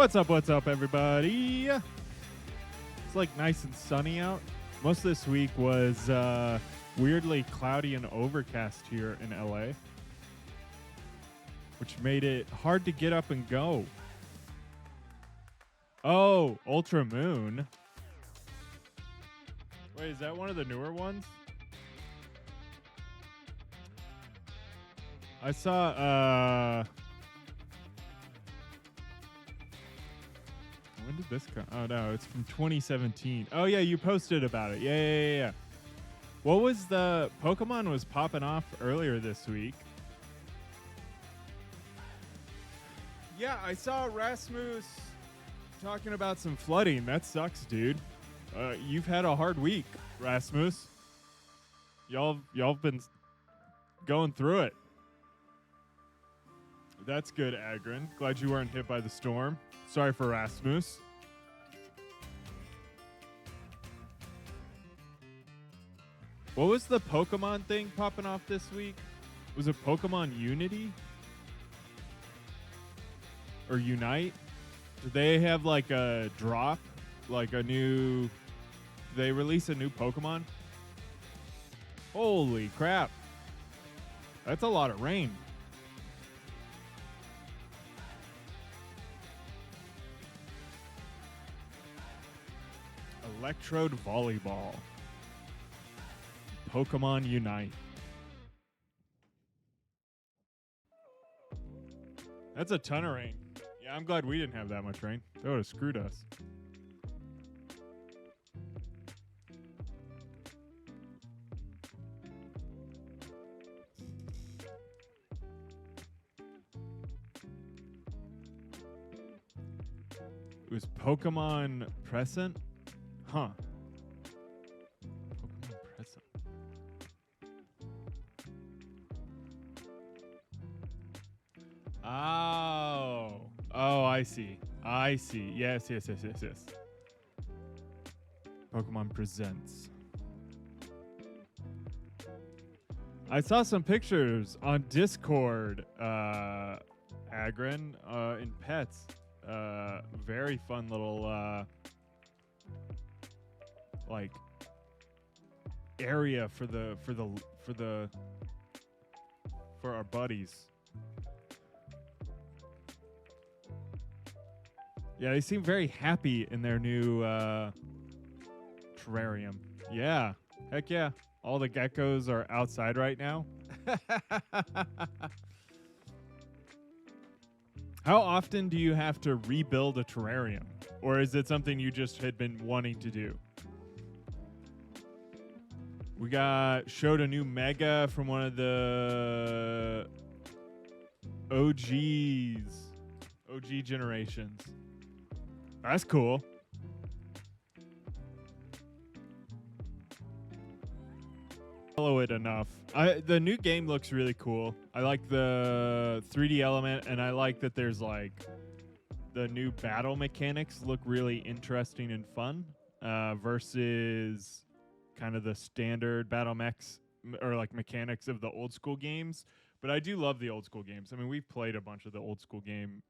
What's up, everybody? It's like nice and sunny out. Most of this week was weirdly cloudy and overcast here in LA, which made it hard to get up and go. Oh, Ultra Moon. Wait, is that one of the newer ones? I saw, when did this come? Oh, no, it's from 2017. Oh, yeah, you posted about it. Yeah. What was the Pokemon was popping off earlier this week? Yeah, I saw Rasmus talking about some flooding. That sucks, dude. You've had a hard week, Rasmus. Y'all been going through it. That's good, Agrin. Glad you weren't hit by the storm. Sorry for Rasmus. What was the Pokemon thing popping off this week? Was it Pokemon Unity? Or Unite? Did they have like a drop? Like a new... Did they release a new Pokemon? Holy crap. That's a lot of rain. Electrode Volleyball. Pokemon Unite. That's a ton of rain. Yeah, I'm glad we didn't have that much rain. That would have screwed us. It was Pokemon Present? Huh. Pokemon Present. Oh, I see. Yes. Pokemon Presents. I saw some pictures on Discord, Agrin, in pets. Very fun little, like area for our buddies. Yeah, they seem very happy in their new terrarium. Yeah, heck yeah. All the geckos are outside right now. How often do you have to rebuild a terrarium? Or is it something you just had been wanting to do? We showed a new Mega from one of the OG generations. That's cool. Follow it enough. The new game looks really cool. I like the 3D element, and I like that there's like the new battle mechanics look really interesting and fun versus kind of the standard battle mechs or like mechanics of the old school games. But I do love the old school games. I mean, we've played a bunch of the old school game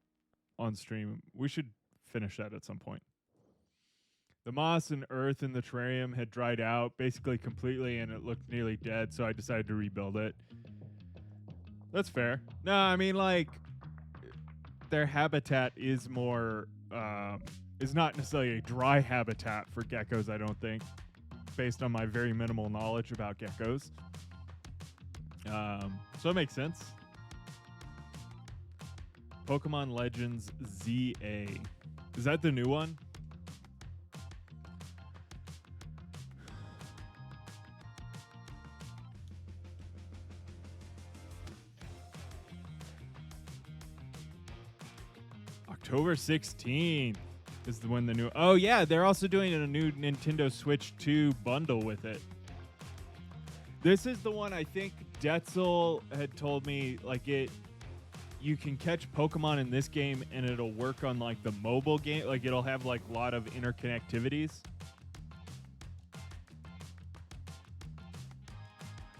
on stream. We should finish that at some point. The moss and earth in the terrarium had dried out basically completely, and it looked nearly dead, so I decided to rebuild it. That's fair. No, I mean, like, their habitat is more, is not necessarily a dry habitat for geckos, I don't think, based on my very minimal knowledge about geckos. So it makes sense. Pokemon Legends ZA. Is that the new one? October 16th is when the new... Oh, yeah, they're also doing a new Nintendo Switch 2 bundle with it. This is the one I think Detzel had told me, like, you can catch Pokemon in this game and it'll work on, like, the mobile game. Like, it'll have, like, a lot of interconnectivities.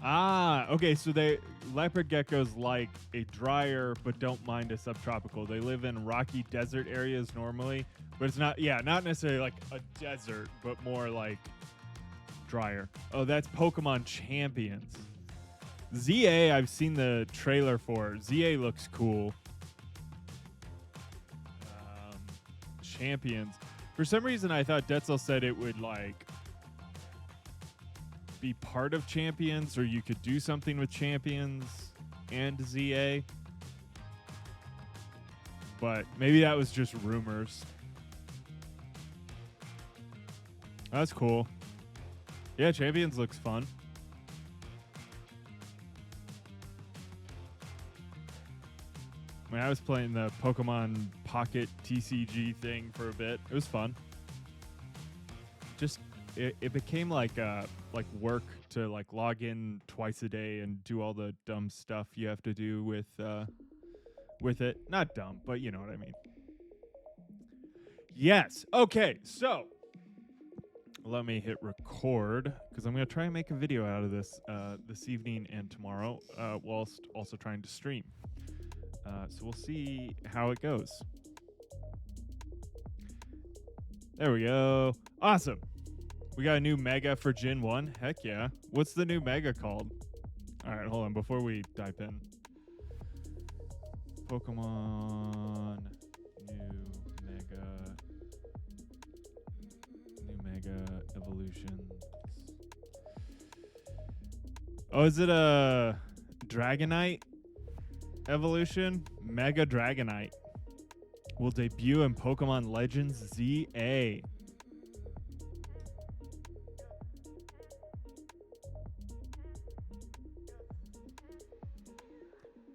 Ah, okay. So they leopard geckos like a drier, but don't mind a subtropical. They live in rocky desert areas normally, but it's not. Yeah, not necessarily like a desert, but more like drier. Oh, that's Pokemon Champions. ZA, I've seen the trailer for. ZA looks cool. Champions. For some reason, I thought Detzel said it would like be part of Champions, or you could do something with Champions and ZA. But maybe that was just rumors. That's cool. Yeah, Champions looks fun. I mean, I was playing the Pokemon Pocket TCG thing for a bit. It was fun. Just it became like work to like log in twice a day and do all the dumb stuff you have to do with it. Not dumb, but you know what I mean. Yes. Okay. So let me hit record because I'm going to try and make a video out of this this evening and tomorrow, whilst also trying to stream. So we'll see how it goes. There we go. Awesome. We got a new Mega for Gen 1. Heck yeah. What's the new Mega called? All right, hold on. Before we dive in. Pokemon New Mega Evolutions. Oh, is it a Dragonite evolution? Mega Dragonite will debut in Pokemon Legends ZA.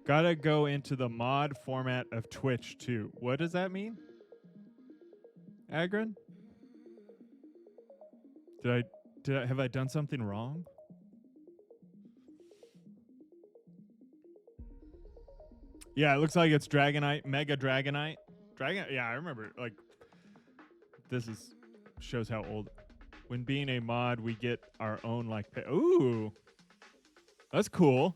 Gotta go into the mod format of Twitch too. What does that mean? Agron? Have I done something wrong? Yeah, it looks like it's Dragonite, Mega Dragonite. Yeah, I remember. Like, shows how old. When being a mod, we get our own like. Ooh, that's cool.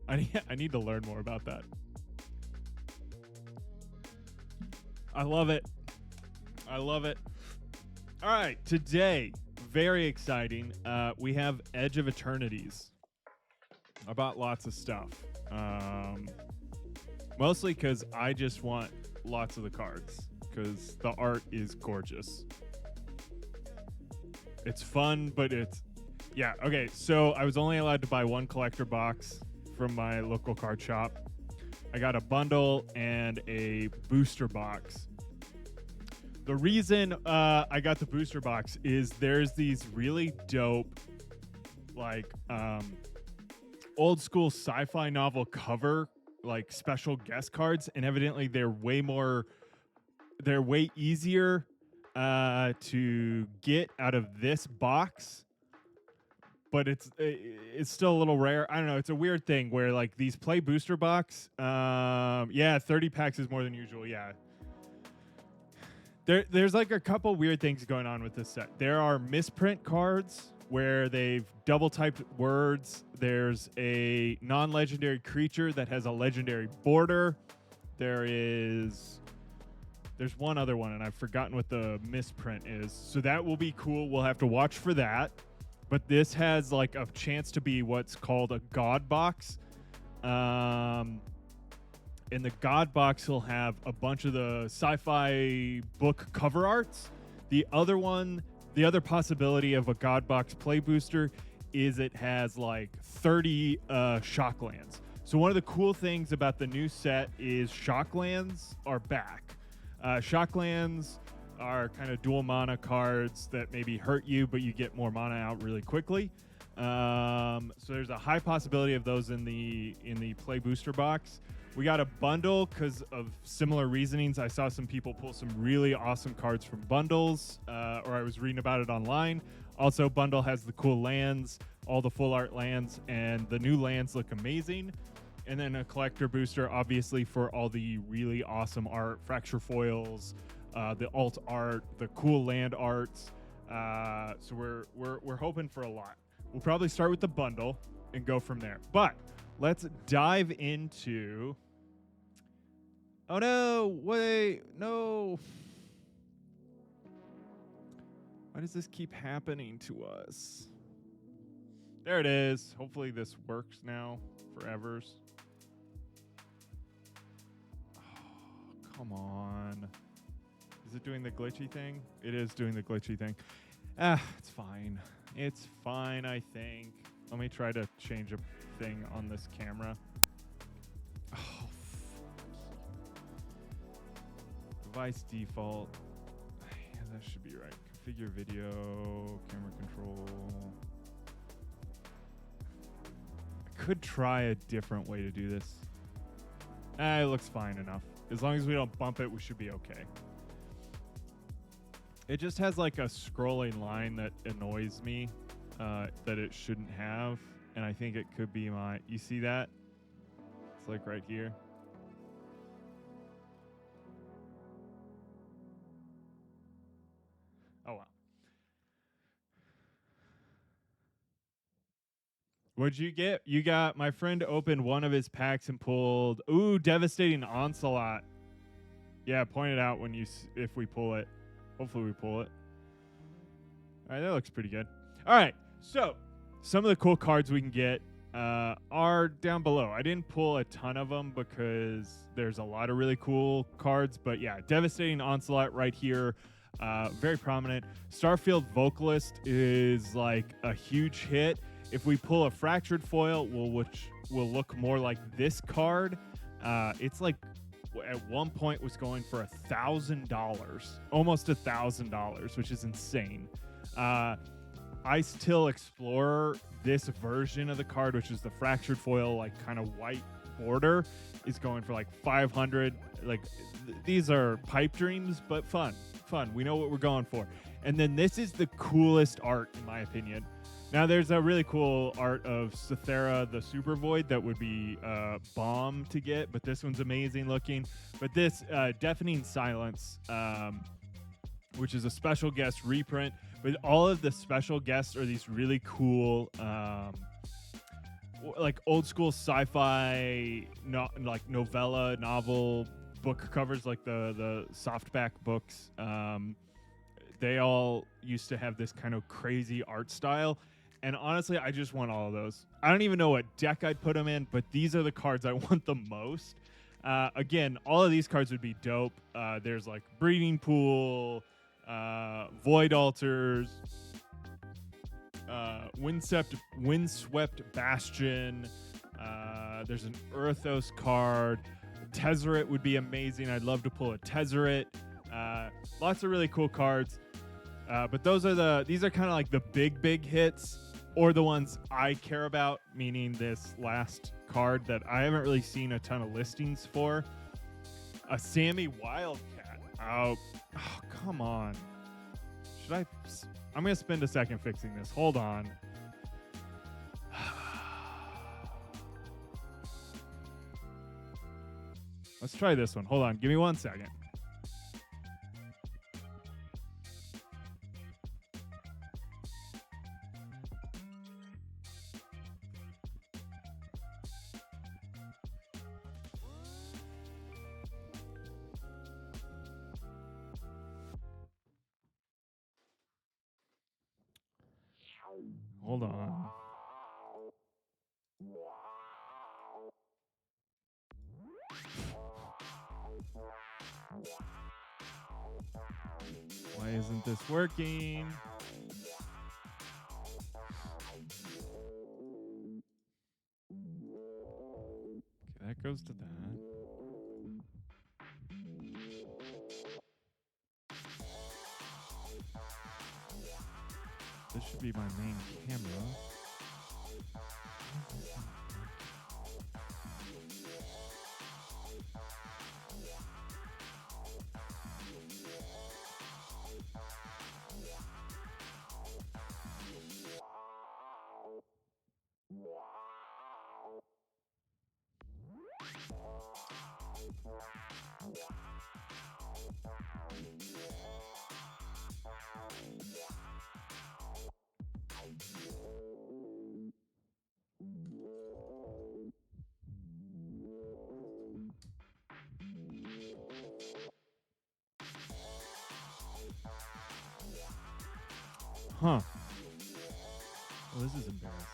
I need to learn more about that. I love it. I love it. All right, today, very exciting. We have Edge of Eternities. I bought lots of stuff. Mostly because I just want lots of the cards because the art is gorgeous. It's fun, but yeah. Okay, so I was only allowed to buy one collector box from my local card shop. I got a bundle and a booster box. The reason I got the booster box is there's these really dope, like, old school sci-fi novel cover, like special guest cards, and evidently they're way easier to get out of this box. But it's still a little rare. I don't know. It's a weird thing where like these play booster box. Yeah, 30 packs is more than usual. Yeah. There's like a couple weird things going on with this set. There are misprint cards where they've double typed words. There's a non-legendary creature that has a legendary border. There's one other one, and I've forgotten what the misprint is. So that will be cool. We'll have to watch for that. But this has like a chance to be what's called a God box. In the God box, he'll have a bunch of the sci-fi book cover arts. The other possibility of a God box play booster is it has like 30 Shocklands. So one of the cool things about the new set is Shocklands are back. Shocklands are kind of dual mana cards that maybe hurt you, but you get more mana out really quickly. So there's a high possibility of those in the play booster box. We got a bundle because of similar reasonings. I saw some people pull some really awesome cards from bundles, or I was reading about it online. Also, bundle has the cool lands, all the full art lands, and the new lands look amazing. And then a collector booster, obviously, for all the really awesome art, fracture foils, the alt art, the cool land arts. So we're hoping for a lot. We'll probably start with the bundle and go from there. But let's dive into... Oh, no. Wait. No. Why does this keep happening to us? There it is. Hopefully this works now forevers. Oh, come on. Is it doing the glitchy thing? It is doing the glitchy thing. It's fine. It's fine, I think. Let me try to change a thing on this camera. Oh, device default. Yeah, that should be right. Configure video, camera control. I could try a different way to do this. It looks fine enough. As long as we don't bump it, we should be okay. It just has like a scrolling line that annoys me that it shouldn't have. And I think it could be my... You see that? It's like right here. Oh, wow. What'd you get? You got... My friend opened one of his packs and pulled... Ooh, Devastating Onslaught. Yeah, point it out when you... If we pull it. Hopefully we pull it. All right, that looks pretty good. All right, so some of the cool cards we can get are down below. I didn't pull a ton of them because there's a lot of really cool cards. But yeah, Devastating Onslaught right here. Very prominent. Starfield Vocalist is like a huge hit. If we pull a Fractured Foil, which will look more like this card, it's like at one point was going for $1,000, almost $1,000, which is insane. Ice Till Explorer, this version of the card, which is the Fractured Foil, like kind of white border, is going for like 500. Like these are pipe dreams, but fun. We know what we're going for. And then this is the coolest art, in my opinion. Now, there's a really cool art of Cythera the Super Void that would be bomb to get, but this one's amazing looking. But this Deafening Silence, which is a special guest reprint, but all of the special guests are these really cool, like old school sci-fi, like novella, novel book covers, like the softback books. They all used to have this kind of crazy art style. And honestly, I just want all of those. I don't even know what deck I'd put them in, but these are the cards I want the most. Again, all of these cards would be dope. There's like Breeding Pool, Void Altars, Windswept Bastion. There's an Earthos card. Tezzeret would be amazing. I'd love to pull a Tezzeret. Lots of really cool cards. But these are kind of like the big hits, or the ones I care about, meaning this last card that I haven't really seen a ton of listings for. A Sammy Wildcat. Oh, come on. I'm going to spend a second fixing this. Hold on. Let's try this one. Hold on. Give me 1 second. Hold on. Why isn't this working? Okay, that goes to that. This should be my main camera. Huh. Well, this is embarrassing.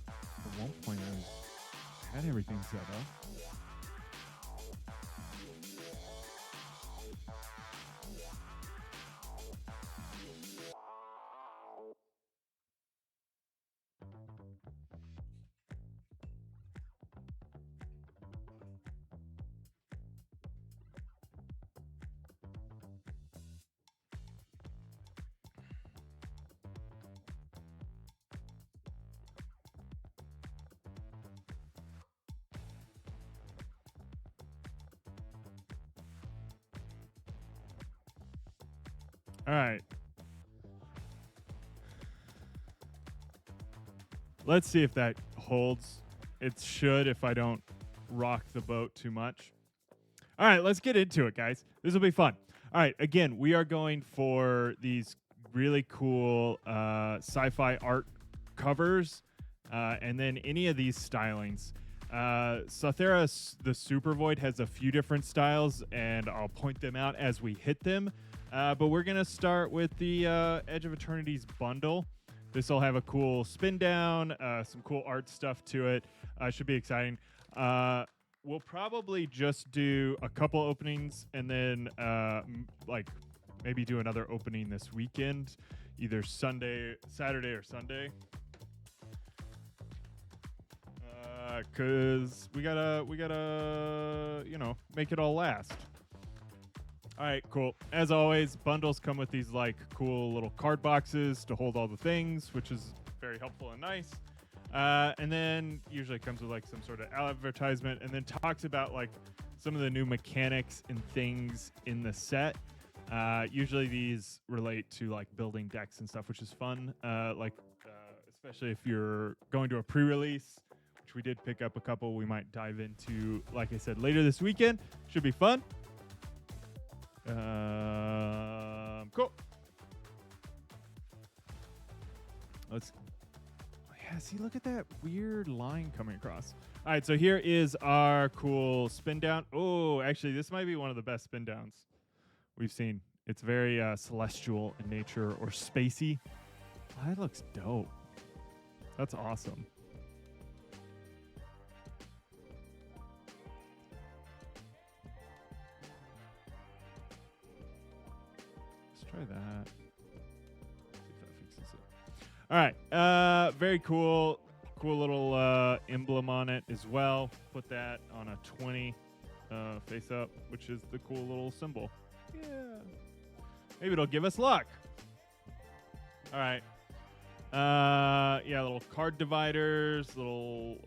At one point, I had everything set up. All right. Let's see if that holds. It should if I don't rock the boat too much. All right, let's get into it, guys. This will be fun. All right, again, we are going for these really cool sci-fi art covers, and then any of these stylings. Sothera, the Super Void, has a few different styles, and I'll point them out as we hit them. But we're going to start with the Edge of Eternities bundle. This will have a cool spin down, some cool art stuff to it. Should be exciting. We'll probably just do a couple openings and then like maybe do another opening this weekend, either Saturday or Sunday. Cause we gotta, make it all last. All right, cool. As always, bundles come with these like cool little card boxes to hold all the things, which is very helpful and nice. And then usually comes with like some sort of advertisement, and then talks about like some of the new mechanics and things in the set. Usually these relate to like building decks and stuff, which is fun. Especially if you're going to a pre-release, which we did pick up a couple. We might dive into, like I said, later this weekend. Should be fun. Cool. See, look at that weird line coming across. All right, so here is our cool spin down. Oh, actually, this might be one of the best spin downs we've seen. It's very celestial in nature or spacey. Oh, that looks dope. That's awesome. Let's try that. All right, very cool little emblem on it as well. Put that on a 20 face up, which is the cool little symbol. Yeah, maybe it'll give us luck. All right, little card dividers, little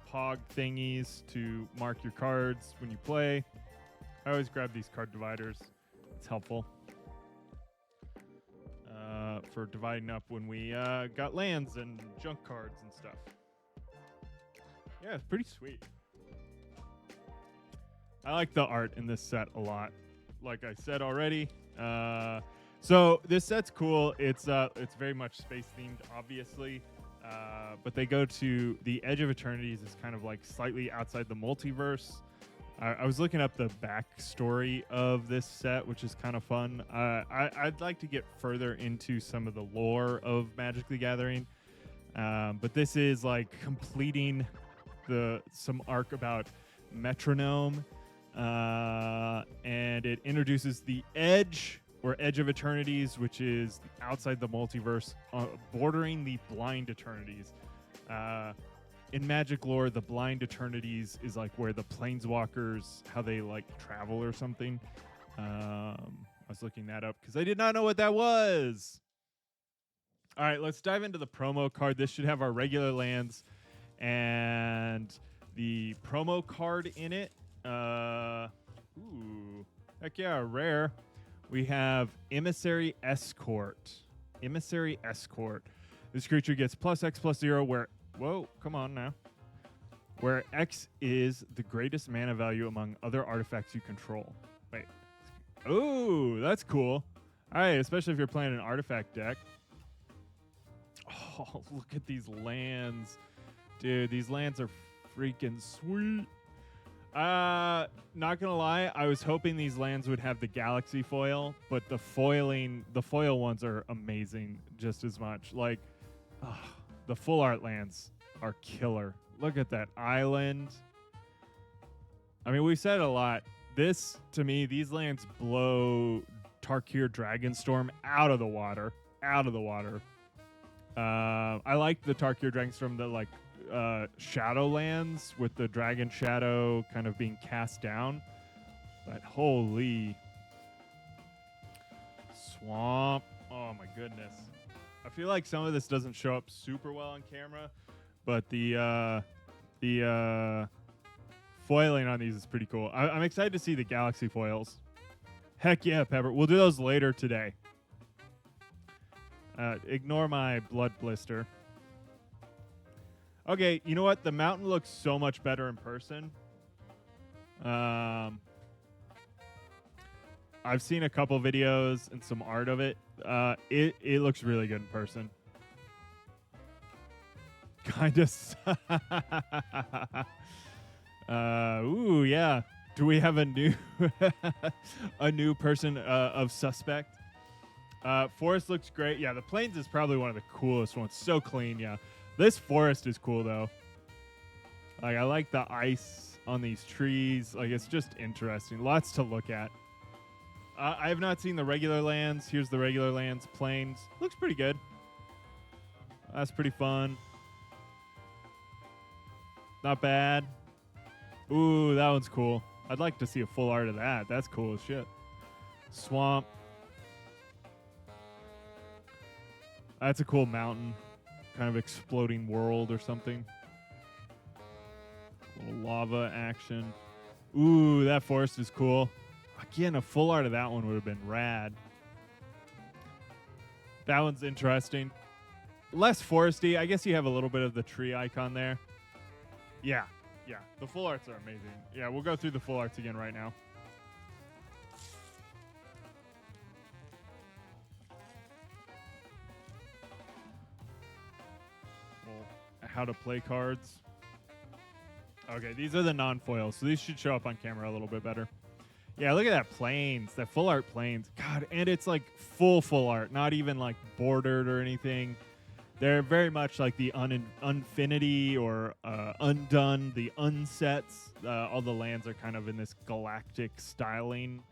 pog thingies to mark your cards when you play. I always grab these card dividers. It's helpful. For dividing up when we got lands and junk cards and stuff. Yeah, it's pretty sweet. I like the art in this set a lot. Like I said already. So this set's cool. It's very much space themed, obviously. But they go to the Edge of Eternities is kind of like slightly outside the multiverse. I was looking up the backstory of this set, which is kind of fun. I'd like to get further into some of the lore of Magic the Gathering. But this is like completing some arc about Metronome. And it introduces the Edge, or Edge of Eternities, which is outside the multiverse, bordering the Blind Eternities. In Magic lore, the Blind Eternities is like where the Planeswalkers, how they like travel or something. I was looking that up because I did not know what that was. All right, let's dive into the promo card. This should have our regular lands and the promo card in it. Heck yeah, rare. We have Emissary Escort. Emissary Escort. This creature gets +X/+0 where... Whoa, come on now. Where X is the greatest mana value among other artifacts you control. Wait. Ooh, that's cool. All right, especially if you're playing an artifact deck. Oh, look at these lands. Dude, these lands are freaking sweet. Not gonna lie, I was hoping these lands would have the galaxy foil, but the foil ones are amazing just as much. Like, the full art lands are killer. Look at that island. I mean, we've said it a lot. This, to me, these lands blow Tarkir Dragonstorm out of the water. Out of the water. I like the Tarkir Dragonstorm that like Shadowlands with the Dragon Shadow kind of being cast down. But holy swamp. Oh my goodness. I feel like some of this doesn't show up super well on camera, but the foiling on these is pretty cool. I'm excited to see the galaxy foils. Heck yeah, Pepper. We'll do those later today. Ignore my blood blister. Okay, you know what? The mountain looks so much better in person. I've seen a couple videos and some art of it. It looks really good in person. Kind of. Ooh, yeah. Do we have a new a new person of suspect? Forest looks great. Yeah, the plains is probably one of the coolest ones. So clean, yeah. This forest is cool though. Like, I like the ice on these trees. Like, it's just interesting. Lots to look at. I have not seen the regular lands. Here's the regular lands. Plains. Looks pretty good. That's pretty fun. Not bad. Ooh, that one's cool. I'd like to see a full art of that. That's cool as shit. Swamp. That's a cool mountain. Kind of exploding world or something. Little lava action. Ooh, that forest is cool. Again, a full art of that one would have been rad. That one's interesting. Less foresty. I guess you have a little bit of the tree icon there. Yeah. Yeah. The full arts are amazing. Yeah, we'll go through the full arts again right now. Well, how to play cards. Okay, these are the non-foils, so these should show up on camera a little bit better. Yeah, look at that plains, that full art plains. God, and it's like full art, not even like bordered or anything. They're very much like the Unfinity or Undone, the Unsets. All the lands are kind of in this galactic styling.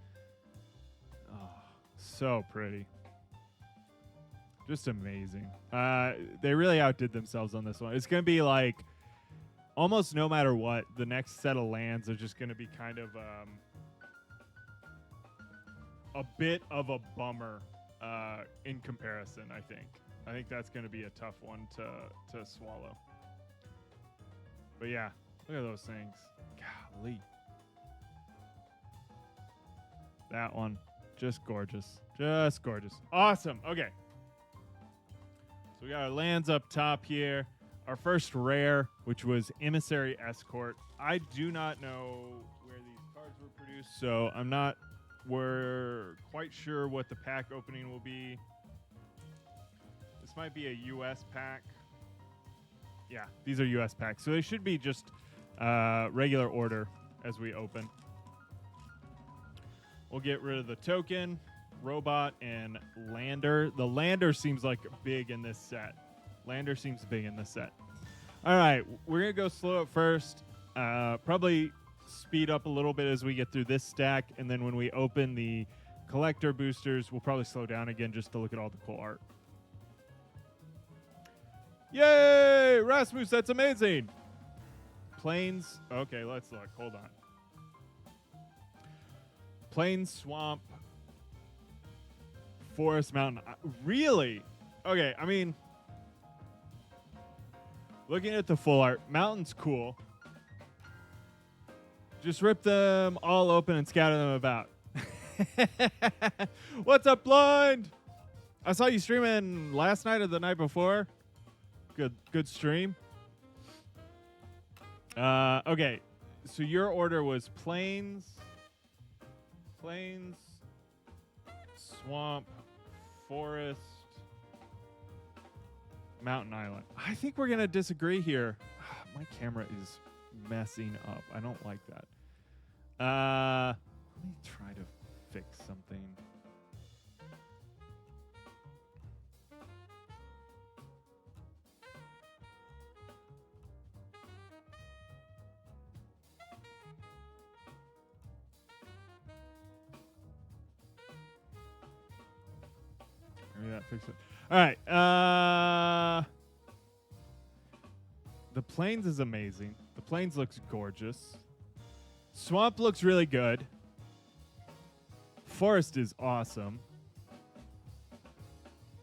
Oh, so pretty. Just amazing. They really outdid themselves on this one. It's going to be like, almost no matter what, the next set of lands are just going to be kind of a bit of a bummer in comparison, I think. I think that's going to be a tough one to swallow. But yeah, look at those things. Golly. That one, just gorgeous. Just gorgeous. Awesome. Okay. So we got our lands up top here. Our first rare, which was Emissary Escort. I do not know where these cards were produced, so we're quite sure what the pack opening will be. This might be a US pack. Yeah, these are US packs. So they should be just regular order as we open. We'll get rid of the token, robot, and lander. The lander seems like big in this set. Lander seems big in this set. All right, we're going to go slow at first. Probably speed up a little bit as we get through this stack. And then when we open the collector boosters, we'll probably slow down again just to look at all the cool art. Yay! Rasmus, that's amazing. Plains. Okay, let's look. Hold on. Plains, swamp, forest, mountain. Really? Okay, I mean, looking at the full art, mountain's cool. Just rip them all open and scatter them about. What's up, Blind? I saw you streaming last night or the night before. Good stream. Okay, so your order was plains, swamp, forest, mountain, island. I think we're gonna disagree here. My camera is messing up. I don't like that. Let me try to fix something. Maybe that fixes it. All right. The Plains is amazing. The Plains looks gorgeous. Swamp looks really good. Forest is awesome.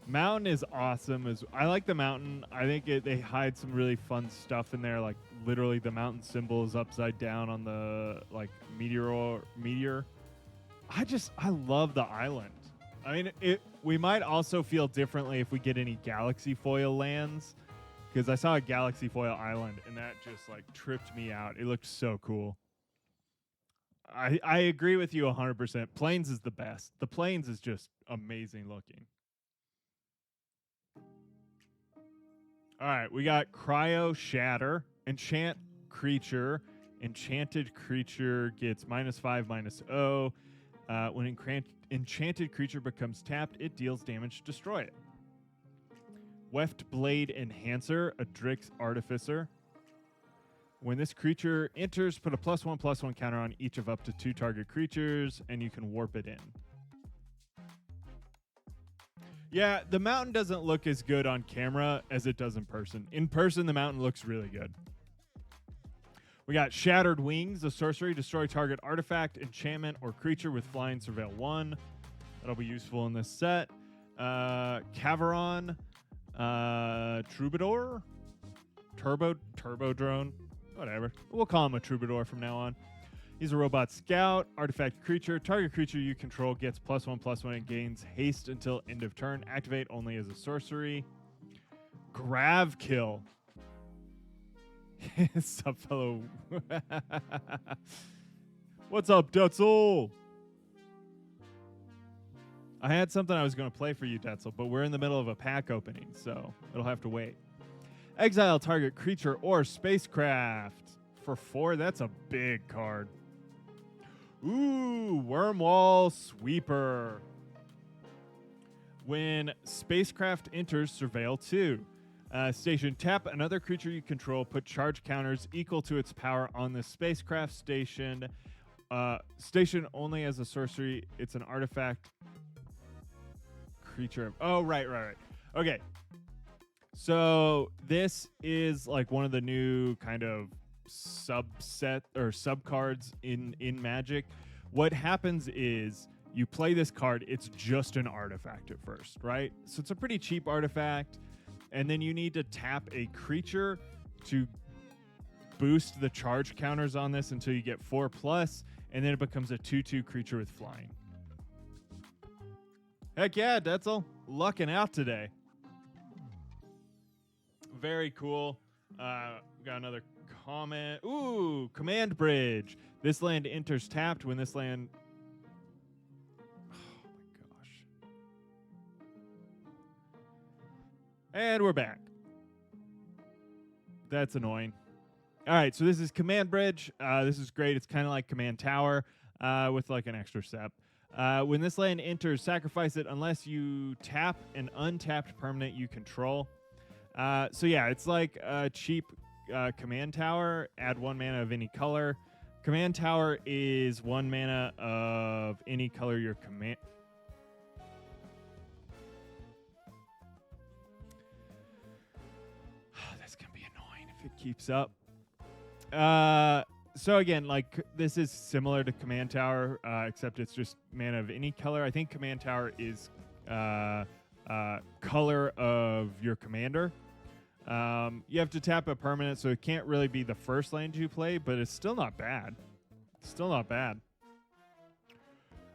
Mountain is awesome. I like the mountain. I think they hide some really fun stuff in there. Like literally the mountain symbol is upside down on the like meteor. I love the island. I mean, we might also feel differently if we get any galaxy foil lands, because I saw a galaxy foil island and that just like tripped me out. It looked so cool. I agree with you 100%. Plains is the best. The Plains is just amazing looking. All right, we got Cryo Shatter, Enchant Creature. Enchanted creature gets -5/-0. When enchanted creature becomes tapped, it deals damage. Destroy it. Weft Blade Enhancer, Adrix Artificer. When this creature enters, put a +1/+1 counter on each of up to 2 target creatures, and you can warp it in. Yeah, the mountain doesn't look as good on camera as it does in person. In person, the mountain looks really good. We got Shattered Wings, a sorcery. Destroy target artifact, enchantment, or creature with flying surveil 1. That'll be useful in this set. Caveron, Troubadour, Turbo Drone, whatever. We'll call him a Troubadour from now on. He's a robot scout, artifact creature. Target creature you control gets +1/+1 and gains haste until end of turn. Activate only as a sorcery. Grav Kill. Sup, fellow? What's up, Detzel? I had something I was going to play for you, Detzel, but we're in the middle of a pack opening, so it'll have to wait. Exile target creature or spacecraft. For 4, that's a big card. Ooh, Wormwall Sweeper. When spacecraft enters, surveil 2. Station, tap another creature you control. Put charge counters equal to its power on the spacecraft station. Station only as a sorcery. It's an artifact creature. Oh, right. Okay. So this is like one of the new kind of subset or subcards in Magic. What happens is you play this card. It's just an artifact at first, right? So it's a pretty cheap artifact. And then you need to tap a creature to boost the charge counters on this until you get 4+, and then it becomes a 2/2 creature with flying. Heck yeah, Detzel. Lucking out today. Very cool. Got another comment. Ooh, Command Bridge. This land enters tapped. When this land... Oh, my gosh. And we're back. That's annoying. All right, so this is Command Bridge. This is great. It's kind of like Command Tower with like an extra step. When this land enters, sacrifice it unless you tap an untapped permanent you control. So yeah, it's like a cheap Command Tower. Add 1 mana of any color. Command Tower is 1 mana of any color your command... That's going to be annoying if it keeps up. So again, like this is similar to Command Tower, except it's just mana of any color. I think Command Tower is color of your commander. You have to tap a permanent, so it can't really be the first land you play, but it's still not bad. Still not bad.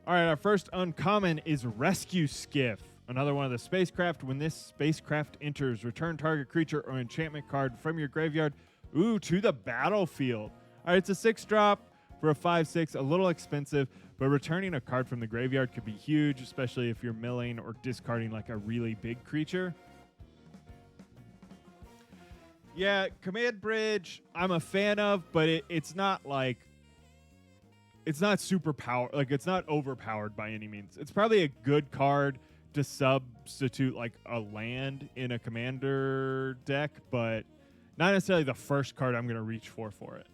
All right, our first uncommon is Rescue Skiff. Another one of the spacecraft. When this spacecraft enters, return target creature or enchantment card from your graveyard to the battlefield. All right, it's a 6-drop for a 5/6, a little expensive, but returning a card from the graveyard could be huge, especially if you're milling or discarding like a really big creature. Yeah, Command Bridge, I'm a fan of, but it's not like it's not super power, like it's not overpowered by any means. It's probably a good card to substitute like a land in a commander deck, but not necessarily the first card I'm going to reach for it.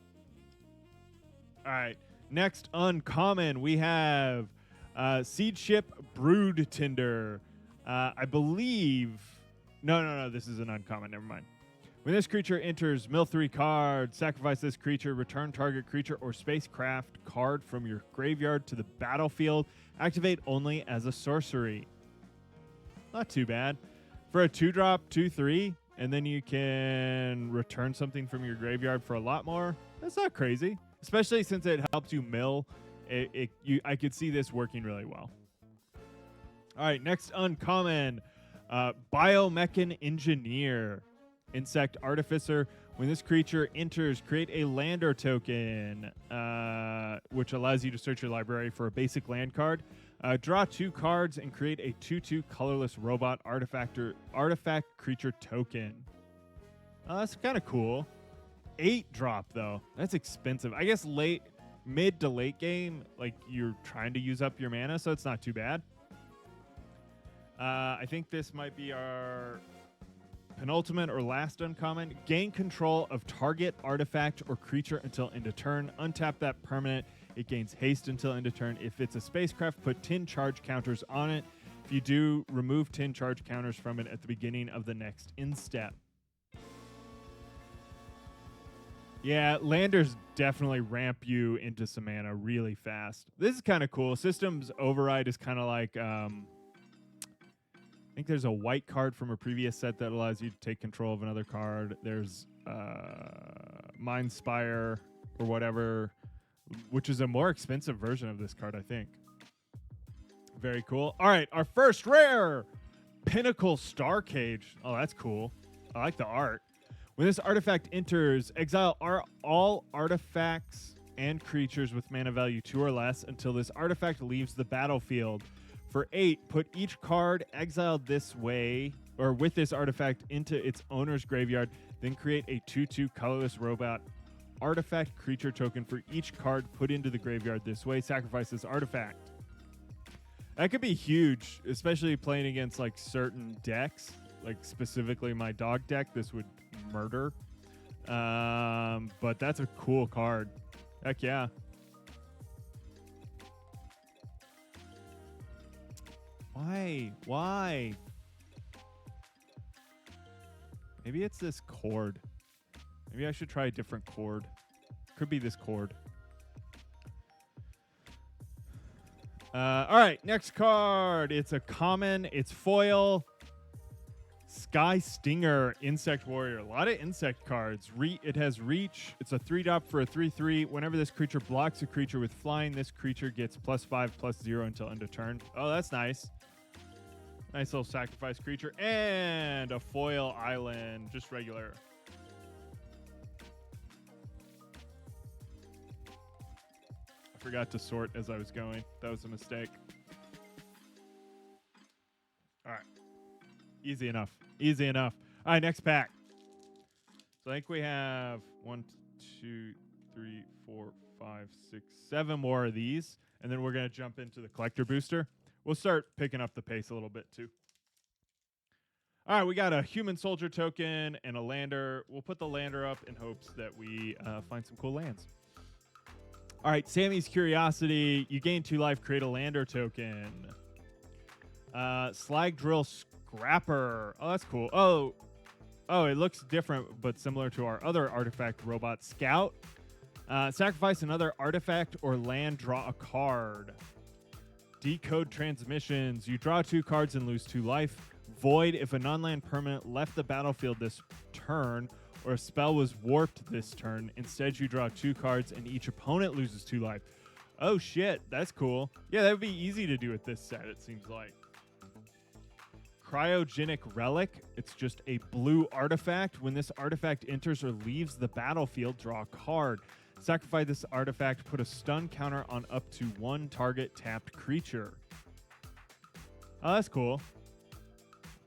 All right, next uncommon, we have Seed Ship Brood Tinder. I believe, no, this is an uncommon, never mind. When this creature enters, mill 3 cards, sacrifice this creature, return target creature or spacecraft card from your graveyard to the battlefield. Activate only as a sorcery. Not too bad. For a 2-drop, 2/3, and then you can return something from your graveyard for a lot more. That's not crazy, especially since it helps you mill. I could see this working really well. All right, next uncommon, Biomechan Engineer. Insect Artificer. When this creature enters, create a lander token, which allows you to search your library for a basic land card. Draw 2 cards and create a 2/2 colorless robot artifact creature token. That's kind of cool. 8-drop though. That's expensive. I guess mid to late game, like you're trying to use up your mana, so it's not too bad. I think this might be our penultimate or last uncommon. Gain control of target artifact or creature until end of turn. Untap that permanent. It gains haste until end of turn. If it's a spacecraft, put 10 charge counters on it. If you do, remove 10 charge counters from it at the beginning of the next end step. Yeah, landers definitely ramp you into some mana really fast. This is kind of cool. Systems Override is kind of like... I think there's a white card from a previous set that allows you to take control of another card. There's Mind Spire or whatever, which is a more expensive version of this card, I think. Very cool. All right, our first rare, Pinnacle Star Cage. Oh, that's cool. I like the art. When this artifact enters, exile all artifacts and creatures with mana value 2 or less until this artifact leaves the battlefield. For 8, put each card exiled this way or with this artifact into its owner's graveyard, then create a 2/2 colorless robot artifact creature token for each card put into the graveyard this way. Sacrifice this artifact. That could be huge, especially playing against like certain decks, like specifically my dog deck. This would murder. But that's a cool card. Heck yeah. Why? Maybe it's this chord. Maybe I should try a different chord. Could be this chord. All right, next card. It's a common. It's foil. Sky Stinger, Insect Warrior. A lot of insect cards. It has reach. It's a 3-drop for a 3/3. Whenever this creature blocks a creature with flying, this creature gets +5/+0 until end of turn. Oh, that's nice. Nice little sacrifice creature. And a foil island. Just regular. I forgot to sort as I was going. That was a mistake. All right. Easy enough. Easy enough. All right, next pack. So I think we have 1, 2, 3, 4, 5, 6, 7 more of these. And then we're going to jump into the collector booster. We'll start picking up the pace a little bit too. All right, we got a human soldier token and a lander. We'll put the lander up in hopes that we find some cool lands. All right, Sammy's Curiosity. You gain 2 life, create a lander token. Slag Drill Scrapper. Oh, that's cool. Oh, it looks different, but similar to our other artifact robot, Scout. Sacrifice another artifact or land, draw a card. Decode Transmissions. You draw 2 cards and lose 2 life. Void if a non-land permanent left the battlefield this turn or a spell was warped this turn. Instead, you draw 2 cards and each opponent loses 2 life. Oh, shit. That's cool. Yeah, that would be easy to do with this set, it seems like. Cryogenic Relic. It's just a blue artifact. When this artifact enters or leaves the battlefield, draw a card. Sacrifice this artifact, put a stun counter on up to 1 target tapped creature. Oh, that's cool.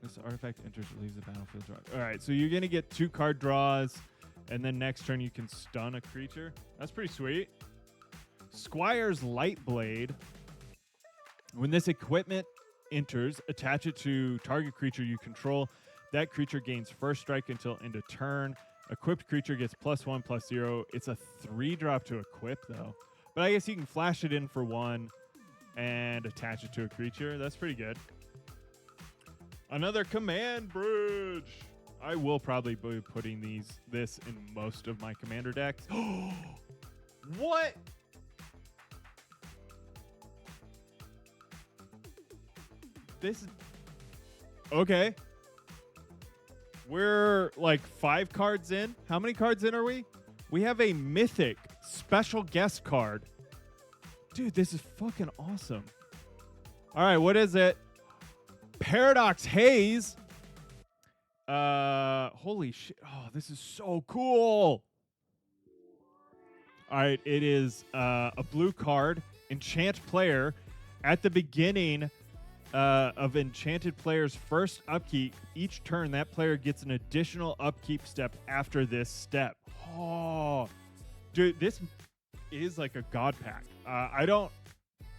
This artifact enters or leaves the battlefield. Draw. All right, so you're going to get 2 card draws, and then next turn you can stun a creature. That's pretty sweet. Squire's Light Blade. When this equipment enters, attach it to target creature you control. That creature gains first strike until end of turn. Equipped creature gets +1/+0. It's a 3-drop to equip, though. But I guess you can flash it in for 1 and attach it to a creature. That's pretty good. Another command bridge. I will probably be putting this in most of my commander decks. What? This is... Okay. We're like 5 cards in. How many cards in are we? We have a mythic special guest card. Dude, this is fucking awesome. All right, what is it? Paradox Haze. Holy shit. Oh, this is so cool. All right, it is a blue card, enchant player. At the beginning of enchanted player's first upkeep, each turn that player gets an additional upkeep step after this step. Oh, dude, this is like a god pack. I don't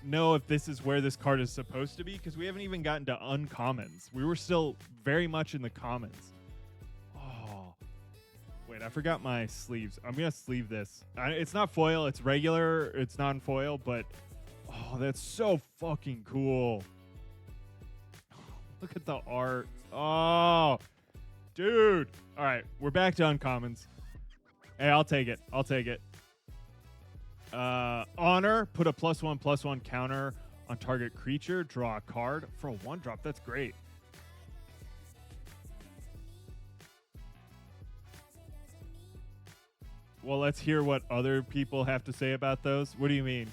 know if this is where this card is supposed to be because we haven't even gotten to uncommons. We were still very much in the commons. Oh, wait, I forgot my sleeves. I'm going to sleeve this. It's not foil. It's regular. It's non-foil, but oh, that's so fucking cool. Look at the art. Oh, dude. All right, we're back to uncommons. Hey, I'll take it. I'll take it. Honor, put a +1/+1 counter on target creature. Draw a card for a 1-drop. That's great. Well, let's hear what other people have to say about those. What do you mean?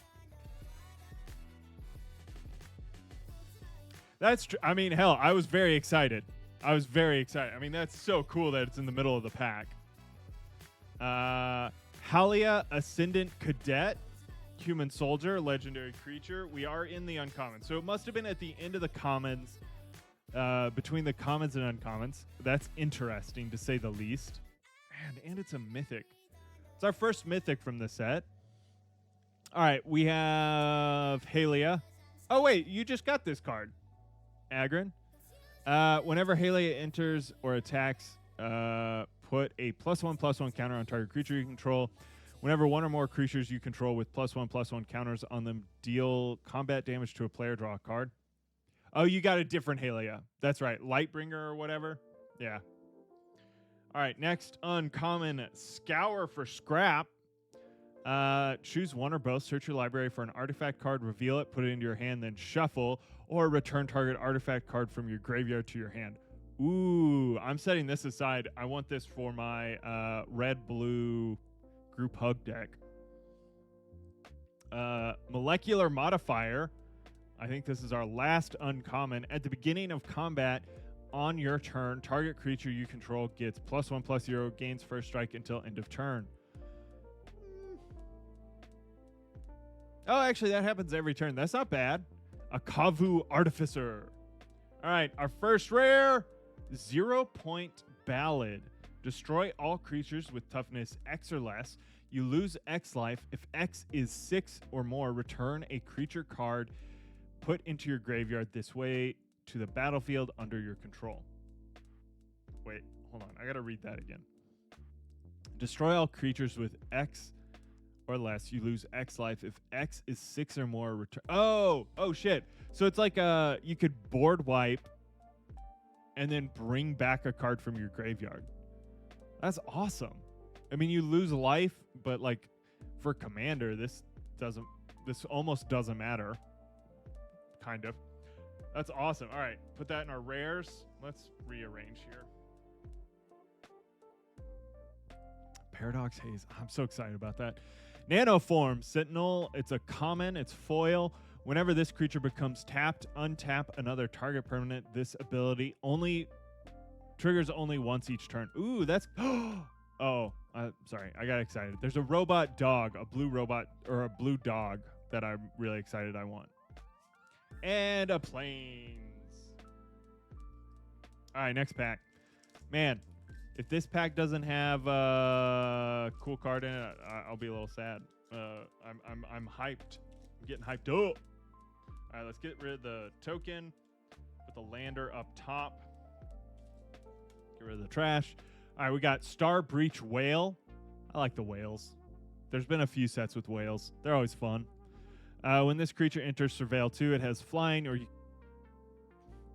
That's true. I mean, hell, I was very excited. I was very excited. I mean, that's so cool that it's in the middle of the pack. Halia Ascendant Cadet, human soldier, legendary creature. We are in the uncommon. So it must have been at the end of the commons, between the commons and uncommons. That's interesting, to say the least. Man, and it's a mythic. It's our first mythic from the set. All right, we have Halia. Oh, wait, you just got this card. Agron. Whenever Halia enters or attacks, put a +1/+1 counter on target creature you control. Whenever one or more creatures you control with +1/+1 counters on them deal combat damage to a player, draw a card. Oh, you got a different Halia. That's right. Lightbringer or whatever. Yeah. All right, next uncommon, Scour for Scrap. Choose one or both. Search your library for an artifact card, reveal it, put it into your hand, then shuffle, or return target artifact card from your graveyard to your hand. Ooh, I'm setting this aside. I want this for my red-blue group hug deck. Molecular Modifier. I think this is our last uncommon. At the beginning of combat, on your turn, target creature you control gets +1/+0, gains first strike until end of turn. Oh, actually, that happens every turn. That's not bad. A Kavu Artificer. All right, our first rare, 0-point Ballad. Destroy all creatures with toughness X or less. You lose X life. If X is 6 or more, return a creature card put into your graveyard this way to the battlefield under your control. Wait, hold on. I got to read that again. Destroy all creatures with X or less. You lose X life. If X is 6 or more, return. Oh, shit. So it's like you could board wipe and then bring back a card from your graveyard. That's awesome. I mean, you lose life, but like for commander, this almost doesn't matter. Kind of. That's awesome. All right, put that in our rares. Let's rearrange here. Paradox Haze. I'm so excited about that. Nanoform Sentinel. It's a common. It's foil. Whenever this creature becomes tapped, untap another target permanent. This ability only triggers only once each turn. Ooh, that's... Oh, sorry. I got excited. There's a robot dog, a blue robot, or a blue dog that I'm really excited I want. And a plains. All right, next pack. Man, if this pack doesn't have a cool card in it, I'll be a little sad. I'm hyped. I'm getting hyped up. All right, let's get rid of the token. Put the lander up top. Get rid of the trash. All right, we got Star Breach Whale. I like the whales. There's been a few sets with whales. They're always fun. When this creature enters Surveil 2, it has flying,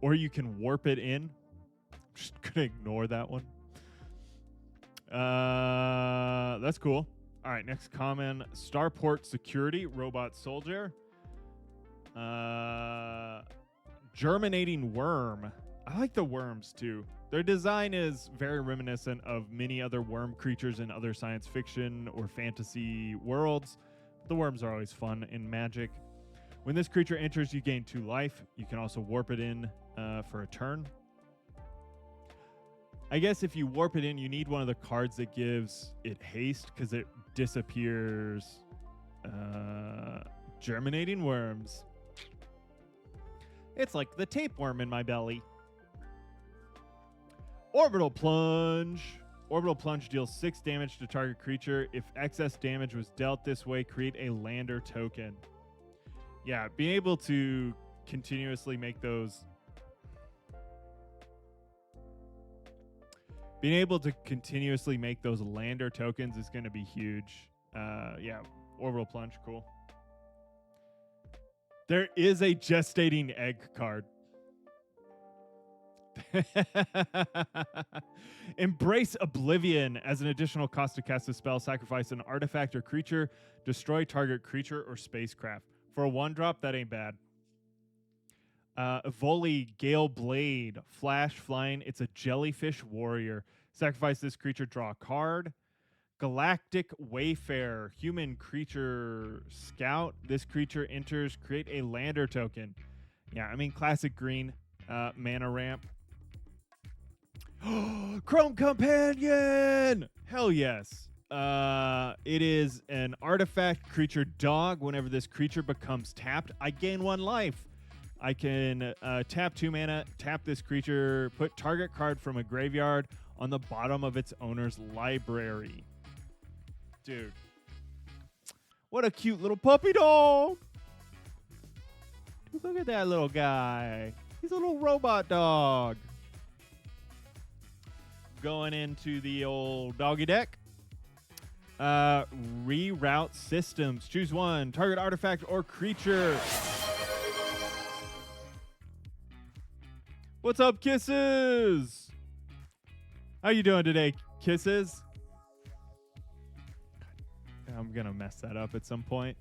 or you can warp it in. I'm just gonna ignore that one. That's cool. All right, next common, Starport Security, Robot Soldier. Germinating Worm. I like the worms too. Their design is very reminiscent of many other worm creatures in other science fiction or fantasy worlds. The worms are always fun in Magic. When this creature enters, you gain 2 life. You can also warp it in for a turn. I guess if you warp it in, you need one of the cards that gives it haste because it disappears. Germinating Worms. It's like the tapeworm in my belly. Orbital Plunge. Orbital Plunge deals 6 damage to target creature. If excess damage was dealt this way, create a lander token. Yeah, being able to continuously make those... Being able to continuously make those lander tokens is going to be huge. Yeah, Orbital Plunge, cool. There is a gestating egg card. Embrace Oblivion. As an additional cost to cast a spell, sacrifice an artifact or creature, destroy target creature or spacecraft. For a 1-drop, that ain't bad. Evoli Gale Blade. Flash flying. It's a jellyfish warrior. Sacrifice this creature, draw a card. Galactic Wayfarer. Human creature scout. This creature enters, create a lander token. Yeah, I mean, classic green. Mana ramp. Chrome Companion! Hell yes. It is an artifact creature dog. Whenever this creature becomes tapped, I gain 1 life. I can tap 2 mana, tap this creature, put target card from a graveyard on the bottom of its owner's library. Dude. What a cute little puppy dog. Dude, look at that little guy. He's a little robot dog. Going into the old doggy deck. Reroute systems. Choose 1. Target artifact or creature. What's up, Kisses? How you doing today, Kisses? I'm going to mess that up at some point.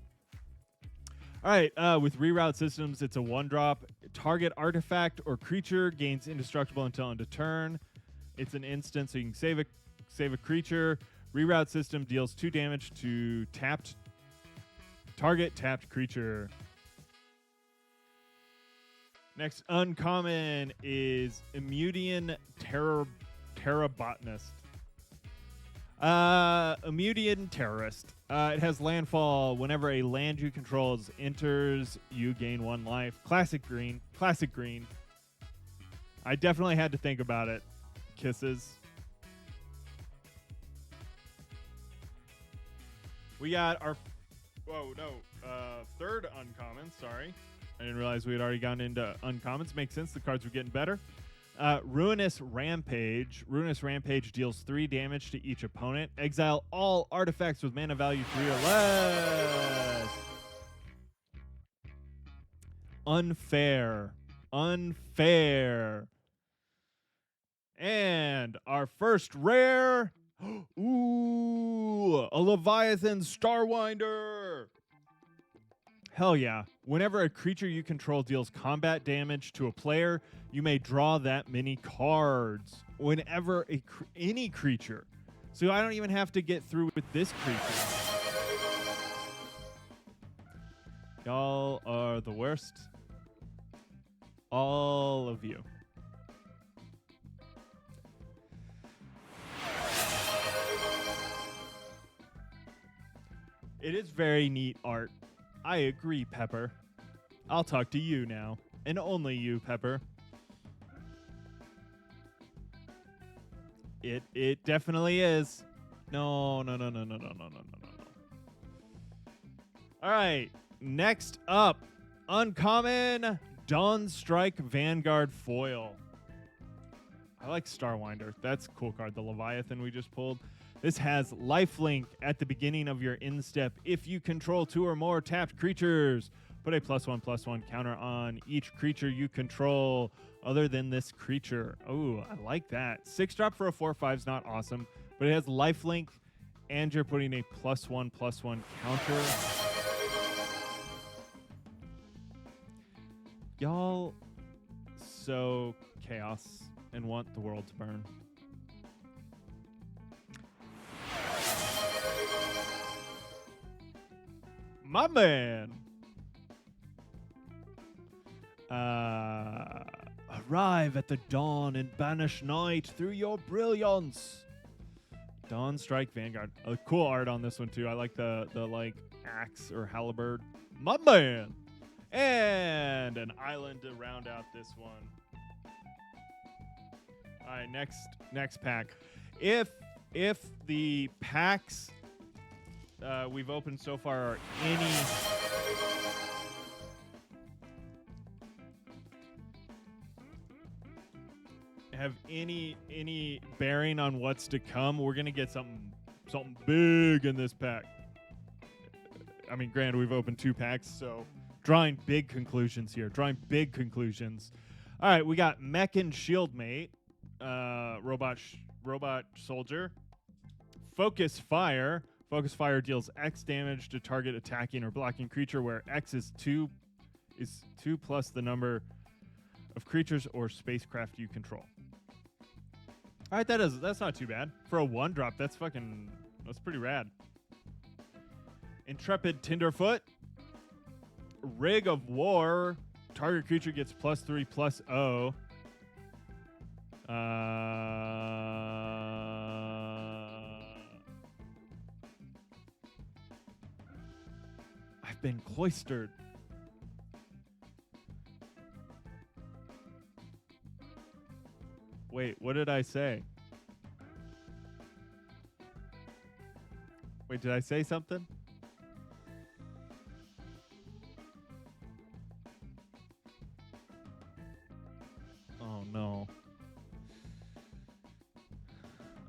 All right, with reroute systems, it's a 1-drop. Target artifact or creature gains indestructible until end of turn. It's an instant, so you can save a creature. Reroute system deals 2 damage to target tapped creature. Next uncommon is Emudian Terrabotanist. Emudian Terrorist. It has landfall. Whenever a land you control enters, you gain 1 life. Classic green. Classic green. I definitely had to think about it. Kisses. We got our... third uncommon. Sorry. I didn't realize we had already gone into uncommons. Makes sense. The cards were getting better. Ruinous Rampage. Ruinous Rampage deals 3 damage to each opponent. Exile all artifacts with mana value 3 or less. Unfair. Unfair. And our first rare. Ooh, a Leviathan Starwinder. Hell yeah. Whenever a creature you control deals combat damage to a player, you may draw that many cards. Whenever any creature. So I don't even have to get through with this creature. Y'all are the worst. All of you. It is very neat art. I agree, Pepper. I'll talk to you now. And only you, Pepper. It definitely is. No. All right. Next up, uncommon Dawn Strike Vanguard foil. I like Starwinder. That's a cool card. The Leviathan we just pulled. This has lifelink at the beginning of your end step. If you control 2 or more tapped creatures, put a +1/+1 counter on each creature you control other than this creature. Oh, I like that. 6-drop for a 4/5 is not awesome, but it has lifelink, and you're putting a +1/+1 counter. Y'all so chaos and want the world to burn. My man. Arrive at the dawn and banish night through your brilliance. Dawn Strike Vanguard. Cool art on this one too. I like the like axe or halberd. My man. And an island to round out this one. All right, next pack. If the packs we've opened so far are have any bearing on what's to come, we're gonna get something big in this pack. I mean, granted, we've opened 2 packs, so drawing big conclusions here. All right, we got Mech and Shield Mate, robot soldier, Focus Fire. Focus Fire deals X damage to target attacking or blocking creature, where X is 2 plus the number of creatures or spacecraft you control. All right, that's not too bad for a 1-drop. That's pretty rad. Intrepid Tenderfoot, Rig of War. Target creature gets +3/+0. I've been cloistered. Wait, what did I say? Wait, did I say something? Oh, no.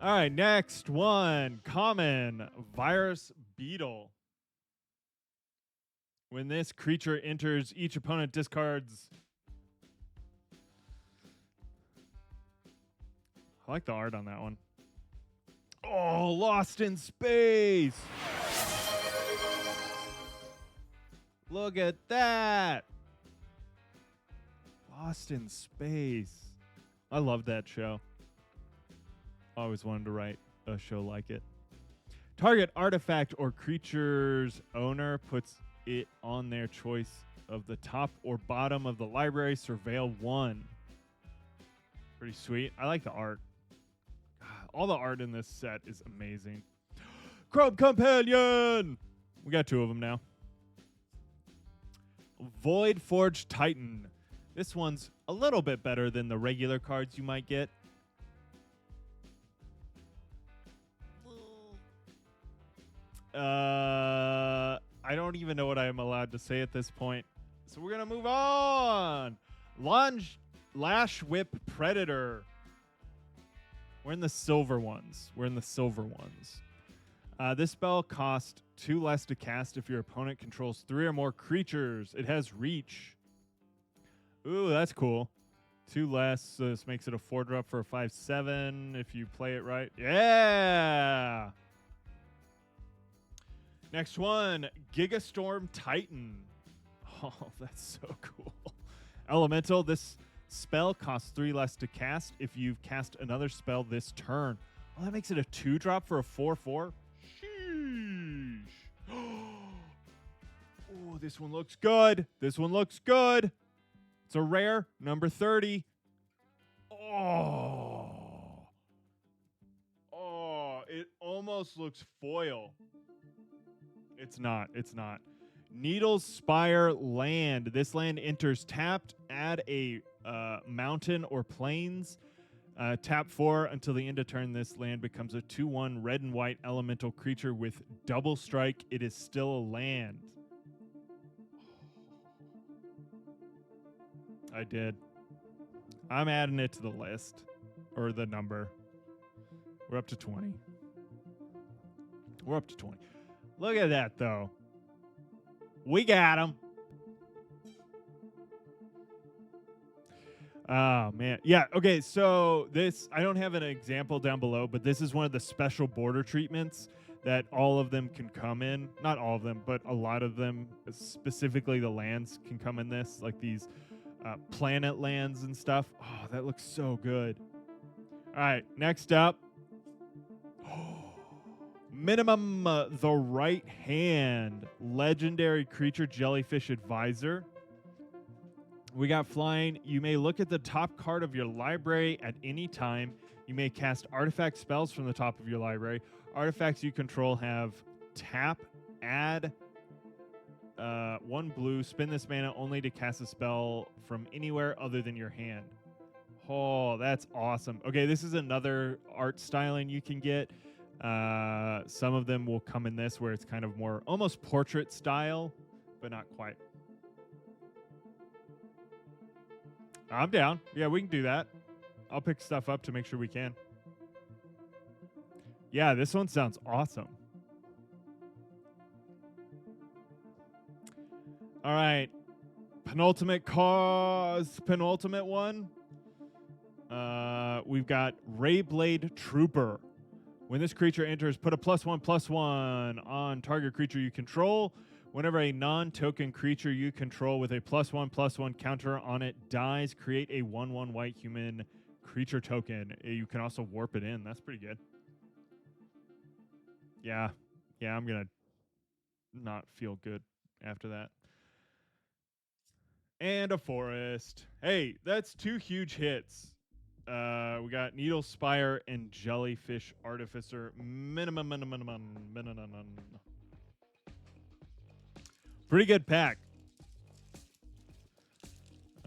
All right, next one. Common Virus Beetle. When this creature enters, each opponent discards. I like the art on that one. Oh, Lost in Space. Look at that. Lost in Space. I love that show. Always wanted to write a show like it. Target artifact or creature's owner puts it on their choice of the top or bottom of the library. Surveil 1. Pretty sweet. I like the art. All the art in this set is amazing. Chrome Companion! We got 2 of them now. Void Forge Titan. This one's a little bit better than the regular cards you might get. I don't even know what I am allowed to say at this point. So we're going to move on. Lash Whip Predator. We're in the silver ones. This spell costs 2 less to cast if your opponent controls 3 or more creatures. It has reach. Ooh, that's cool. 2 less, so this makes it a 4-drop for a 5/7 if you play it right. Yeah! Next one, Gigastorm Titan. Oh, that's so cool. Elemental, this spell costs 3 less to cast if you've cast another spell this turn. Well, that makes it a 2-drop for a 4/4. Sheesh. Oh, this one looks good. It's a rare, number 30. Oh, it almost looks foil. It's not. Needle's Spire Land. This land enters tapped. Add a mountain or plains. Tap 4 until the end of turn. This land becomes a 2/1 red and white elemental creature with double strike. It is still a land. I did. I'm adding it to the list. Or the number. We're up to 20. We're up to 20. Look at that, though. We got him. Oh, man. Yeah, okay, so this, I don't have an example down below, but this is one of the special border treatments that all of them can come in. Not all of them, but a lot of them, specifically the lands, can come in this, like these planet lands and stuff. Oh, that looks so good. All right, next up. Minimum the right hand. Legendary creature jellyfish advisor. We got flying. You may look at the top card of your library at any time. You may cast artifact spells from the top of your library. Artifacts you control have tap, add 1 blue, spend this mana only to cast a spell from anywhere other than your hand. Oh, that's awesome. Okay, this is another art styling you can get. Some of them will come in this where it's kind of more almost portrait style, but not quite. I'm down. Yeah, we can do that. I'll pick stuff up to make sure we can. Yeah, this one sounds awesome. All right. Penultimate one. We've got Rayblade Trooper. When this creature enters, put a +1/+1 on target creature you control. Whenever a non-token creature you control with a +1/+1 counter on it dies, create a 1/1 white human creature token. You can also warp it in. That's pretty good. Yeah, I'm going to not feel good after that. And a forest. Hey, that's 2 huge hits. We got Needle Spire and Jellyfish Artificer. Minimum. Pretty good pack.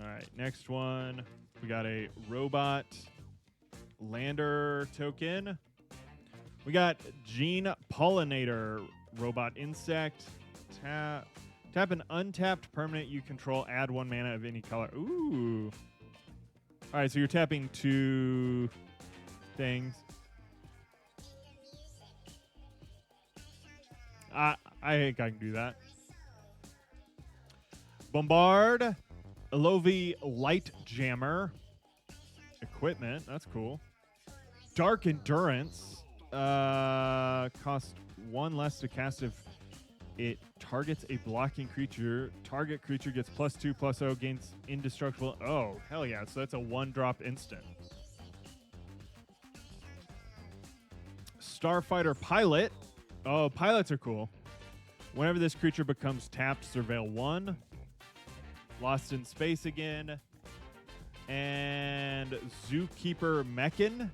All right, next one. We got a Robot Lander token. We got Gene Pollinator Robot Insect. Tap an untapped permanent you control. Add 1 mana of any color. Ooh. All right, so you're tapping 2 things. I think I can do that. Bombard, Elovi Light Jammer, equipment. That's cool. Dark Endurance, cost 1 less to cast if it targets a blocking creature. Target creature gets +2/+0, gains indestructible. Oh, hell yeah. So that's a 1-drop instant. Starfighter Pilot. Oh, pilots are cool. Whenever this creature becomes tapped, surveil 1. Lost in Space again. And Zookeeper Mechan.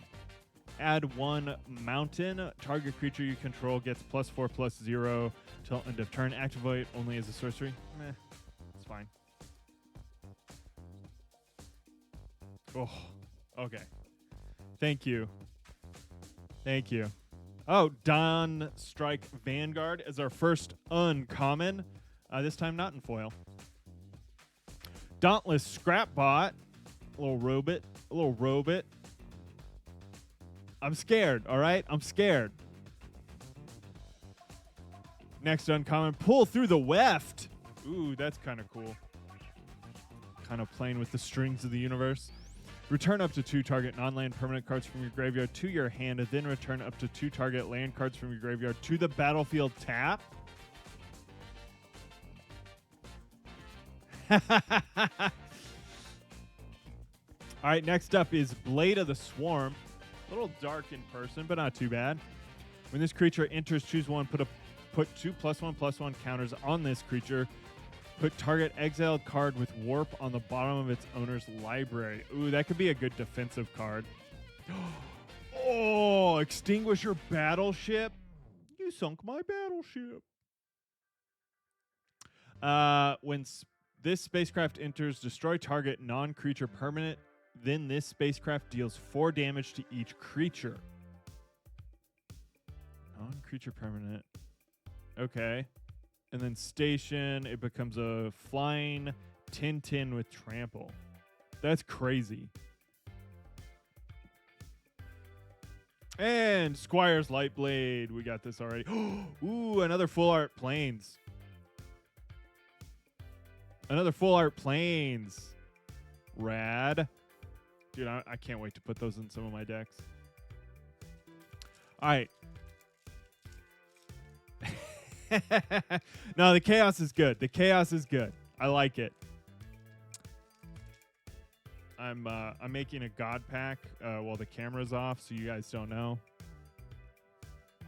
Add 1 mountain. Target creature you control gets +4/+0 till end of turn. Activate only as a sorcery. Meh, it's fine. Oh, okay. Thank you. Oh, Dawn Strike Vanguard is our first uncommon. This time not in foil. Dauntless Scrapbot. A little robot. I'm scared, all right? I'm scared. Next uncommon, Pull Through the Weft. Ooh, that's kind of cool. Kind of playing with the strings of the universe. Return up to 2 target non-land permanent cards from your graveyard to your hand, and then return up to 2 target land cards from your graveyard to the battlefield tap. All right, next up is Blade of the Swarm. A little dark in person, but not too bad. When this creature enters, choose 1. Put 2 +1/+1 counters on this creature. Put target exiled card with warp on the bottom of its owner's library. Ooh, that could be a good defensive card. Oh, extinguish your battleship. You sunk my battleship. When this spacecraft enters, destroy target non-creature permanent. Then this spacecraft deals 4 damage to each creature. Non-creature permanent. Okay. And then station, it becomes a flying 10/10 with trample. That's crazy. And Squire's Lightblade. We got this already. Ooh, another full art planes. Another full art planes. Rad. Dude, I can't wait to put those in some of my decks. All right. No, the chaos is good. The chaos is good. I like it. I'm making a god pack while the camera's off, so you guys don't know.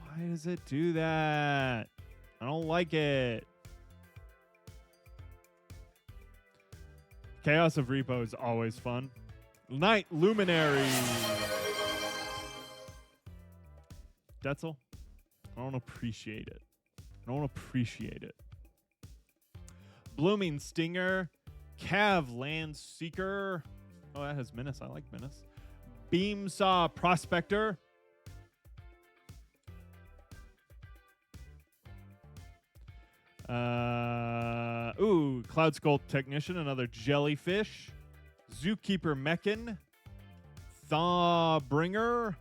Why does it do that? I don't like it. Chaos of R.E.P.O is always fun. Night Luminary. Detzel, I don't appreciate it. I don't appreciate it. Blooming Stinger. Cav Land Seeker. Oh, that has Menace. I like Menace. Beamsaw Prospector. Cloud Skull Technician, another Jellyfish. Zookeeper Mechan. Thawbringer.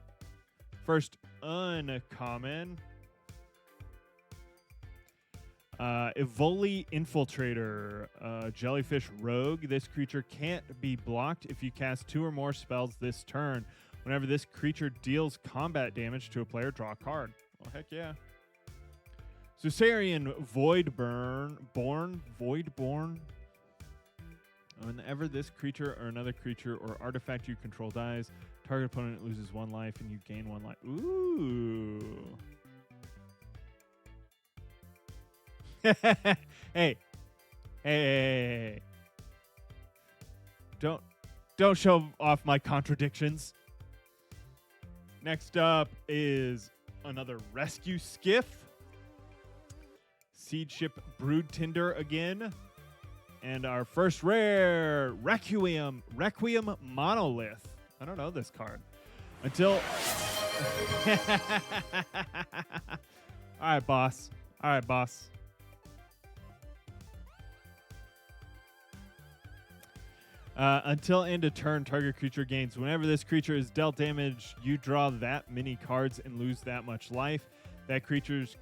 First uncommon. Evoli Infiltrator, Jellyfish Rogue. This creature can't be blocked if you cast 2 or more spells this turn. Whenever this creature deals combat damage to a player, draw a card. Oh, heck yeah. Susarian Voidborn. Whenever this creature or another creature or artifact you control dies, target opponent loses 1 life and you gain 1 life. Ooh. Hey. Don't show off my contradictions. Next up is another Rescue Skiff. Siege Ship Brood Tinder again. And our first rare, Requiem Monolith. I don't know this card. Until... All right, boss. Until end of turn, target creature gains. Whenever this creature is dealt damage, you draw that many cards and lose that much life. That creature's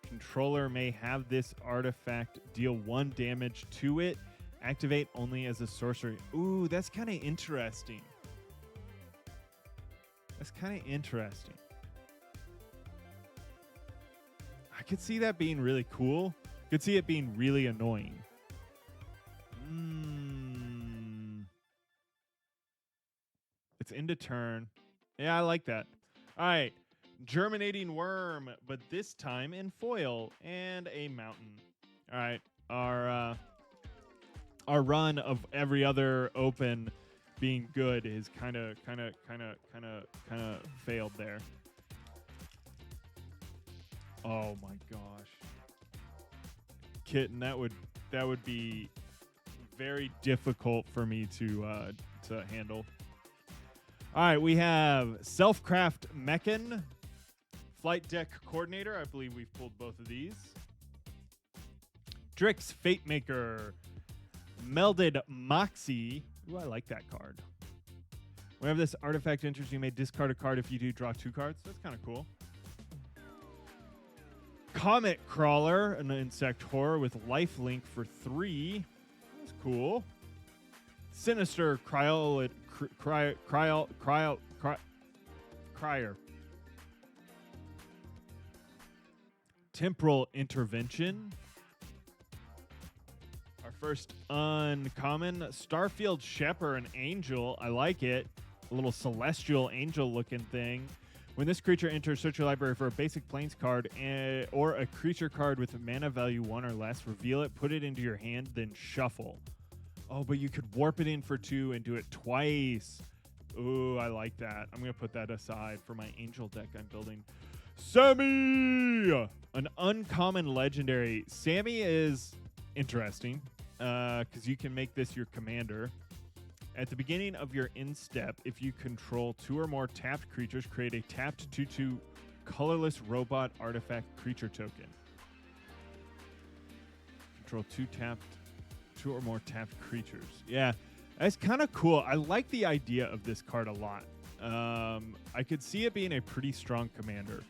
controller may have this artifact deal 1 damage to it. Activate only as a sorcery. Ooh, that's kind of interesting. I could see that being really cool. Could see it being really annoying. It's end of turn. Yeah, I like that. All right. Germinating Worm, but this time in foil and a mountain. All right. Our run of every other open being good is kind of failed there. Oh my gosh. Kitten, that would be very difficult for me to handle. All right, we have Selfcraft Mechan, Flight Deck Coordinator. I believe we've pulled both of these. Drix Fatemaker, Melded Moxie. Ooh, I like that card. Whenever this artifact enters, you may discard a card. If you do, draw 2 cards. That's kind of cool. Comet Crawler, an insect horror with lifelink for 3. That's cool. Sinister Crier. Temporal Intervention. Our first uncommon, Starfield Shepherd, an angel. I like it. A little celestial angel looking thing. When this creature enters, search your library for a basic plains card or a creature card with a mana value 1 or less. Reveal it, put it into your hand, then shuffle. Oh, but you could warp it in for 2 and do it twice. Ooh, I like that. I'm going to put that aside for my angel deck I'm building. Sammy! An uncommon legendary. Sammy is interesting because you can make this your commander. At the beginning of your end step, if you control 2 or more tapped creatures, create a tapped 2/2 colorless robot artifact creature token. Control 2 or more tapped creatures. Yeah. That's kind of cool. I like the idea of this card a lot. I could see it being a pretty strong commander.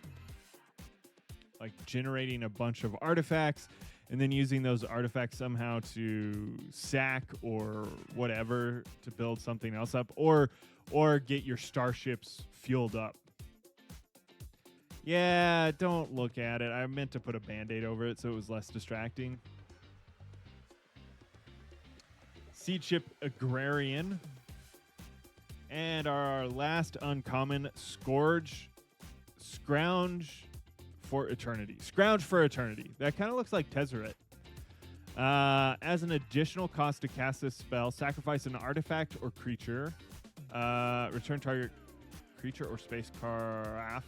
Like generating a bunch of artifacts and then using those artifacts somehow to sack or whatever to build something else up, or get your starships fueled up. Yeah, don't look at it. I meant to put a Band-Aid over it so it was less distracting. Seed Ship Agrarian. And our last uncommon, Scrounge for Eternity. Scrounge for Eternity. That kind of looks like Tezzeret. As an additional cost to cast this spell, sacrifice an artifact or creature. Return target creature or spacecraft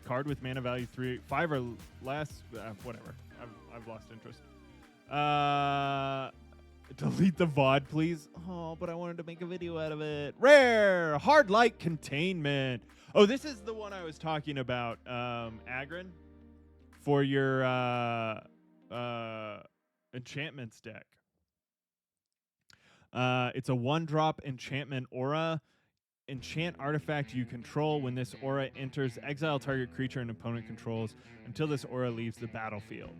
card with mana value 5 or less. Whatever. I've lost interest. Delete the VOD, please. Oh, but I wanted to make a video out of it. Rare Hard Light Containment. Oh, this is the one I was talking about, Agron, for your enchantments deck. It's a 1-drop enchantment aura. Enchant artifact you control. When this aura enters, exile target creature and opponent controls until this aura leaves the battlefield.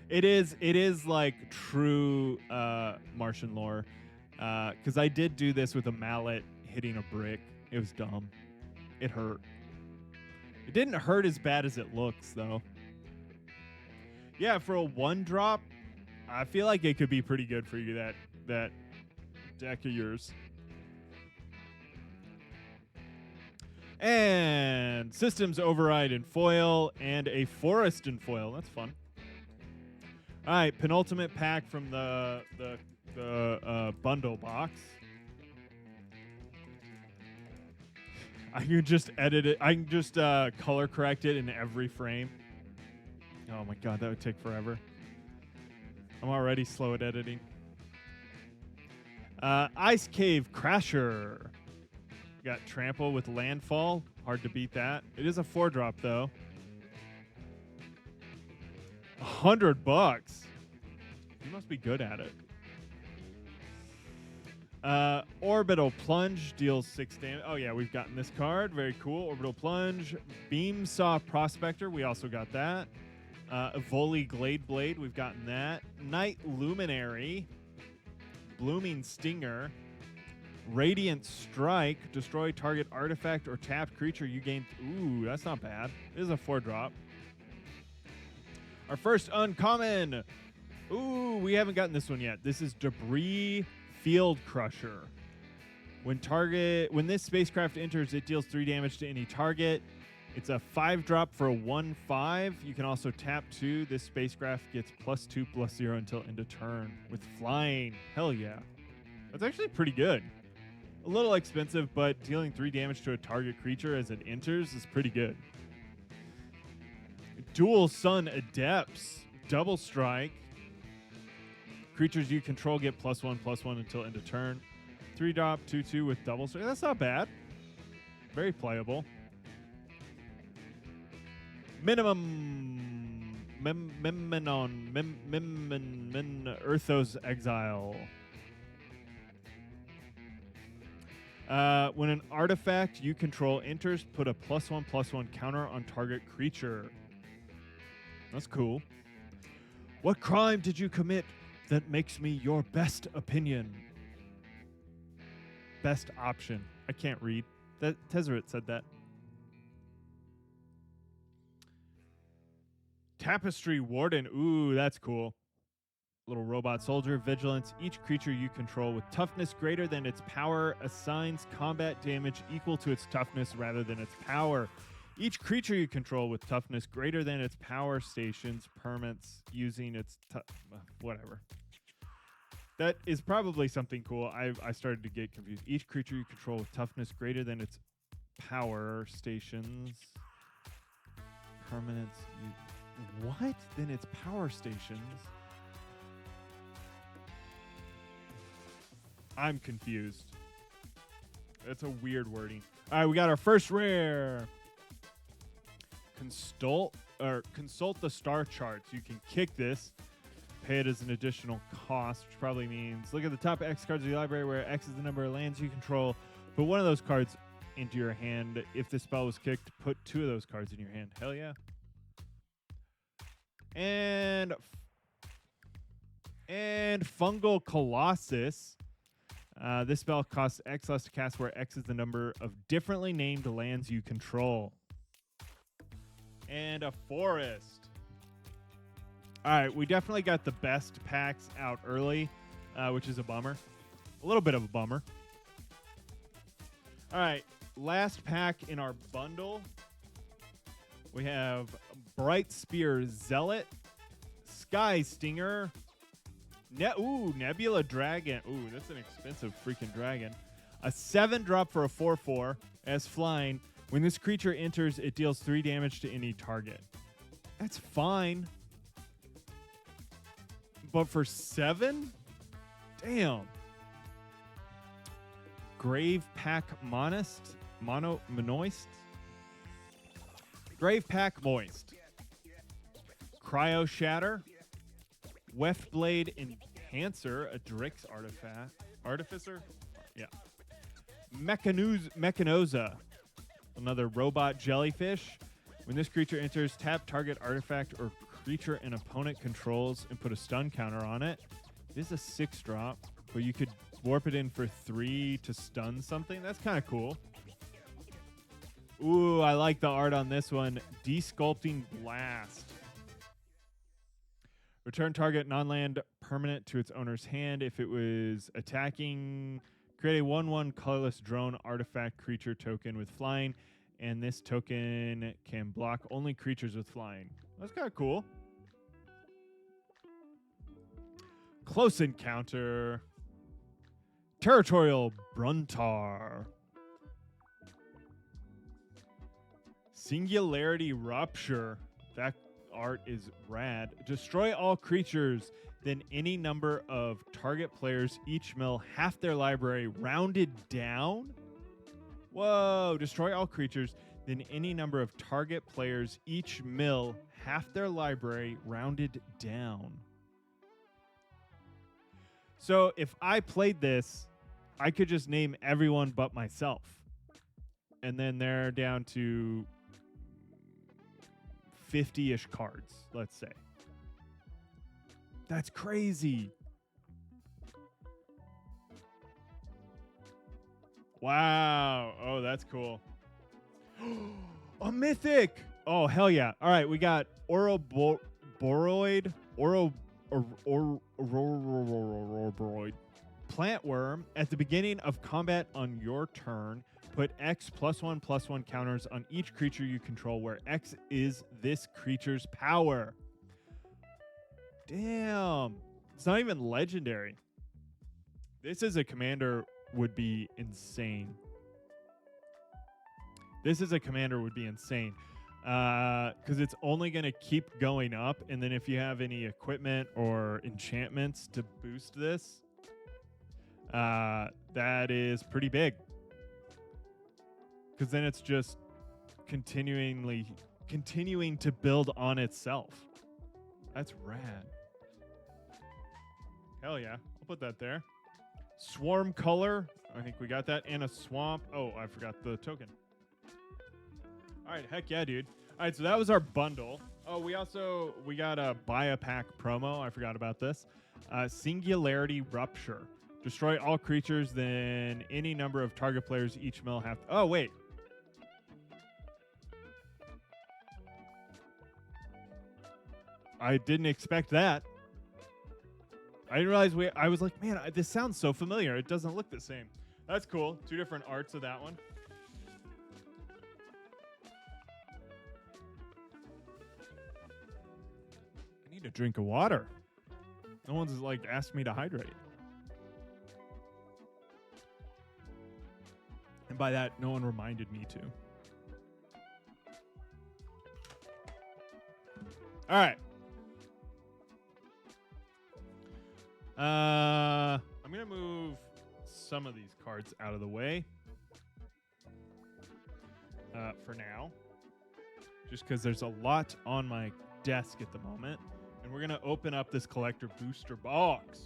It is like true Martian lore. Because I did do this with a mallet hitting a brick. It was dumb. It hurt. It didn't hurt as bad as it looks, though. Yeah, for a 1-drop, I feel like it could be pretty good for you, that deck of yours. And Systems Override in foil and a Forest in foil. That's fun. All right, penultimate pack from the bundle box. I can just edit it. I can just color correct it in every frame. Oh my god, that would take forever. I'm already slow at editing. Ice Cave Crasher. Got Trample with Landfall. Hard to beat that. It is a 4-drop though. $100. You must be good at it. Orbital Plunge deals 6 damage. Oh yeah, we've gotten this card. Very cool. Orbital Plunge. Beam Saw Prospector. We also got that. Evoli Glade Blade. We've gotten that. Night Luminary. Blooming Stinger. Radiant Strike. Destroy target artifact or tapped creature you gain. Ooh, that's not bad. It is a 4-drop. Our first uncommon. Ooh, we haven't gotten this one yet. This is Debris Field Crusher. When this spacecraft enters, it deals 3 damage to any target. It's a 5-drop for a 1/5. You can also tap 2. This spacecraft gets +2/+0 until end of turn with flying. Hell yeah. That's actually pretty good. A little expensive, but dealing 3 damage to a target creature as it enters is pretty good. Dual Sun Adepts. Double Strike. Creatures you control get +1/+1 until end of turn. 3-drop, 2/2 with double strike. That's not bad. Very playable. Earthos Exile. When an artifact you control enters, put a +1/+1 counter on target creature. That's cool. What crime did you commit that makes me your best opinion? Best option. I can't read. Tezzeret said that. Tapestry Warden. Ooh, that's cool. Little robot soldier. Vigilance. Each creature you control with toughness greater than its power assigns combat damage equal to its toughness rather than its power. Each creature you control with toughness greater than its power stations permits using its whatever. That is probably something cool. I started to get confused. Each creature you control with toughness greater than its power stations permanents. What? Then its power stations? I'm confused. That's a weird wording. All right, we got our first rare. Consult the star charts. You can kick this. pay it as an additional cost, which probably means look at the top X cards of your library where X is the number of lands you control. Put one of those cards into your hand. If the spell was kicked, put 2 of those cards in your hand. Hell yeah. And Fungal Colossus. This spell costs X less to cast where X is the number of differently named lands you control. And a Forest. All right, we definitely got the best packs out early, which is a bummer. A little bit of a bummer. All right, last pack in our bundle. We have Bright Spear Zealot, Sky Stinger, Nebula Dragon. Ooh, that's an expensive freaking dragon. A 7-drop for a 4/4 as flying. When this creature enters, it deals 3 damage to any target. That's fine. But for 7? Damn. Grave Pack Moist. Grave Pack Moist. Cryo Shatter. Weftblade Enhancer, a Drix Artificer? Yeah. Mechanoza, another robot jellyfish. When this creature enters, tap target artifact or creature an opponent controls and put a stun counter on it. This is a 6-drop, but you could warp it in for 3 to stun something. That's kind of cool. Ooh, I like the art on this one. Desculpting Blast. Return target non-land permanent to its owner's hand. If it was attacking, create a 1/1 colorless drone artifact creature token with flying, and this token can block only creatures with flying. That's kind of cool. Close Encounter. Territorial Bruntar. Singularity Rupture. That art is rad. Destroy all creatures, then any number of target players each mill half their library rounded down. Whoa. Destroy all creatures, then any number of target players each mill half their library rounded down. So if I played this, I could just name everyone but myself. And then they're down to 50-ish cards, let's say. That's crazy. Wow. Oh, that's cool. A mythic. Oh, hell yeah. All right, we got Ouroboros, Plant Worm. At the beginning of combat on your turn, put X +1/+1 counters on each creature you control where X is this creature's power. Damn. It's not even legendary. This as a commander would be insane. This as a commander would be insane. Because it's only going to keep going up. And then if you have any equipment or enchantments to boost this, that is pretty big. Because then it's just continuing to build on itself. That's rad. Hell yeah. I'll put that there. Swarm Color. I think we got that. And a Swamp. Oh, I forgot the token. All right. Heck yeah, dude. All right. So that was our bundle. Oh, we got a buy a pack promo. I forgot about this. Singularity Rupture. Destroy all creatures, then any number of target players each mill have. Oh, wait. I didn't expect that. I didn't realize I was like, man, this sounds so familiar. It doesn't look the same. That's cool. 2 different arts of that one. I need a drink of water. No one's like asked me to hydrate. And by that, no one reminded me to. All right. I'm going to move some of these cards out of the way for now. Just because there's a lot on my desk at the moment. and we're gonna open up this collector booster box.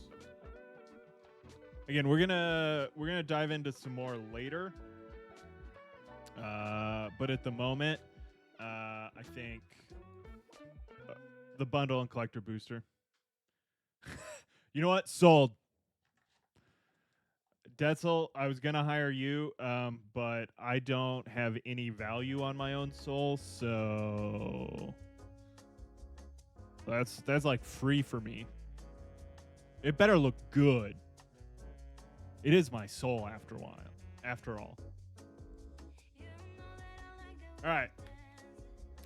Again, we're gonna dive into some more later. But at the moment, I think the bundle and collector booster. You know what? Sold. Detzel, I was gonna hire you, but I don't have any value on my own soul, so that's like free for me. It better look good. It is my soul after a while. After all. All right.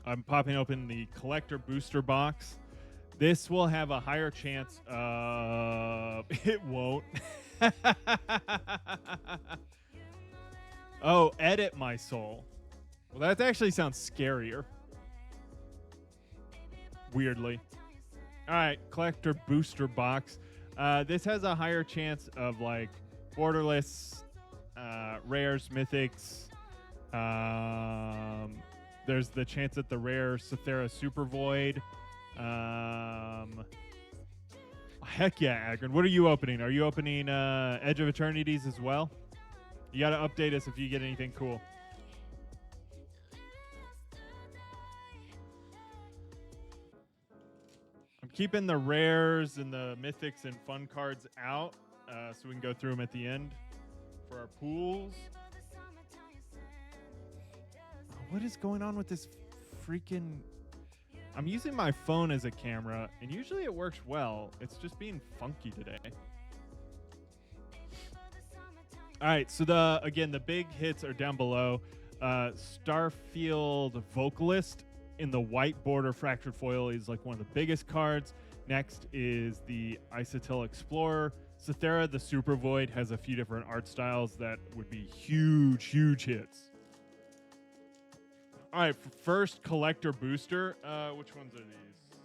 I'm popping open the collector booster box. This will have a higher chance of... It won't. Oh, edit my soul. Well, that actually sounds scarier. Weirdly. All right, collector booster box. This has a higher chance of, like, borderless, rares, mythics. There's the chance at the rare Cythera Super Void. Heck yeah, Agron. What are you opening? Are you opening Edge of Eternities as well? You got to update us if you get anything cool. I'm keeping the rares and the mythics and fun cards out so we can go through them at the end for our pools. What is going on with this freaking... I'm using my phone as a camera, and usually it works well. It's just being funky today. All right, so the big hits are down below. Starfield Vocalist in the white border fractured foil is like one of the biggest cards. Next is the Isotil Explorer. Cythera, the Super Void, has a few different art styles that would be huge, huge hits. All right, first collector booster. Which ones are these?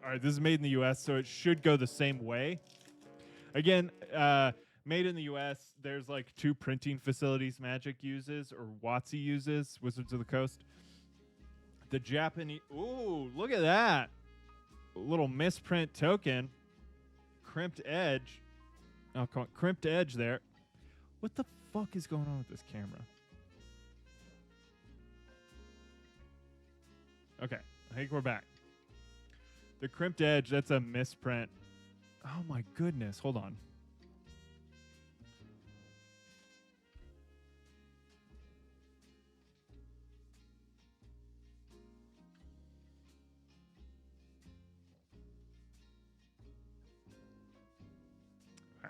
All right, this is made in the U.S., so it should go the same way. Again, made in the U.S., there's like 2 printing facilities Magic uses, or WotC uses, Wizards of the Coast. The Japanese... Ooh, look at that. A little misprint token. Crimped edge. I'll call it crimped edge there. What the fuck is going on with this camera? Okay, I think we're back. The crimped edge, that's a misprint. Oh my goodness, hold on.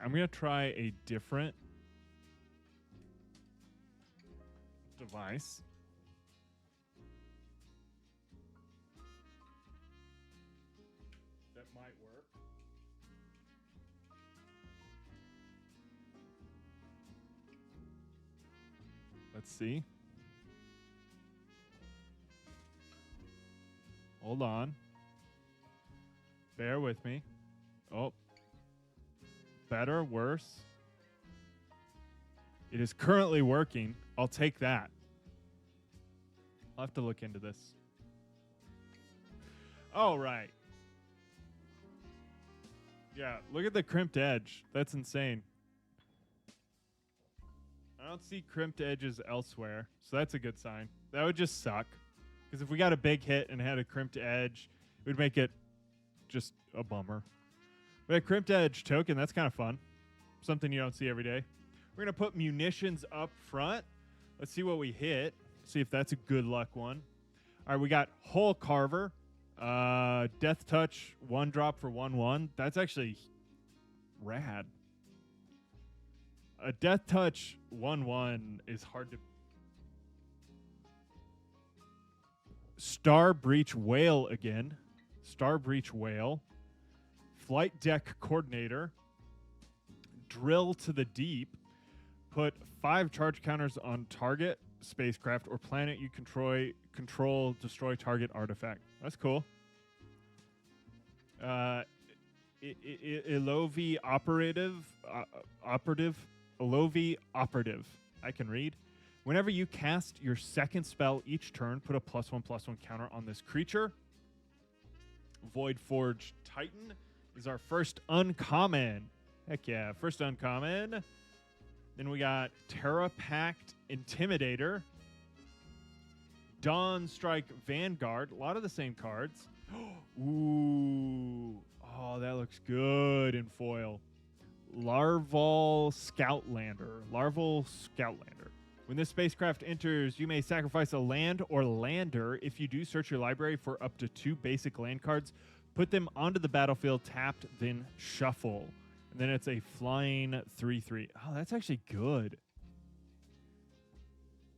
I'm going to try a different device. That might work. Let's see. Hold on. Bear with me. Oh. Better, worse. It is currently working. I'll take that. I'll have to look into this. Oh, right. Yeah, look at the crimped edge. That's insane. I don't see crimped edges elsewhere, so that's a good sign. That would just suck. Because if we got a big hit and had a crimped edge, it would make it just a bummer. But a crimped edge token, that's kind of fun. Something you don't see every day. We're going to put munitions up front. Let's see what we hit. See if that's a good luck one. All right, we got Hole Carver. Death Touch, 1-drop for 1/1. That's actually rad. A Death Touch 1/1 is hard to... Star Breach Whale again. Star Breach Whale. Flight Deck Coordinator. Drill to the Deep. Put 5 charge counters on target spacecraft or planet you control, destroy target artifact. That's cool. Ilovi Operative. Ilovi Operative. I can read. Whenever you cast your second spell each turn, put a +1/+1 counter on this creature. Voidforge Titan is our first uncommon. Heck yeah, first uncommon. Then we got Terra Pact Intimidator, Dawn Strike Vanguard, a lot of the same cards. Ooh, oh, that looks good in foil. Larval Scoutlander. When this spacecraft enters, you may sacrifice a land or lander. If you do, search your library for up to 2 basic land cards. Put them onto the battlefield, tapped, then shuffle. And then it's a flying 3/3. Oh, that's actually good.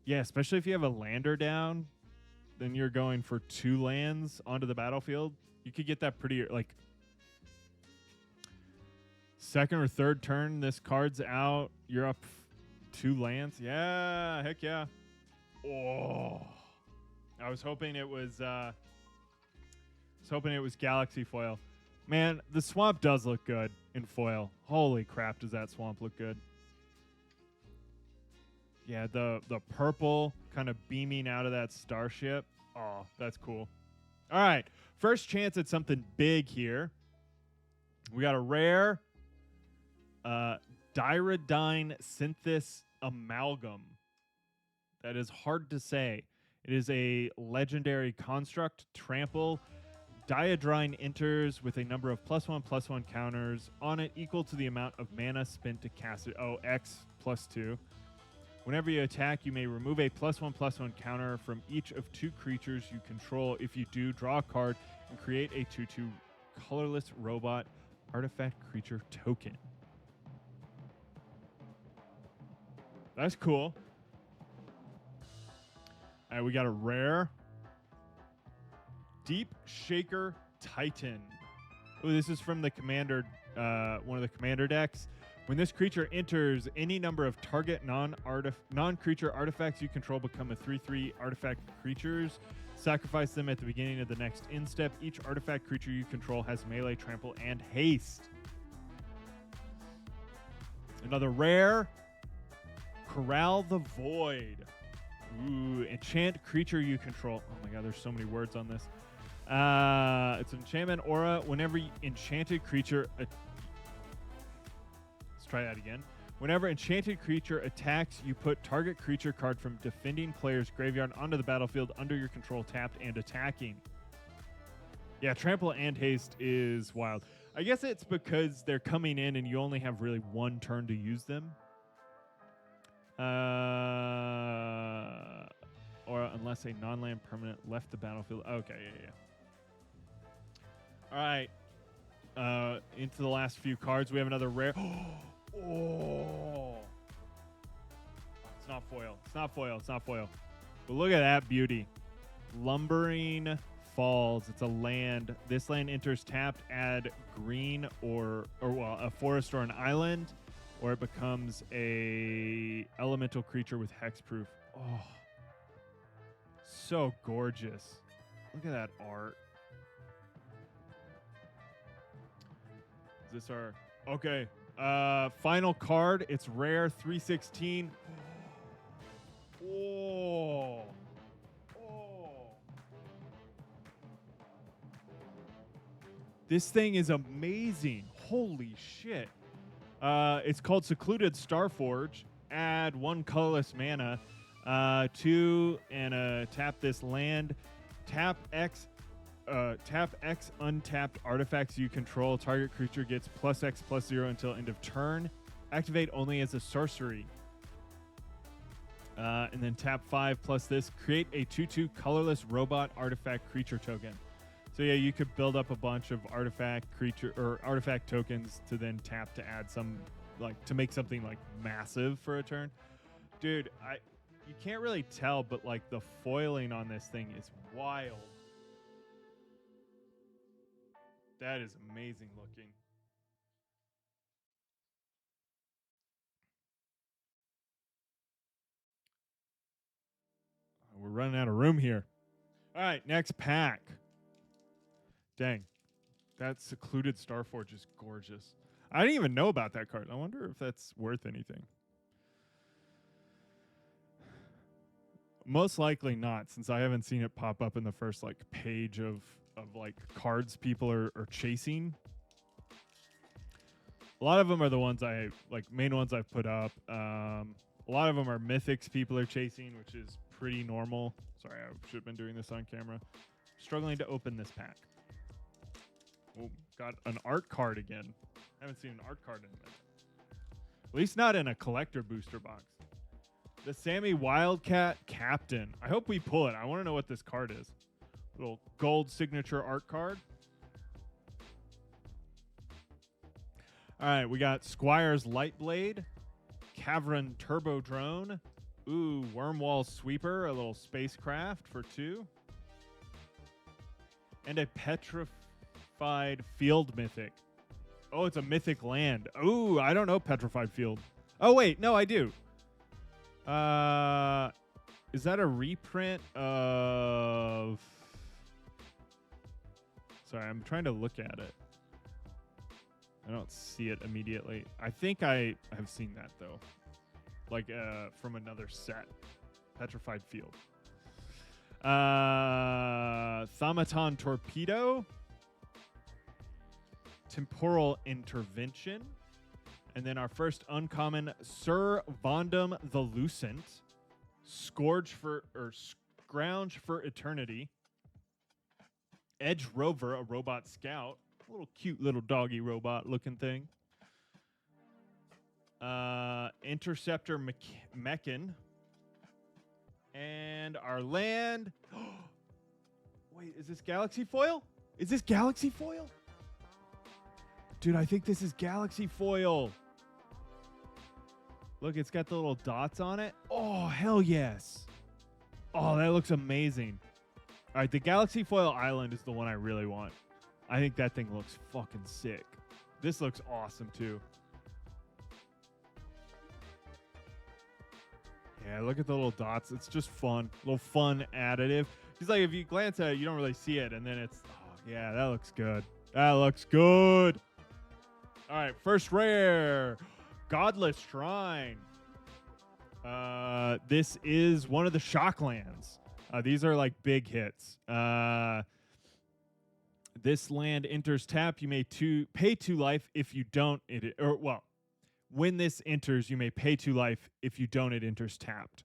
Yeah, especially if you have a lander down, then you're going for 2 lands onto the battlefield. You could get that pretty, like, second or third turn, this card's out. You're up 2 lands. Yeah, heck yeah. Oh, I was hoping it was Galaxy foil. Man, the swamp does look good in foil. Holy crap, does that swamp look good? Yeah, the purple kind of beaming out of that starship. Oh, that's cool. All right, first chance at something big here. We got a rare Dyradyne Synthesis Amalgam. That is hard to say. It is a legendary construct. Trample. Dyradyne enters with a number of +1/+1 counters on it equal to the amount of mana spent to cast it. Oh, X +2. Whenever you attack, you may remove a +1/+1 counter from each of 2 creatures you control. If you do, draw a card and create a 2/2 colorless robot artifact creature token. That's cool. All right, we got a rare Deep Shaker Titan. Oh, this is from the commander, one of the commander decks. When this creature enters, any number of target non-creature artifacts you control become a 3/3 artifact creatures. Sacrifice them at the beginning of the next end step. Each artifact creature you control has melee, trample, and haste. Another rare Corral the Void. Ooh, enchant creature you control. Oh my god, there's so many words on this. It's an enchantment aura. Whenever enchanted creature... let's try that again. Whenever enchanted creature attacks, you put target creature card from defending player's graveyard onto the battlefield under your control, tapped and attacking. Yeah, trample and haste is wild. I guess it's because they're coming in and you only have really 1 turn to use them. Or unless a non-land permanent left the battlefield. Okay, yeah. All right. Into the last few cards, we have another rare. Oh. It's not foil. But look at that beauty. Lumbering Falls. It's a land. This land enters tapped, add green or a forest or an island, or it becomes a elemental creature with hexproof. Oh. So gorgeous. Look at that art. Is this our... Okay. Final card. It's rare. 316. Oh. This thing is amazing. Holy shit. It's called Secluded Starforge. Add 1 colorless mana. 2 and tap this land. Tap X untapped artifacts you control. Target creature gets +X/+0 until end of turn. Activate only as a sorcery. And then tap 5 plus this. Create a 2/2 colorless robot artifact creature token. So yeah, you could build up a bunch of artifact creature or artifact tokens to then tap to add some, like, to make something like massive for a turn. Dude, you can't really tell, but like the foiling on this thing is wild. That is amazing looking. We're running out of room here. All right, next pack. Dang. That Secluded Starforge is gorgeous. I didn't even know about that card. I wonder if that's worth anything. Most likely not, since I haven't seen it pop up in the first like page of of like cards people are chasing. A lot of them are the ones main ones I've put up. A lot of them are mythics people are chasing, which is pretty normal. Sorry, I should have been doing this on camera. Struggling to open this pack. Oh, got an art card again. Haven't seen an art card in a minute. At least not in a collector booster box. The Sammy Wildcat Captain. I hope we pull it. I want to know what this card is. Little gold signature art card. All right, we got Squire's Lightblade, Cavern Turbo Drone, ooh, Wormwall Sweeper, a little spacecraft for 2, and a Petrified Field Mythic. Oh, it's a mythic land. Ooh, I don't know Petrified Field. Oh, wait, no, I do. Is that a reprint of... Sorry, I'm trying to look at it. I don't see it immediately. I think I have seen that, though. Like, from another set. Petrified Field. Thaumaton Torpedo. Temporal Intervention. And then our first uncommon, Sir Vondum the Lucent. Scrounge for Eternity. Edge Rover, a robot scout. A little cute little doggy robot looking thing. Interceptor Mechan. And our land. Wait, is this Galaxy Foil? Is this Galaxy Foil? Dude, I think this is Galaxy Foil. Look, it's got the little dots on it. Oh, hell yes. Oh, that looks amazing. All right, the Galaxy Foil Island is the one I really want. I think that thing looks fucking sick. This looks awesome, too. Yeah, look at the little dots. It's just fun. A little fun additive. It's like if you glance at it, you don't really see it, and then it's... Oh, yeah, that looks good. That looks good. All right, first rare. Godless Shrine. This is one of the Shocklands. These are like big hits. This land enters tap. You may pay 2 life if you don't. When this enters, you may pay 2 life. If you don't, it enters tapped.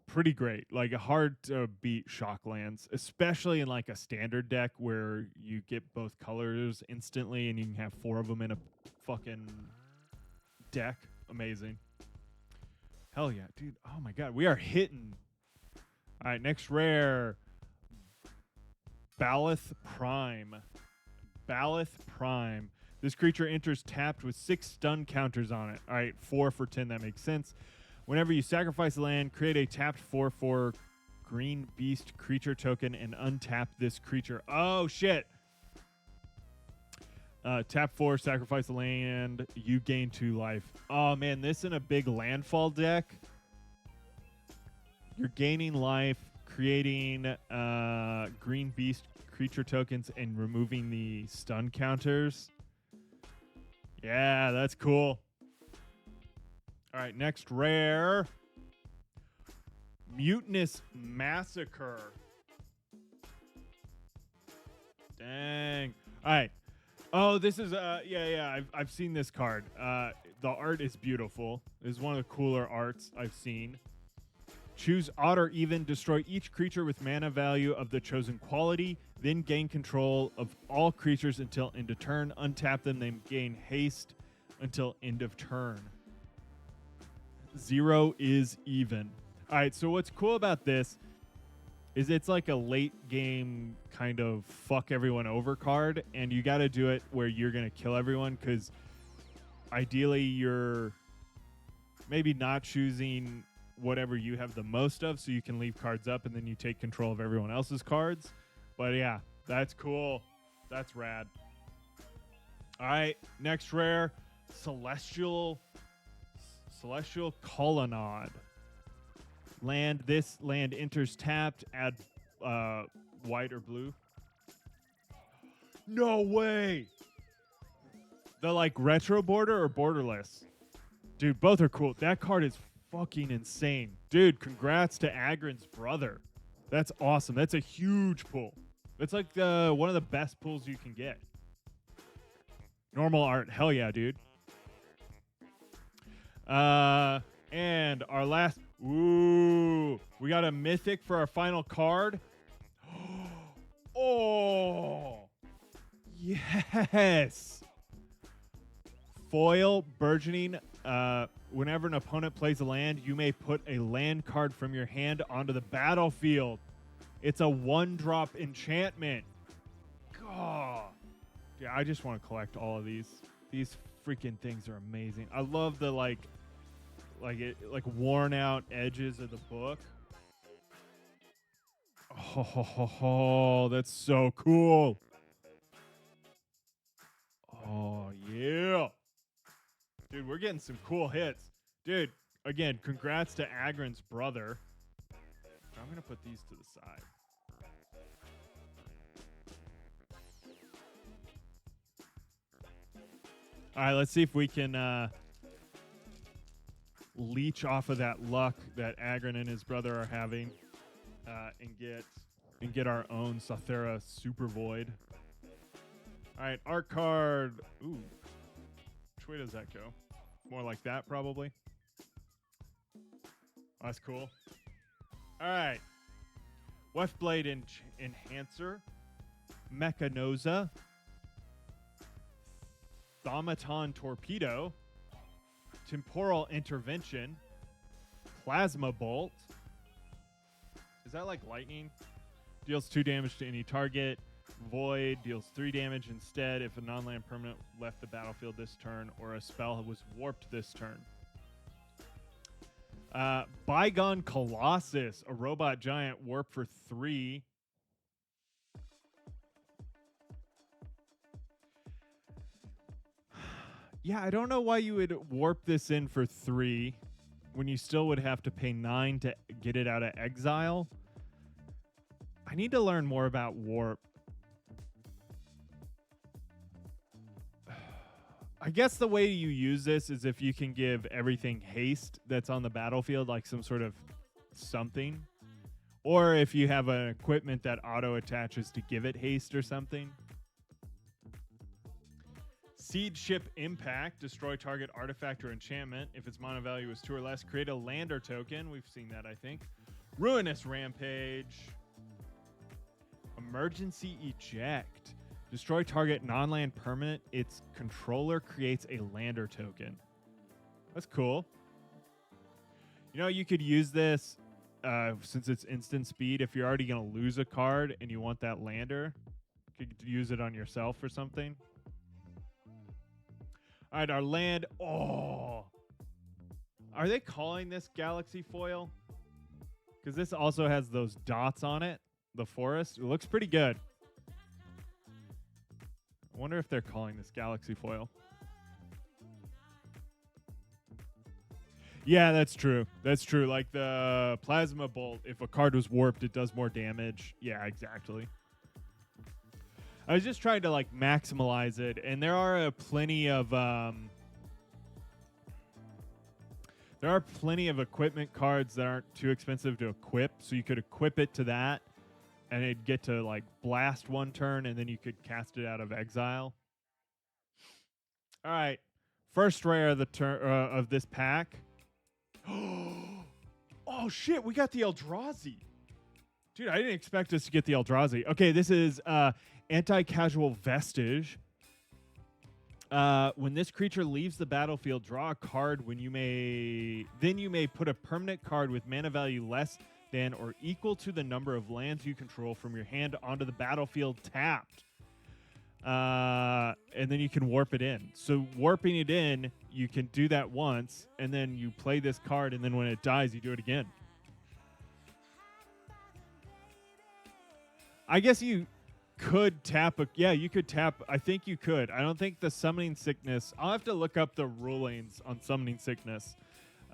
Pretty great. Like hard to beat Shocklands, especially in like a standard deck where you get both colors instantly and you can have 4 of them in a fucking deck. Amazing. Hell yeah, dude. Oh my god, we are hitting. All right, next rare. Baloth Prime. Baloth Prime. This creature enters tapped with 6 stun counters on it. All right, 4 for 10. That makes sense. Whenever you sacrifice a land, create a tapped 4/4 green beast creature token and untap this creature. Oh, shit. Tap 4, sacrifice a land. You gain 2 life. Oh, man, this in a big landfall deck. You're gaining life, creating green beast creature tokens, and removing the stun counters. Yeah, that's cool. All right, next rare. Mutinous Massacre. Dang. All right. Oh, this is yeah. I've seen this card. The art is beautiful. It's one of the cooler arts I've seen. Choose odd or even. Destroy each creature with mana value of the chosen quality. Then gain control of all creatures until end of turn. Untap them. Then gain haste until end of turn. 0 is even. All right, so what's cool about this is it's like a late game kind of fuck everyone over card, and you got to do it where you're going to kill everyone, because ideally you're maybe not choosing whatever you have the most of, so you can leave cards up and then you take control of everyone else's cards. But yeah, that's cool. That's rad. All right, next rare, Celestial Colonnade. Land. This land enters tapped. Add white or blue. No way. The like retro border or borderless? Dude, both are cool. That card is fucking insane. Dude, congrats to Agrin's brother. That's awesome. That's a huge pull. It's like one of the best pulls you can get. Normal art, hell yeah, dude. And our last, ooh, we got a mythic for our final card. Oh, yes. Foil burgeoning. Whenever an opponent plays a land, you may put a land card from your hand onto the battlefield. It's a 1-drop enchantment. God. Yeah, I just want to collect all of these. These freaking things are amazing. I love the like worn out edges of the book. Oh, that's so cool. Oh, yeah. Dude, we're getting some cool hits. Dude, again, congrats to Agron's brother. I'm going to put these to the side. All right, let's see if we can leech off of that luck that Agron and his brother are having and get our own Sathera Super Void. All right, art card. Ooh. Which way does that go? More like that, probably. Oh, that's cool. All right. Weftblade Enhancer. Mechanoza. Thaumaton Torpedo. Temporal Intervention. Plasma Bolt. Is that like lightning? Deals 2 damage to any target. Void deals 3 damage instead if a non-land permanent left the battlefield this turn or a spell was warped this turn. Bygone Colossus, a robot giant, warp for 3. Yeah, I don't know why you would warp this in for 3 when you still would have to pay 9 to get it out of exile. I need to learn more about warp. I guess the way you use this is if you can give everything haste that's on the battlefield, like some sort of something. Or if you have an equipment that auto-attaches to give it haste or something. Seed Ship Impact. Destroy target artifact or enchantment. If its mana value is 2 or less, create a lander token. We've seen that, I think. Ruinous Rampage. Emergency Eject. Destroy target non-land permanent. Its controller creates a lander token. That's cool. You know, you could use this since it's instant speed. If you're already going to lose a card and you want that lander, you could use it on yourself or something. All right, our land. Oh. Are they calling this Galaxy Foil? Because this also has those dots on it. The forest. It looks pretty good. I wonder if they're calling this Galaxy Foil. Yeah, that's true. That's true. Like the Plasma Bolt, if a card was warped, it does more damage. Yeah, exactly. I was just trying to like maximize it, and there are plenty of equipment cards that aren't too expensive to equip, so you could equip it to that. And it'd get to like blast 1 turn, and then you could cast it out of exile. All right, first rare of the turn of this pack. Oh shit, we got the Eldrazi, dude! I didn't expect us to get the Eldrazi. Okay, this is Anti-Casual Vestige. When this creature leaves the battlefield, draw a card. Then you may put a permanent card with mana value less than or equal to the number of lands you control from your hand onto the battlefield tapped. And then you can warp it in. So warping it in, you can do that once, and then you play this card, and then when it dies, you do it again. I guess you could tap you could tap. I think you could. I don't think the Summoning Sickness. I'll have to look up the rulings on Summoning Sickness.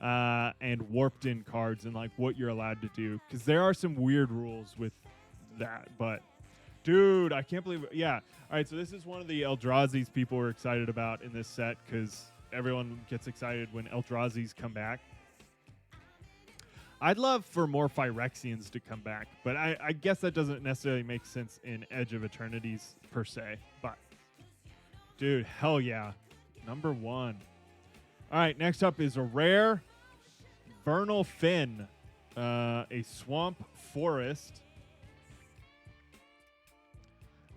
And warped in cards and like what you're allowed to do, because there are some weird rules with that. But dude, I can't believe it. Yeah. All right, so this is one of the Eldrazi's people were excited about in this set, because everyone gets excited when Eldrazi's come back. I'd love for more Phyrexians to come back, but I guess that doesn't necessarily make sense in Edge of Eternities per se. But, dude, hell yeah. Number 1. All right, next up is a rare Vernal Fin, a swamp forest.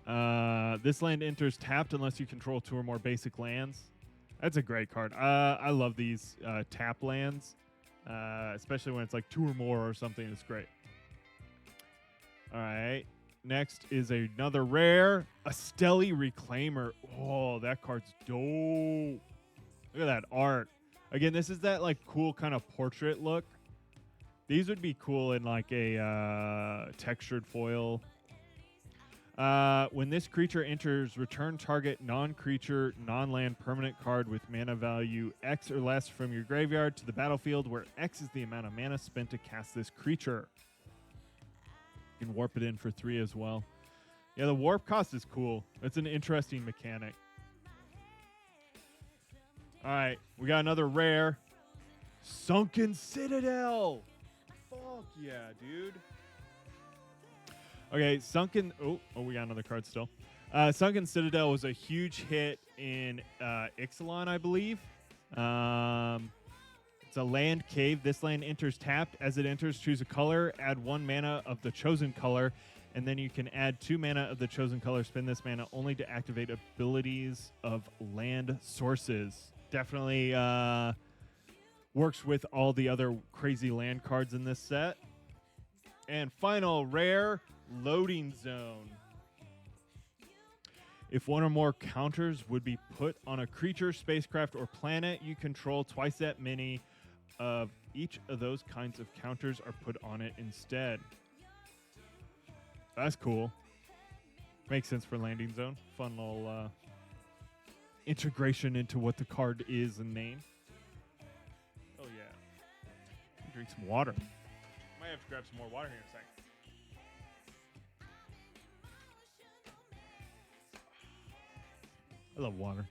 This land enters tapped unless you control 2 or more basic lands. That's a great card. I love these tap lands, especially when it's like 2 or more or something. It's great. All right. Next is another rare, a Stelly Reclaimer. Oh, that card's dope. Look at that art. Again, this is that like cool kind of portrait look. These would be cool in like a textured foil. When this creature enters, return target non-creature, non-land permanent card with mana value X or less from your graveyard to the battlefield, where X is the amount of mana spent to cast this creature. You can warp it in for 3 as well. Yeah, the warp cost is cool. It's an interesting mechanic. All right, we got another rare. Sunken Citadel. Fuck yeah, dude. Okay, Sunken... Oh, we got another card still. Sunken Citadel was a huge hit in Ixalan, I believe. It's a land cave. This land enters tapped. As it enters, choose a color. Add 1 mana of the chosen color. And then you can add 2 mana of the chosen color. Spend this mana only to activate abilities of land sources. Definitely works with all the other crazy land cards in this set. And final rare... Loading Zone. If 1 or more counters would be put on a creature, spacecraft, or planet you control, twice that many of each of those kinds of counters are put on it instead. That's cool. Makes sense for Landing Zone. Fun little integration into what the card is and name. Oh yeah. Drink some water. Might have to grab some more water here in a second. I love water.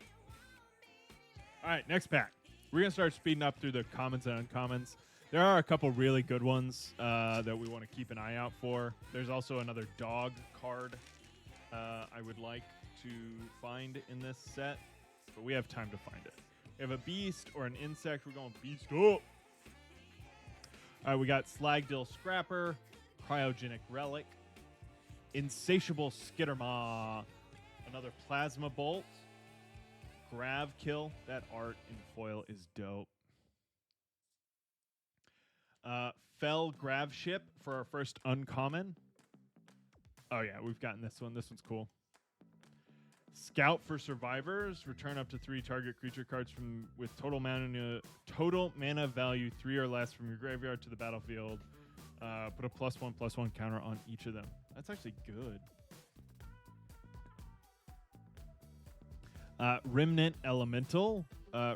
All right, next pack. We're going to start speeding up through the commons and uncommons. There are a couple really good ones that we want to keep an eye out for. There's also another dog card I would like to find in this set, but we have time to find it. We have a beast or an insect. We're going beast up. All right, we got Slagdill Scrapper, Cryogenic Relic, Insatiable Skittermaw, another Plasma Bolt, Grav Kill. That art in foil is dope. Fell Grav Ship for our first uncommon. Oh yeah, we've gotten this one. This one's cool. Scout for Survivors. Return up to 3 target creature cards with total mana value 3 or less from your graveyard to the battlefield. Put a +1/+1 counter on each of them. That's actually good. Remnant Elemental.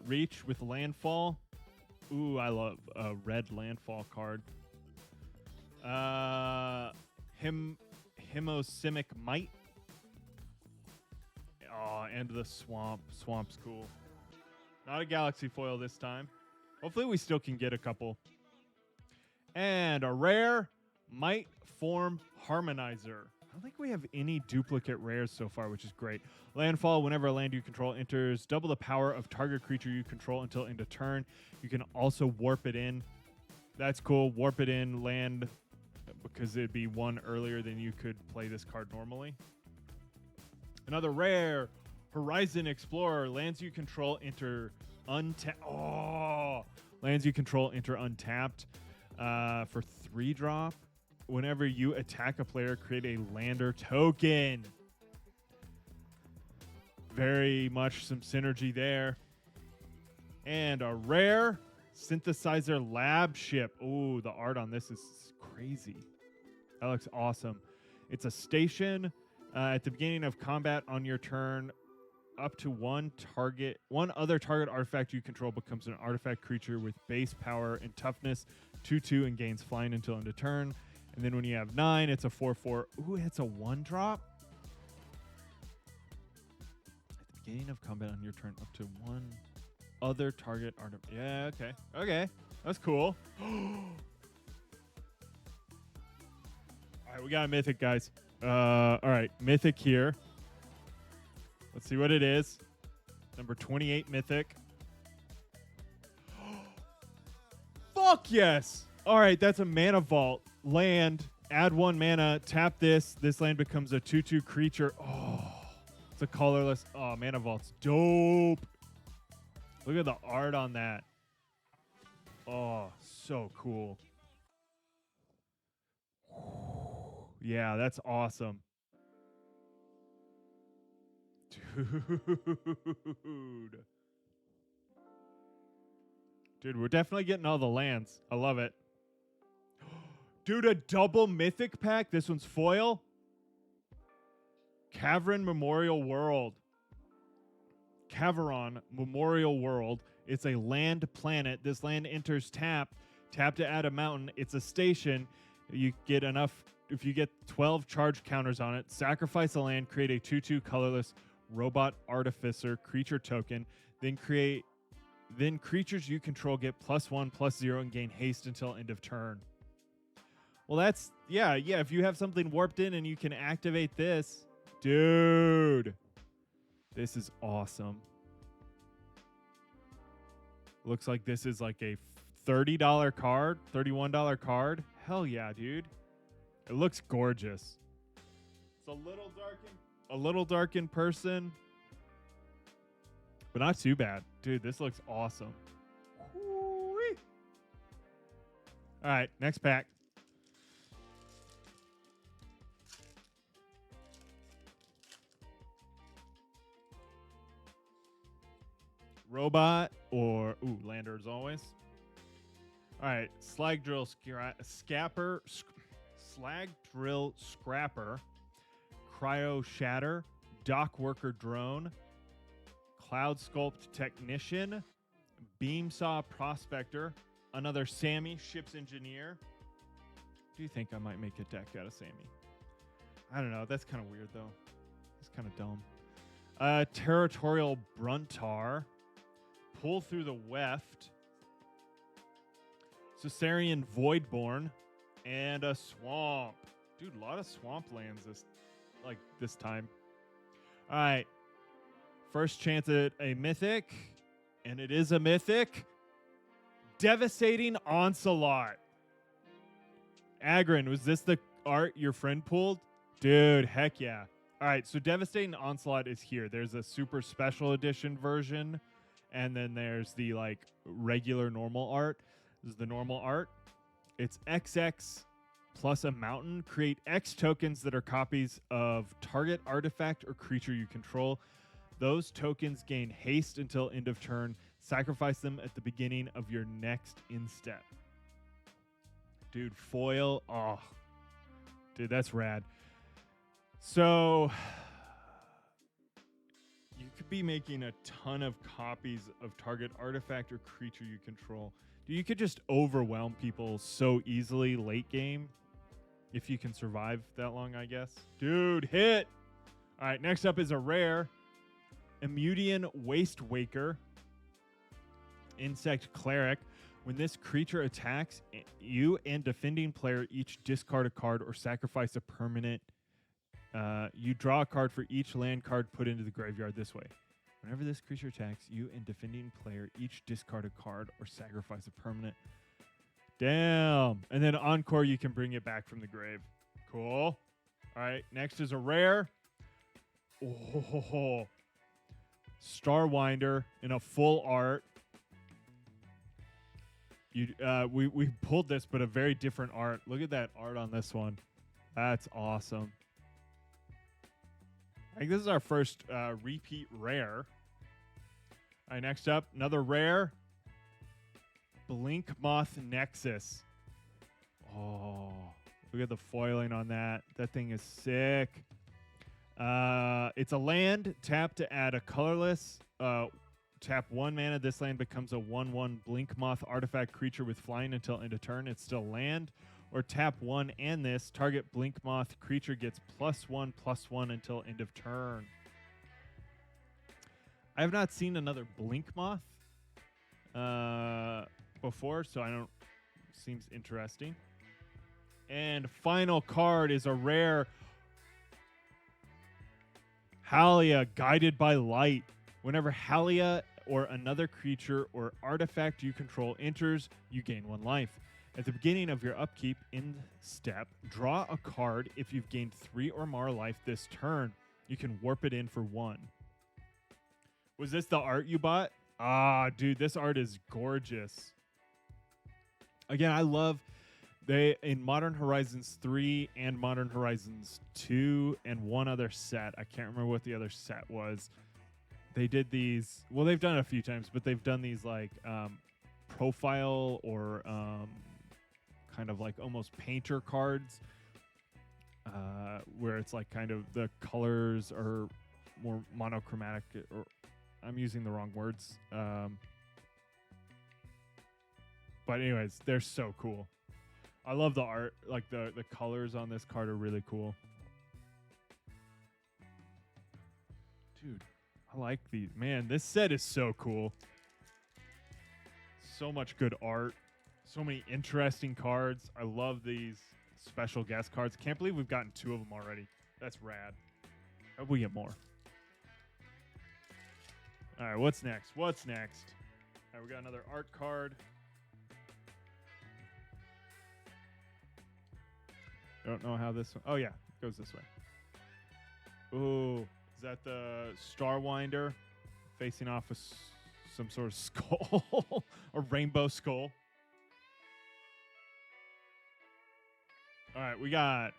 Reach with landfall. Ooh, I love a red landfall card. Hemosimic Might. Oh, and the Swamp. Swamp's cool. Not a Galaxy foil this time. Hopefully we still can get a couple. And a rare Might Form Harmonizer. I don't think we have any duplicate rares so far, which is great. Landfall, whenever a land you control enters, double the power of target creature you control until end of turn. You can also warp it in. That's cool. Warp it in, land, because it'd be 1 earlier than you could play this card normally. Another rare, Horizon Explorer. Lands you control enter untapped. Oh! Lands you control enter untapped for 3-drop. Whenever you attack a player, create a lander token. Very much some synergy there. And a rare Synthesizer Lab Ship. Ooh, the art on this is crazy. That looks awesome. It's a station. At the beginning of combat on your turn, up to one other target artifact you control becomes an artifact creature with base power and toughness 2/2 and gains flying until end of turn. And then when you have 9, it's a 4/4. Ooh, it's a 1-drop. At the beginning of combat on your turn, up to 1 other target artifact. Yeah, okay. Okay. That's cool. All right, we got a mythic, guys. All right, mythic here. Let's see what it is. Number 28 mythic. Fuck yes! All right, that's a mana vault. Land, add 1 mana, tap this. This land becomes a 2/2 creature. Oh, it's a colorless. Oh, mana vault's dope. Look at the art on that. Oh, so cool. Yeah, that's awesome. Dude, we're definitely getting all the lands. I love it. Dude, a double mythic pack. This one's foil. Cavern Memorial World. Caveron Memorial World. It's a land planet. This land enters tap. Tap to add a mountain. It's a station. You get enough. If you get 12 charge counters on it, sacrifice a land, create a 2/2 colorless robot artificer creature token, then creatures you control get +1/+0 and gain haste until end of turn. Well, that's yeah. If you have something warped in and you can activate this, dude, this is awesome. Looks like this is like a $30 card, $31 card. Hell yeah, dude. It looks gorgeous. It's a little dark in person, but not too bad. Dude, this looks awesome. Woo-wee. All right, next pack. Robot or lander as always. All right, slag drill scrapper, cryo shatter, dock worker drone, cloud sculpt technician, beam saw prospector, another Sammy ship's engineer. Do you think I might make a deck out of Sammy? I don't know. That's kind of weird though. It's kind of dumb. Territorial Bruntar. Pull through the Weft, Caesarian Voidborn, and a swamp. Dude, a lot of swamp lands this time. All right. First chance at a mythic, and it is a mythic. Devastating Onslaught. Agron, was this the art your friend pulled? Dude, heck yeah. All right, so Devastating Onslaught is here. There's a super special edition version. And then there's the regular normal art. This is the normal art. It's XX plus a mountain. Create X tokens that are copies of target artifact or creature you control. Those tokens gain haste until end of turn. Sacrifice them at the beginning of your next in-step. Dude, foil. Oh, dude, that's rad. So you could be making a ton of copies of target artifact or creature you control. Dude, you could just overwhelm people so easily late game if you can survive that long, I guess. Dude, hit! All right, next up is a rare. Emudian Waste Waker. Insect Cleric. When this creature attacks, you and defending player each discard a card or sacrifice a permanent. You draw a card for each land card put into the graveyard this way. Whenever this creature attacks, you and defending player each discard a card or sacrifice a permanent. Damn. And then Encore, you can bring it back from the grave. Cool. All right, next is a rare. Oh, Starwinder in a full art. We pulled this, but a very different art. Look at that art on this one. That's awesome. I think this is our first repeat rare. All right, next up, another rare. Blink Moth Nexus. Oh, look at the foiling on that. That thing is sick. It's a land. Tap to add a colorless. Tap 1 mana. This land becomes a 1/1 Blink Moth artifact creature with flying until end of turn. It's still land. Or tap 1 and this. Target Blink Moth creature gets +1/+1 until end of turn. I have not seen another Blink Moth before, so I don't. Seems interesting. And final card is a rare Halia, Guided by Light. Whenever Halia or another creature or artifact you control enters, you gain 1 life. At the beginning of your upkeep in step, draw a card. If you've gained 3 or more life this turn, you can warp it in for 1. Was this the art you bought? Ah, dude, this art is gorgeous. Again, I love they in Modern Horizons 3 and Modern Horizons 2 and one other set. I can't remember what the other set was. They did these, well, they've done it a few times, but they've done these like profile or kind of like almost painter cards where it's like kind of the colors are more monochromatic, or I'm using the wrong words. But anyways, they're so cool. I love the art. Like the colors on this card are really cool. Dude, I like these. Man, this set is so cool. So much good art. So many interesting cards. I love these special guest cards. Can't believe we've gotten 2 of them already. That's rad. Hope we get more. All right, what's next? What's next? All right, we got another art card. Don't know how this one. Oh, yeah. It goes this way. Ooh. Is that the Starwinder facing off some sort of skull? A rainbow skull. All right. We got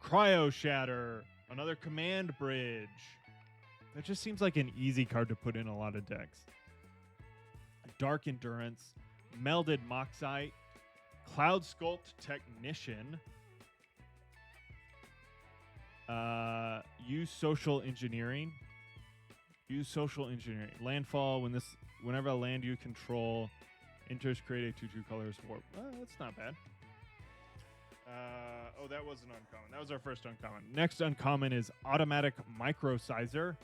Cryo Shatter. Another command bridge. That just seems like an easy card to put in a lot of decks. Dark Endurance. Melded Moxite. Cloud Sculpt Technician. Use social engineering. Use social engineering. Landfall. Whenever a land you control enters, create a 2/2 colors warp. That's not bad. Oh, that was an uncommon. That was our first uncommon. Next uncommon is Automatic Microsizer.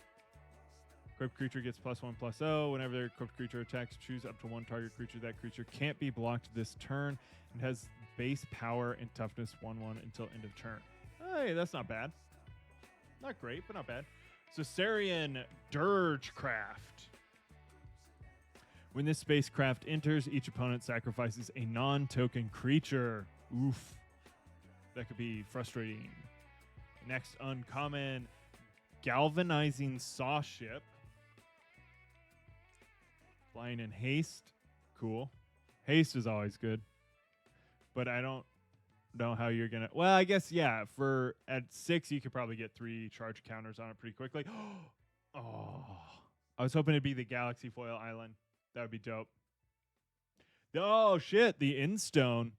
Equipped creature gets +1/+0. Whenever their equipped creature attacks, choose up to 1 target creature. That creature can't be blocked this turn and has base power and toughness 1/1 until end of turn. Hey, that's not bad. Not great, but not bad. Caesarian Dirgecraft. When this spacecraft enters, each opponent sacrifices a non-token creature. Oof. That could be frustrating. Next uncommon, Galvanizing Sawship. Flying in haste. Cool. Haste is always good. But I don't know how you're gonna. Well, I guess yeah. For at 6, you could probably get 3 charge counters on it pretty quickly. Oh, I was hoping it'd be the Galaxy Foil Island. That would be dope. Oh shit, the Instone.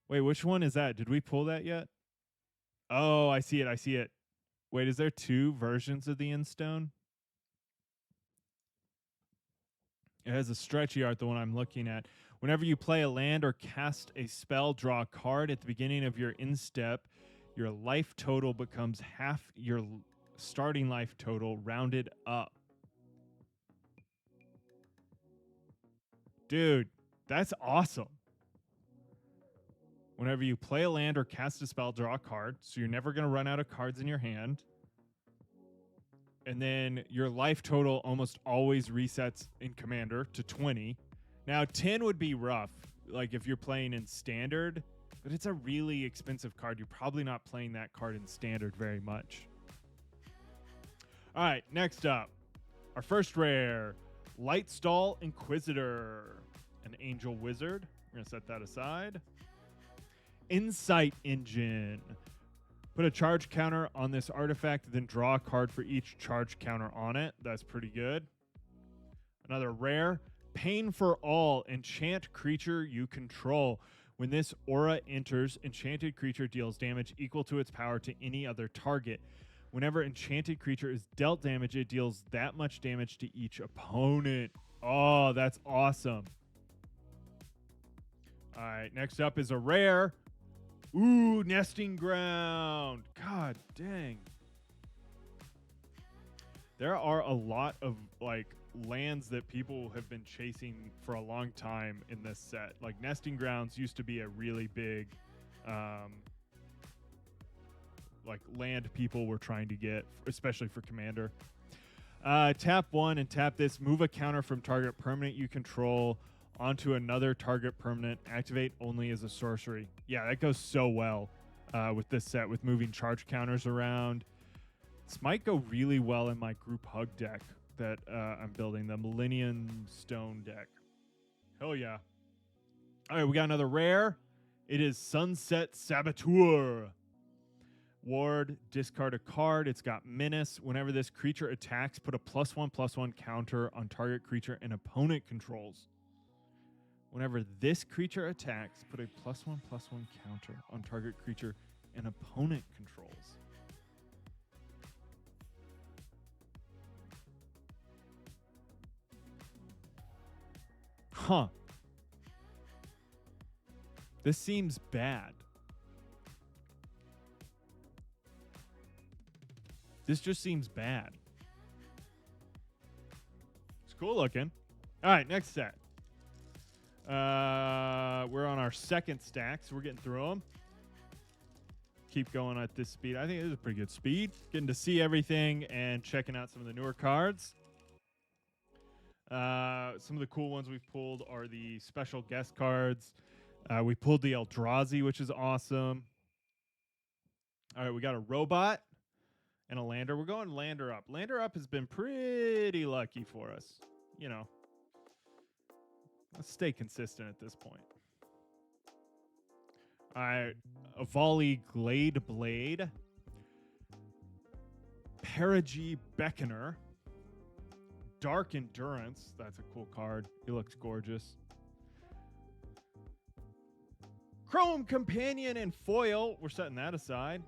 Wait, which one is that? Did we pull that yet? Oh, I see it. I see it. Wait, is there 2 versions of the Instone? It has a stretchy art, the one I'm looking at. Whenever you play a land or cast a spell, draw a card. At the beginning of your instep, your life total becomes half your starting life total rounded up. Dude, that's awesome. Whenever you play a land or cast a spell, draw a card. So you're never going to run out of cards in your hand. And then your life total almost always resets in Commander to 20. Now, 10 would be rough, like if you're playing in Standard, but it's a really expensive card. You're probably not playing that card in Standard very much. All right, next up, our first rare, Lightstall Inquisitor, an Angel Wizard. We're going to set that aside. Insight Engine. Put a charge counter on this artifact, then draw a card for each charge counter on it. That's pretty good. Another rare, Pain for All, enchant creature you control. When this aura enters, enchanted creature deals damage equal to its power to any other target. Whenever enchanted creature is dealt damage, it deals that much damage to each opponent. Oh, that's awesome. All right, next up is a rare. Ooh, Nesting Ground. God dang. There are a lot of like lands that people have been chasing for a long time in this set. Like Nesting Grounds used to be a really big like land people were trying to get, especially for Commander. Tap 1 and tap this. Move a counter from target permanent you control onto another target permanent. Activate only as a sorcery. Yeah, that goes so well with this set, with moving charge counters around. This might go really well in my group hug deck that I'm building, the Millennium Stone deck. Hell yeah. All right, we got another rare. It is Sunset Saboteur. Ward, discard a card. It's got Menace. Whenever this creature attacks, put a +1/+1 counter on target creature an opponent controls. Whenever this creature attacks, put a +1/+1 counter on target creature an opponent controls. Huh. This seems bad. This just seems bad. It's cool looking. All right, next set. We're on our second stack, so we're getting through them. Keep going at this speed. I think this is a pretty good speed. Getting to see everything and checking out some of the newer cards. Some of the cool ones we've pulled are the special guest cards. We pulled the Eldrazi, which is awesome. All right, we got a robot and a lander. We're going lander up. Lander up has been pretty lucky for us. You know, let's stay consistent at this point. All right, a volley Glade Blade. Perigi Beckoner. Dark Endurance. That's a cool card. He looks gorgeous. Chrome Companion and Foil. We're setting that aside.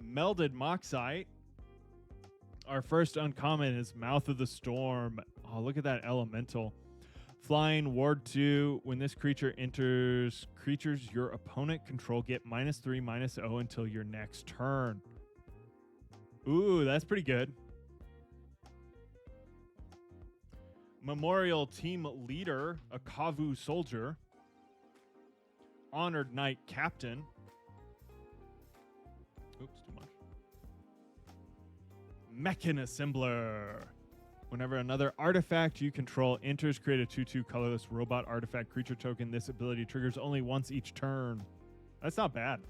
Melded Moxite. Our first uncommon is Mouth of the Storm. Oh, look at that elemental. Flying Ward 2. When this creature enters creatures your opponent control, get -3/-0 until your next turn. Ooh, that's pretty good. Memorial Team Leader, a Kavu Soldier. Honored Knight Captain. Oops, too much. Mechan Assembler. Whenever another artifact you control enters, create a 2/2 colorless robot artifact creature token. This ability triggers only once each turn. That's not bad.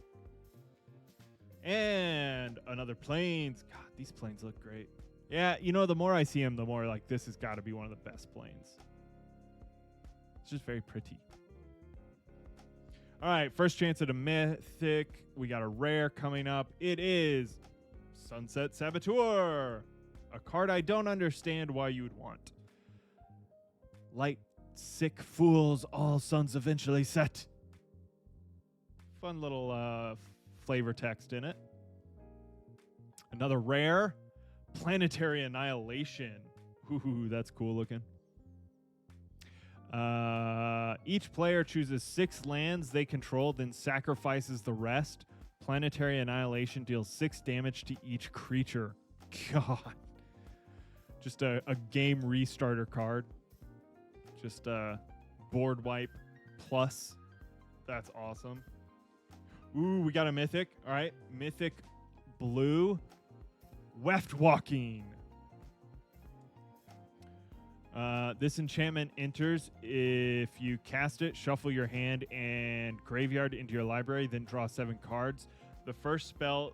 And another Plains. God, these Plains look great. Yeah, you know, the more I see them, the more like this has got to be one of the best Plains. It's just very pretty. All right, first chance at a mythic. We got a rare coming up. It is Sunset Saboteur, a card I don't understand why you would want. Light, sick fools, all suns eventually set. Fun little flavor text in it. Another rare, Planetary Annihilation. Ooh, that's cool looking. Each player chooses 6 lands they control, then sacrifices the rest. Planetary Annihilation deals 6 damage to each creature. God. Just a game restarter card. Just a board wipe plus. That's awesome. Ooh, we got a mythic. All right. Mythic blue. Weft Walking. This enchantment enters. If you cast it, shuffle your hand and graveyard into your library, then draw 7 cards. The first spell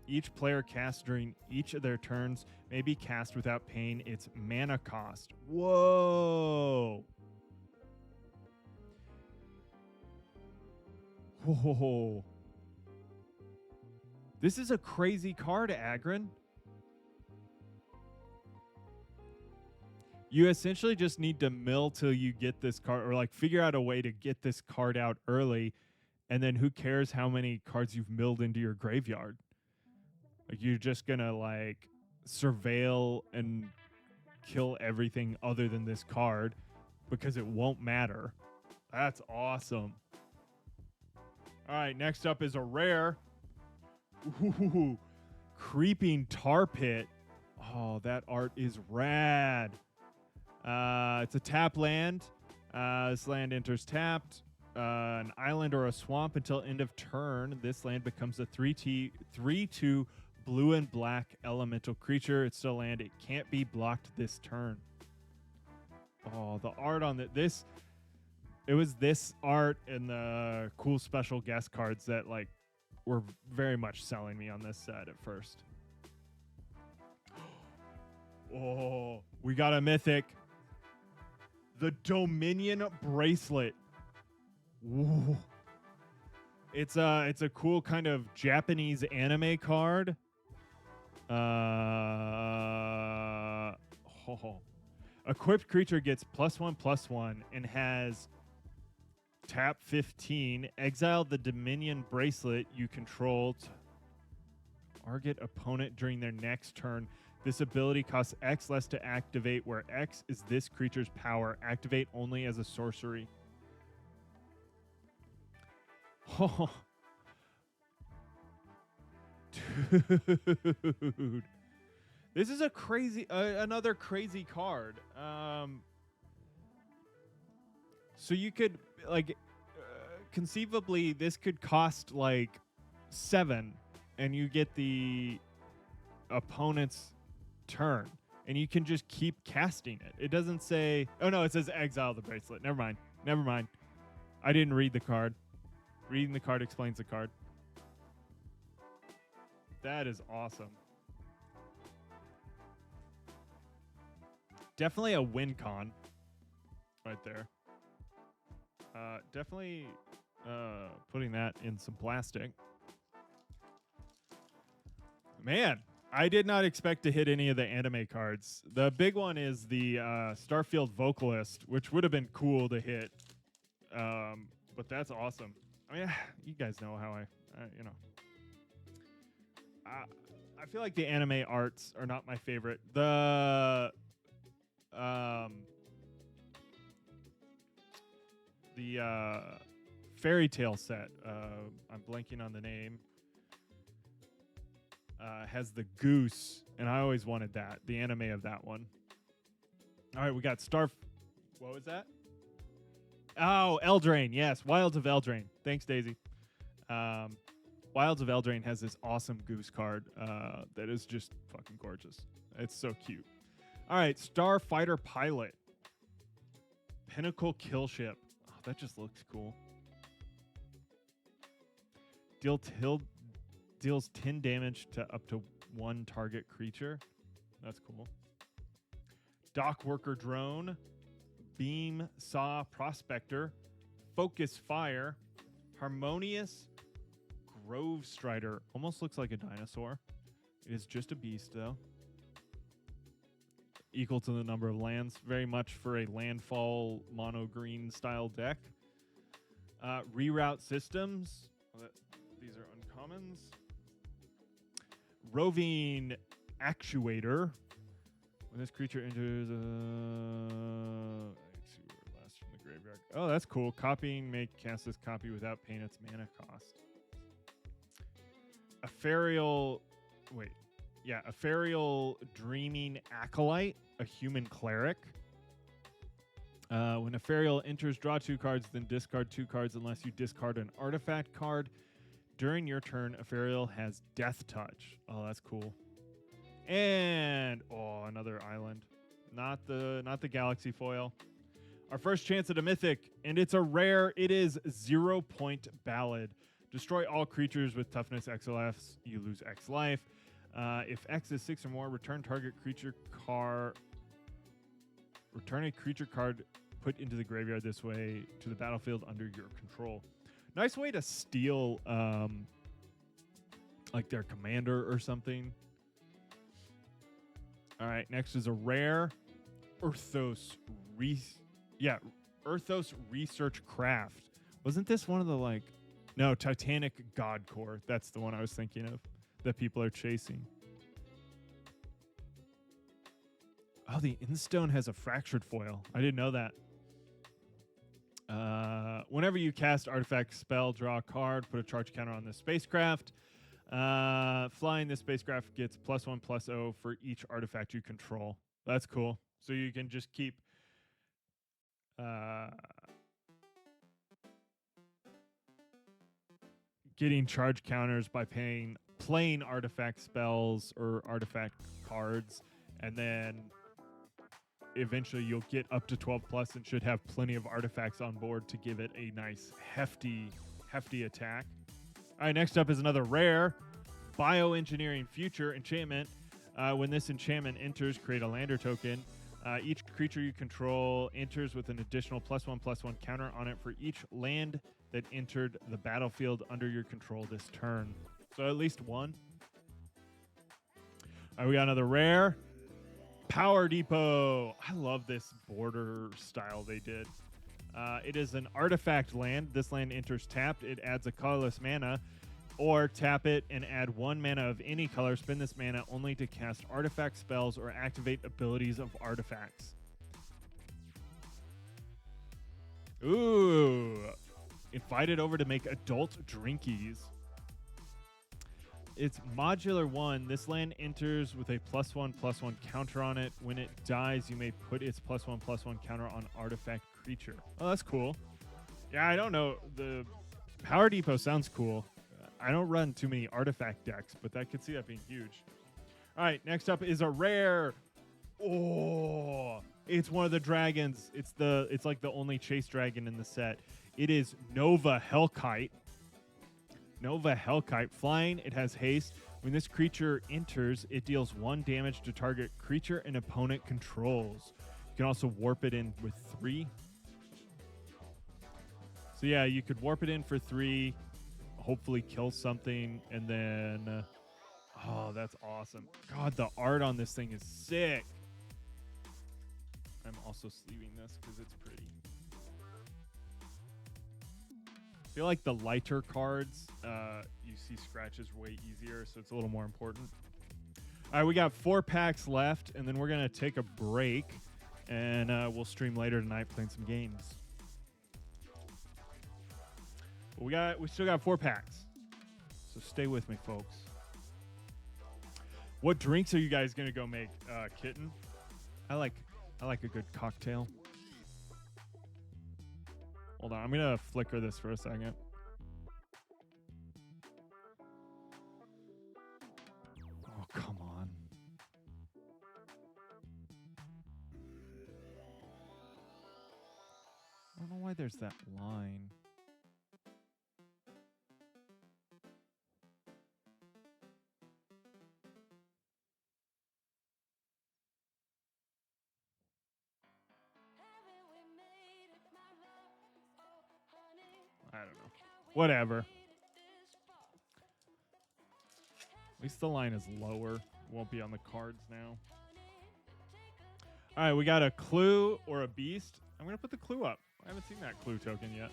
each player casts during each of their turns may be cast without paying its mana cost. Whoa. Whoa. This is a crazy card, Agron. You essentially just need to mill till you get this card, or like figure out a way to get this card out early, and then who cares how many cards you've milled into your graveyard? Like, you're just gonna like surveil and kill everything other than this card because it won't matter. That's awesome. All right, next up is a rare. Ooh, Creeping Tar Pit. Oh, that art is rad. It's a tap land. This land enters tapped. an island or a swamp until end of turn. This land becomes a 3/2 blue and black elemental creature. It's still land. It can't be blocked this turn. Oh, the art on this. It was this art and the cool special guest cards that like were very much selling me on this set at first. Oh, we got a mythic. The Dominion Bracelet. Ooh. It's a cool kind of Japanese anime card. Equipped creature gets +1/+1 and has tap 15. Exile the Dominion Bracelet you control. Target opponent during their next turn. This ability costs X less to activate, where X is this creature's power. Activate only as a sorcery. Oh. Dude. This is a crazy, another crazy card. So you could, like, conceivably, this could cost, like, 7, and you get the opponent's turn, and you can just keep casting it. It doesn't say, oh no, it says exile the bracelet. Never mind. Never mind. I didn't read the card. Reading the card explains the card. That is awesome. Definitely a win con right there. Definitely putting that in some plastic. Man, I did not expect to hit any of the anime cards. The big one is the Starfield Vocalist, which would have been cool to hit. But that's awesome. I mean, you guys know how you know. I feel like the anime arts are not my favorite. The fairy tale set, I'm blanking on the name, has the goose, and I always wanted that, the anime of that one. All right, we got what was that? Oh, Eldraine, yes, Wilds of Eldraine. Thanks, Daisy. Wilds of Eldraine has this awesome goose card that is just fucking gorgeous. It's so cute. All right, Starfighter Pilot. Pinnacle Kill Ship. Oh, that just looks cool. Deals 10 damage to up to 1 target creature. That's cool. Dock Worker Drone. Beam Saw Prospector. Focus Fire. Harmonious Grove Strider. Almost looks like a dinosaur. It is just a beast, though. Equal to the number of lands. Very much for a landfall mono green style deck. Reroute Systems. These are uncommons. Roving Actuator. When this creature enters last from the graveyard. Oh, that's cool. Copying, cast this copy without paying its mana cost. Ethereal Dreaming Acolyte, a human cleric. When Ethereal enters, draw 2 cards, then discard 2 cards unless you discard an artifact card. During your turn, Ethereal has Death Touch. Oh, that's cool. And another island. Not the Galaxy foil. Our first chance at a mythic, and it's a rare. It is 0 Point Ballad. Destroy all creatures with toughness XLFs. You lose X life. If X is 6 or more, return target creature card. Return a creature card put into the graveyard this way to the battlefield under your control. Nice way to steal, like their commander or something. All right, next is a rare Earthos Research Craft. Wasn't this one of the No, Titanic God Core. That's the one I was thinking of that people are chasing. Oh, the Instone has a fractured foil. I didn't know that. Whenever you cast artifact spell, draw a card, put a charge counter on this spacecraft. Flying this spacecraft gets +1/+0 for each artifact you control. That's cool. So you can just keep getting charge counters by playing artifact spells or artifact cards, and then eventually you'll get up to 12 plus and should have plenty of artifacts on board to give it a nice hefty attack. All right, next up is another rare bioengineering future enchantment. When this enchantment enters, create a lander token. Each creature you control enters with an additional +1/+1 counter on it for each land that entered the battlefield under your control this turn. So at least one. All right, we got another rare. Power Depot. I love this border style they did. It is an artifact land. This land enters tapped. It adds a colorless mana. Or tap it and add 1 mana of any color. Spend this mana only to cast artifact spells or activate abilities of artifacts. Ooh. Invite it over to make adult drinkies. It's modular 1. This land enters with a +1/+1 counter on it. When it dies, you may put its +1/+1 counter on artifact creature. Oh, that's cool. Yeah, I don't know. The Power Depot sounds cool. I don't run too many artifact decks, but I could see that being huge. All right, next up is a rare. Oh, it's one of the dragons. It's like the only chase dragon in the set. It is Nova Hellkite. Nova Hellkite. Flying, it has haste. When this creature enters, it deals 1 damage to target creature an opponent controls. You can also warp it in with 3. So yeah, you could warp it in for 3, hopefully kill something, and then oh, that's awesome. God, the art on this thing is sick. I'm also sleeving this because it's pretty. I feel like the lighter cards, you see scratches way easier, so it's a little more important. All right, we got 4 packs left, and then we're going to take a break, and we'll stream later tonight playing some games. But we still got 4 packs, so stay with me, folks. What drinks are you guys going to go make, Kitten? I like a good cocktail. Hold on, I'm going to flicker this for a second. Oh, come on. I don't know why there's that line. I don't know. Whatever. At least the line is lower. It won't be on the cards now. All right, we got a clue or a beast. I'm going to put the clue up. I haven't seen that clue token yet.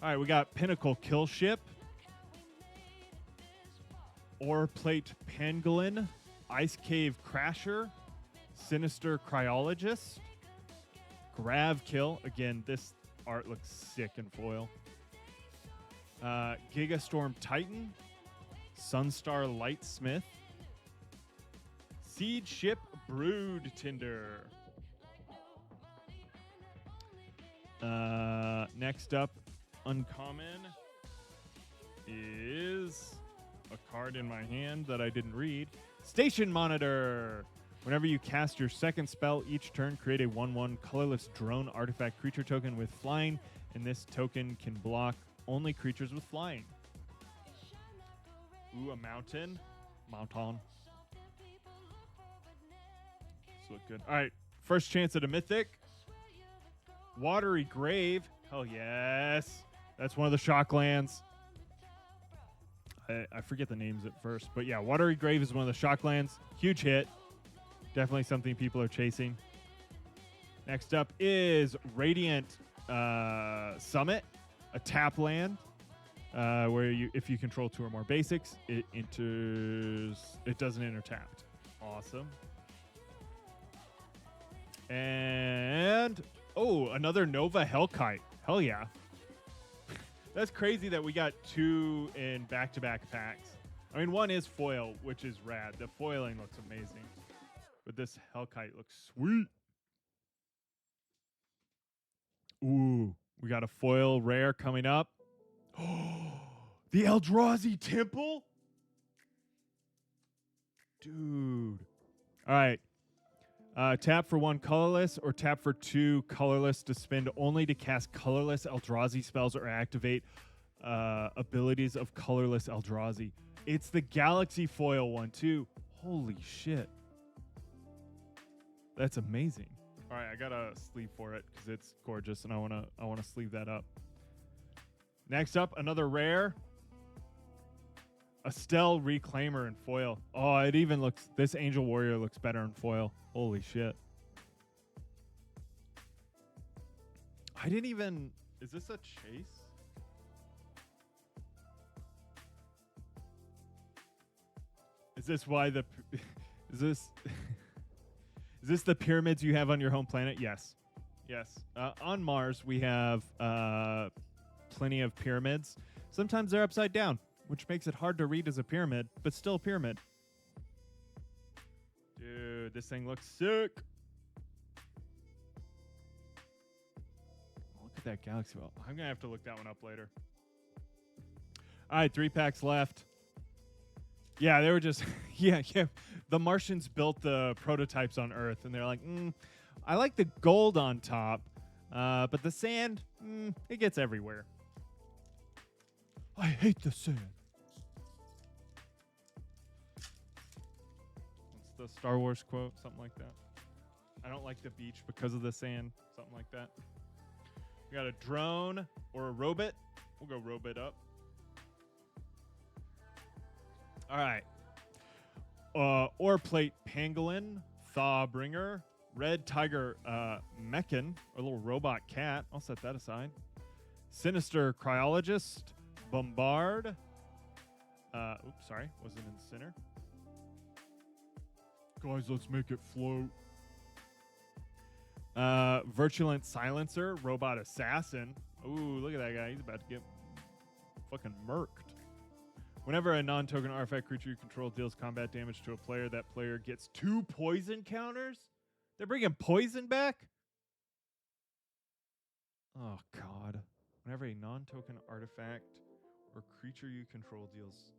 All right, we got Pinnacle Kill Ship, Ore Plate Pangolin, Ice Cave Crasher, Sinister Cryologist, Grav Kill. Again, this art looks sick in foil. Gigastorm Titan, Sunstar Lightsmith, Seed Ship Brood Tinder. Next up, uncommon is a card in my hand that I didn't read. Station Monitor. Whenever you cast your second spell each turn, create a 1/1 colorless drone artifact creature token with flying, and this token can block only creatures with flying. Ooh, a mountain. Mountain. This look good. All right, first chance at a mythic. Watery Grave. Hell yes. That's one of the shock lands. I forget the names at first, but yeah, Watery Grave is one of the shock lands. Huge hit. Definitely something people are chasing. Next up is Radiant Summit, a tap land where if you control 2 or more basics, it enters. It doesn't enter tapped. Awesome. And another Nova Hellkite. Hell yeah. That's crazy that we got 2 in back-to-back packs. I mean, one is foil, which is rad. The foiling looks amazing. But this Hellkite looks sweet. Ooh, we got a foil rare coming up. The Eldrazi Temple? Dude. All right. Tap for 1 colorless or tap for 2 colorless to spend only to cast colorless Eldrazi spells or activate abilities of colorless Eldrazi. It's the Galaxy Foil one too. Holy shit. That's amazing. All right, I got a sleeve for it because it's gorgeous and I wanna sleeve that up. Next up, another rare. Estelle Reclaimer in foil. Oh, it even looks, this Angel Warrior looks better in foil. Holy shit. I didn't even, is this a chase? Is this why the, is this the pyramids you have on your home planet? Yes. Yes. On Mars, we have plenty of pyramids. Sometimes they're upside down, which makes it hard to read as a pyramid, but still a pyramid. Dude, this thing looks sick. Look at that Galaxy Ball. I'm going to have to look that one up later. All right, 3 packs left. Yeah, they were just, yeah. The Martians built the prototypes on Earth, and they're like, I like the gold on top, but the sand, it gets everywhere. I hate the sand. What's the Star Wars quote? Something like that. I don't like the beach because of the sand. Something like that. We got a drone or a robot. We'll go robot up. All right. Ore Plate Pangolin, Thawbringer, Red Tiger Mechan, a little robot cat. I'll set that aside. Sinister Cryologist, Bombard. Oops, sorry. Wasn't in the center. Guys, let's make it float. Virulent Silencer, Robot Assassin. Ooh, look at that guy. He's about to get fucking murked. Whenever a non-token artifact creature you control deals combat damage to a player, that player gets 2 poison counters? They're bringing poison back? Oh, God. Whenever a non-token artifact or creature you control deals...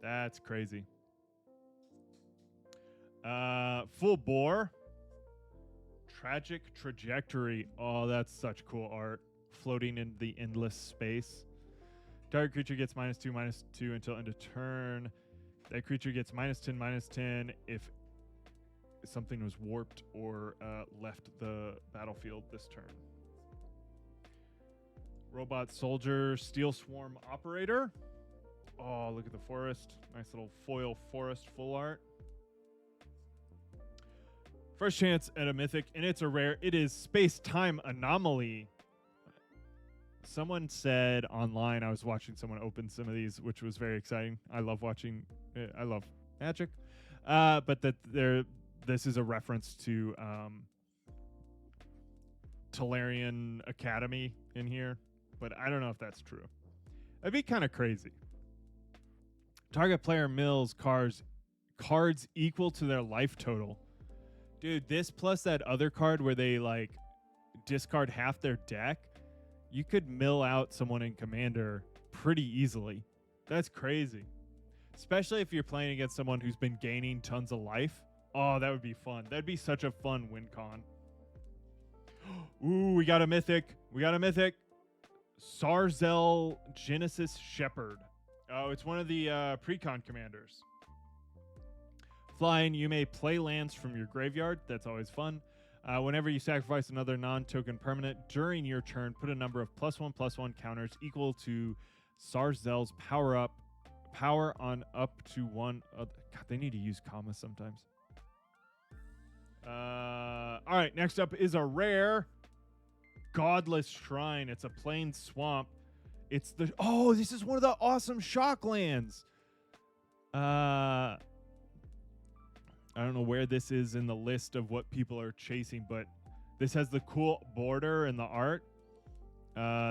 That's crazy. Full Bore. Tragic Trajectory. Oh, that's such cool art. Floating in the endless space. Target creature gets -2/-2 until end of turn. That creature gets -10/-10 if something was warped or left the battlefield this turn. Robot Soldier, Steel Swarm Operator. Oh, look at the forest. Nice little foil forest full art. First chance at a mythic, and it's a rare. It is Space-Time Anomaly. Someone said online, I was watching someone open some of these, which was very exciting. I love watching, I love Magic. But that this is a reference to Tolarian Academy in here, but I don't know if that's true. That'd be kind of crazy. Target player mills cards equal to their life total. Dude, this plus that other card where they like discard half their deck, you could mill out someone in Commander pretty easily. That's crazy. Especially if you're playing against someone who's been gaining tons of life. Oh, that would be fun. That'd be such a fun win con. Ooh, we got a mythic. Sarzel Genesis Shepherd. Oh, it's one of the Precon commanders. Flying, you may play lands from your graveyard. That's always fun. Whenever you sacrifice another non-token permanent during your turn, put a number of +1/+1 counters equal to Sarzel's power on up to 1. God, they need to use commas sometimes. All right, next up is a rare Godless Shrine. It's a plain swamp. It's the... Oh, this is one of the awesome shock lands. I don't know where this is in the list of what people are chasing, but this has the cool border and the art.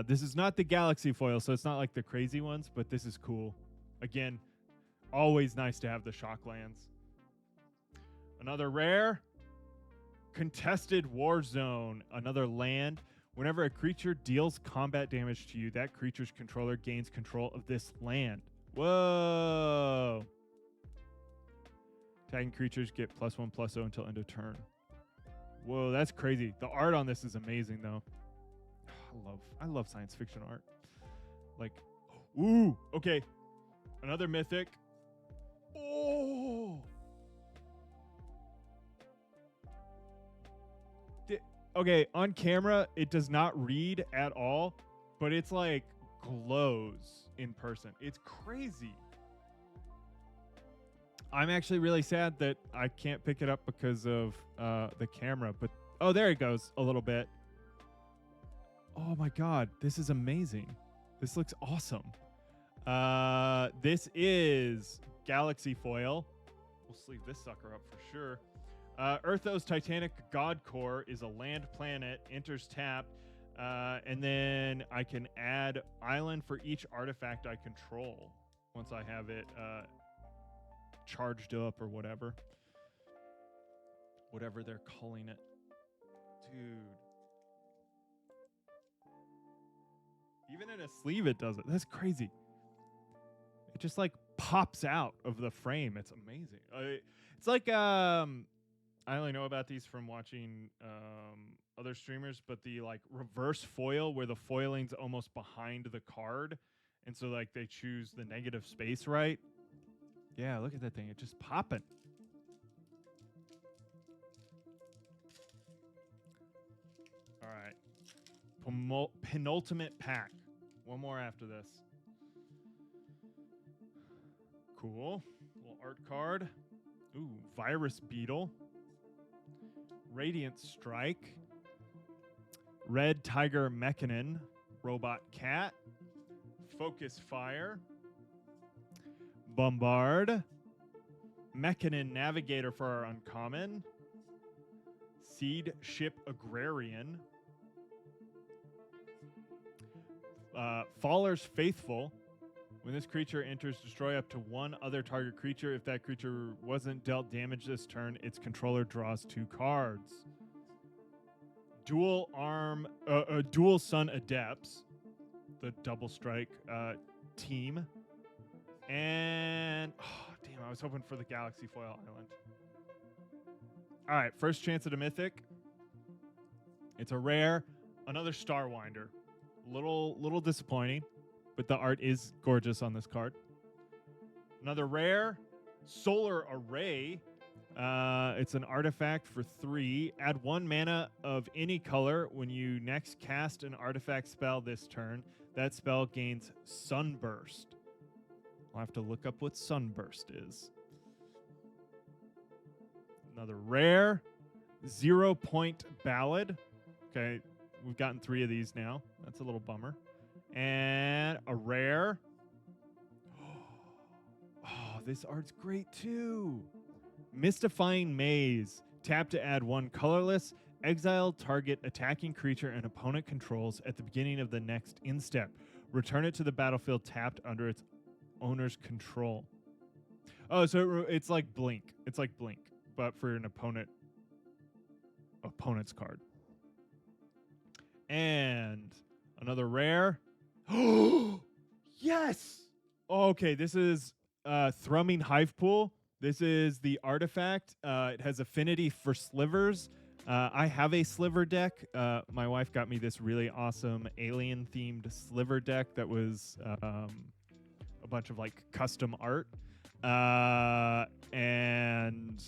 This is not the Galaxy foil, so it's not like the crazy ones, but this is cool. Again, always nice to have the shock lands. Another rare, Contested War Zone. Another land. Whenever a creature deals combat damage to you, that creature's controller gains control of this land. Whoa! Tagging creatures get +1/+0 until end of turn. Whoa, that's crazy. The art on this is amazing, though. I love science fiction art. Like, ooh, okay. Another mythic. Oh! Okay, on camera, it does not read at all, but it's like glows in person. It's crazy. I'm actually really sad that I can't pick it up because of the camera, but oh, there it goes a little bit. Oh my God, this is amazing. This looks awesome. This is Galaxy Foil. We'll sleeve this sucker up for sure. Earthos Titanic God Core is a land planet, enters tapped, and then I can add island for each artifact I control once I have it charged up or whatever. Whatever they're calling it. Dude. Even in a sleeve it does it. That's crazy. It just like pops out of the frame. It's amazing. It's like I only know about these from watching other streamers, but the like reverse foil where the foiling's almost behind the card, and so like they choose the negative space right. Yeah, look at that thing. It's just popping. All right. Penultimate pack. One more after this. Cool. Little art card. Ooh, Virus Beetle. Radiant Strike. Red Tiger Mechanin. Robot Cat. Focus Fire. Bombard. Mechanin Navigator for our uncommon. Seed Ship Agrarian. Faller's Faithful. When this creature enters, destroy up to one other target creature. If that creature wasn't dealt damage this turn, its controller draws 2 cards. Dual Sun Adepts. The double strike team. And, oh, damn, I was hoping for the Galaxy Foil Island. All right, first chance at a mythic. It's a rare. Another Starwinder. Little disappointing, but the art is gorgeous on this card. Another rare. Solar Array. It's an artifact for 3. Add 1 mana of any color when you next cast an artifact spell this turn. That spell gains Sunburst. I'll have to look up what Sunburst is. Another rare. 0 Point Ballad. Okay, we've gotten 3 of these now. That's a little bummer. And a rare. Oh, this art's great too. Mystifying Maze. Tap to add 1 colorless. Exile target attacking creature and opponent controls at the beginning of the next instep. Return it to the battlefield tapped under its owner's control. Oh, so it's like Blink. It's like Blink, but for an opponent's card. And another rare. Oh, yes! Okay, this is Thrumming Hive Pool. This is the artifact. It has affinity for slivers. I have a sliver deck. My wife got me this really awesome alien-themed sliver deck that was a bunch of like custom art. And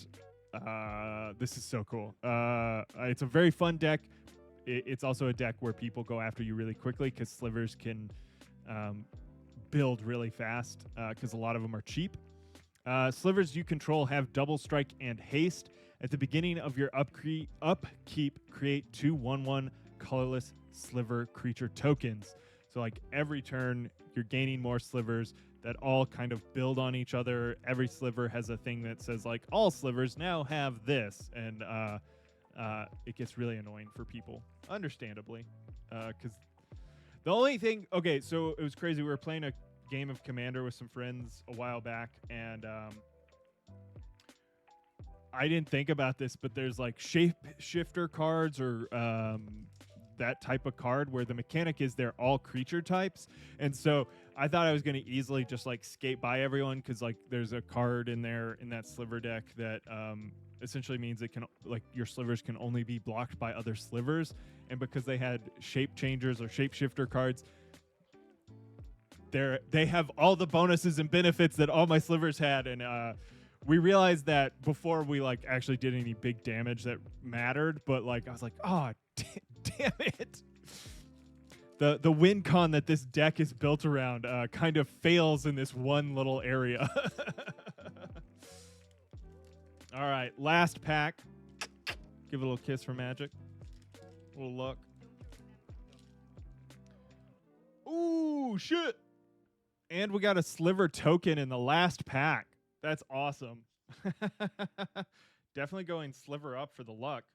this is so cool. It's a very fun deck. It's also a deck where people go after you really quickly because slivers can build really fast because a lot of them are cheap. Slivers you control have double strike and haste. At the beginning of your upkeep, create 2 1/1 colorless sliver creature tokens. So like every turn, you're gaining more slivers that all kind of build on each other. Every sliver has a thing that says like all slivers now have this, and it gets really annoying for people, understandably, because the only thing. Okay, so it was crazy. We were playing a game of Commander with some friends a while back, and I didn't think about this, but there's like shape shifter cards or that type of card where the mechanic is they're all creature types. And so I thought I was going to easily just like skate by everyone because like there's a card in there in that sliver deck that essentially means it can like your slivers can only be blocked by other slivers. And because they had shape changers or shapeshifter cards, they have all the bonuses and benefits that all my slivers had. And we realized that before we like actually did any big damage that mattered, but like I was like, oh damn it. The win con that this deck is built around kind of fails in this one little area. All right, last pack. Give it a little kiss for Magic. A little look. Ooh, shit. And we got a sliver token in the last pack. That's awesome. Definitely going sliver up for the luck.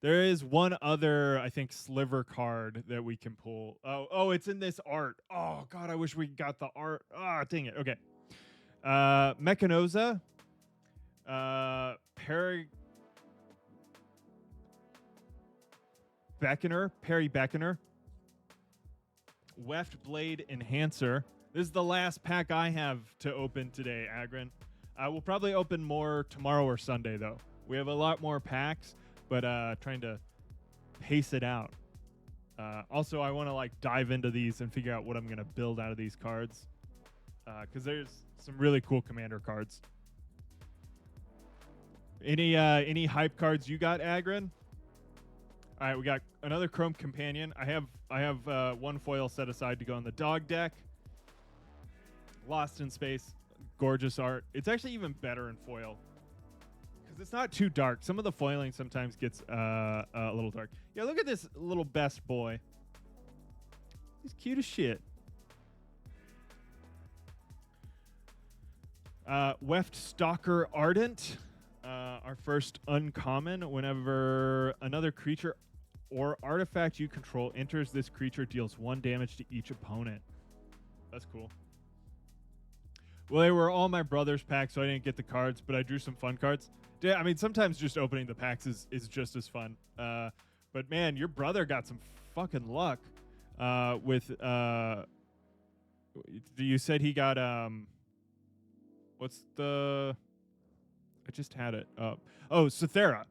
There is one other, I think, sliver card that we can pull. Oh, it's in this art. Oh, God, I wish we got the art. Ah, dang it. Okay. Mechanoza. Perry Beckoner. Weft Blade Enhancer. This is the last pack I have to open today, Agrin. I will probably open more tomorrow or Sunday, though. We have a lot more packs, but trying to pace it out. Also, I want to like dive into these and figure out what I'm going to build out of these cards, because there's some really cool commander cards. Any hype cards you got, Agrin? All right, we got another Chrome Companion. I have one foil set aside to go on the dog deck. Lost in Space, gorgeous art. It's actually even better in foil because it's not too dark. Some of the foiling sometimes gets a little dark. Yeah, look at this little best boy. He's cute as shit. Weft Stalker Ardent, our first uncommon. Whenever another creature or artifact you control enters this creature, deals 1 damage to each opponent. That's cool. Well, they were all my brother's packs, so I didn't get the cards, but I drew some fun cards. Yeah, I mean, sometimes just opening the packs is just as fun. But man, your brother got some fucking luck with. You said he got what's the? I just had it up. Oh, Cythera.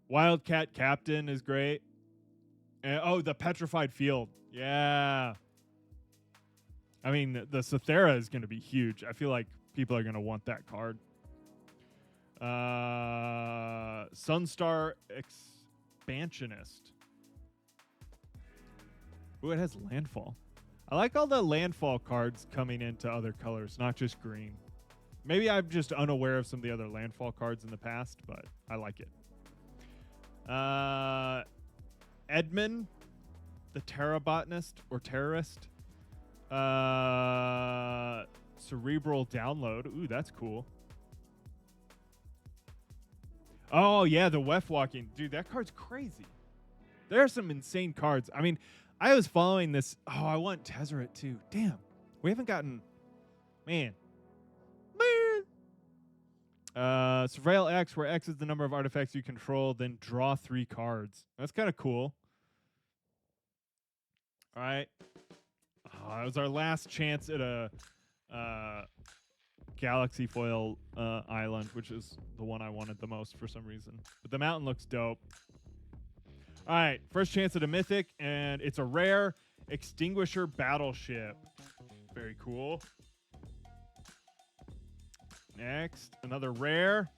Wildcat Captain is great. And, the Petrified Field. Yeah. I mean, the Cythera is going to be huge. I feel like people are going to want that card. Sunstar Expansionist. Ooh, it has landfall. I like all the landfall cards coming into other colors, not just green. Maybe I'm just unaware of some of the other landfall cards in the past, but I like it. Edmund, the Terrabotanist or Terrorist. Cerebral Download. Ooh, that's cool. Oh, yeah, the Weft Walking. Dude, that card's crazy. There are some insane cards. I mean, I was following this. Oh, I want Tezzeret too. Damn. We haven't gotten... Man. Surveil X, where X is the number of artifacts you control, then draw 3 cards. That's kind of cool. All right. That was our last chance at a Galaxy Foil Island, which is the one I wanted the most for some reason. But the mountain looks dope. All right, first chance at a mythic, and it's a rare Extinguisher Battleship. Very cool. Next, another rare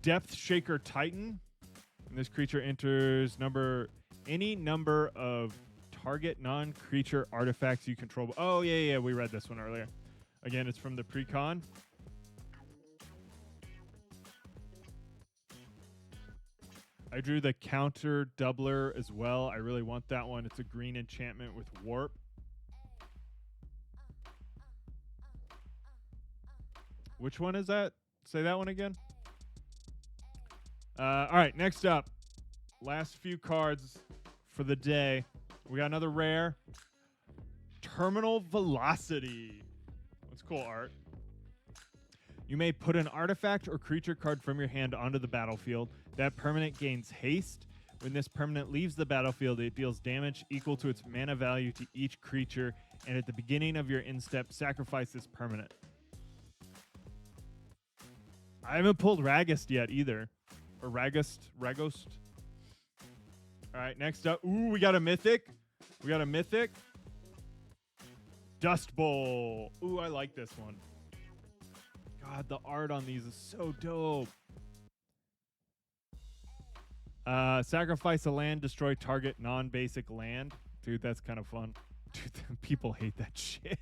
Depth Shaker Titan. And this creature enters any number of target non-creature artifacts you control. Oh, yeah, we read this one earlier. Again, it's from the pre-con. I drew the counter doubler as well. I really want that one. It's a green enchantment with warp. Which one is that? Say that one again. All right, next up. Last few cards for the day. We got another rare. Terminal Velocity. That's cool art. You may put an artifact or creature card from your hand onto the battlefield. That permanent gains haste, When this permanent leaves the battlefield, it deals damage equal to its mana value to each creature, and at the beginning of your instep, sacrifice this permanent. I haven't pulled Ragust yet either. Or Ragost. All right, next up. Ooh, we got a mythic. Dust Bowl. Ooh, I like this one. God, the art on these is so dope. Sacrifice a land, destroy target non-basic land. Dude, that's kind of fun. Dude, people hate that shit.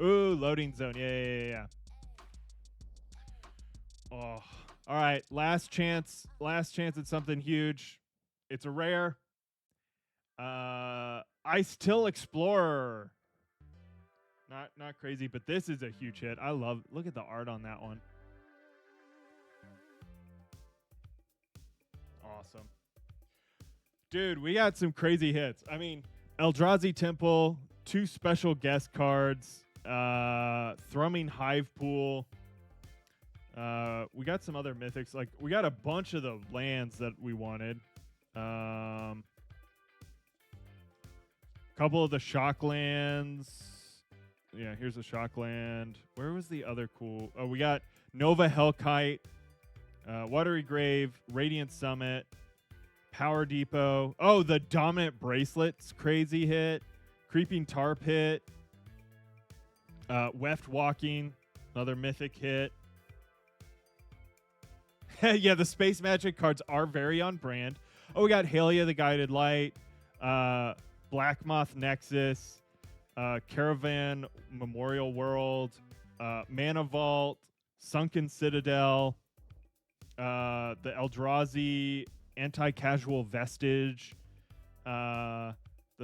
Ooh, loading zone. Yeah. Oh, all right. Last chance at something huge. It's a rare. Ice Till Explorer. Not crazy, but this is a huge hit. Look at the art on that one. Awesome. Dude, we got some crazy hits. I mean, Eldrazi Temple, 2 special guest cards, Thrumming Hive Pool. We got some other mythics. Like, we got a bunch of the lands that we wanted. Couple of the shock lands. Yeah, here's a shock land. Where was the other cool? Oh, we got Nova Hellkite, Watery Grave, Radiant Summit, Power Depot. Oh, the Dominant Bracelet's crazy hit. Creeping Tar Pit. Weft Walking, another mythic hit. Yeah, the Space Magic cards are very on brand. Oh, we got Halia the Guided Light, Black Moth Nexus, Caravan Memorial World, Mana Vault, Sunken Citadel, the Eldrazi Anti-Casual Vestige, the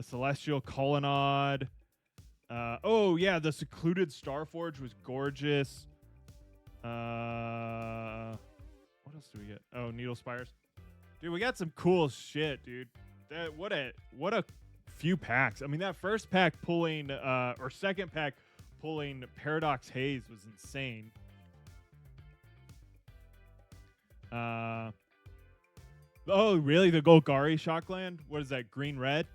Celestial Colonnade. Oh, yeah, the Secluded Starforge was gorgeous. What else do we get? Oh, Needle Spires. Dude, we got some cool shit, dude. What a few packs. I mean, that first pack pulling, or second pack pulling Paradox Haze was insane. Oh, really? The Golgari Shockland? What is that? Green-red?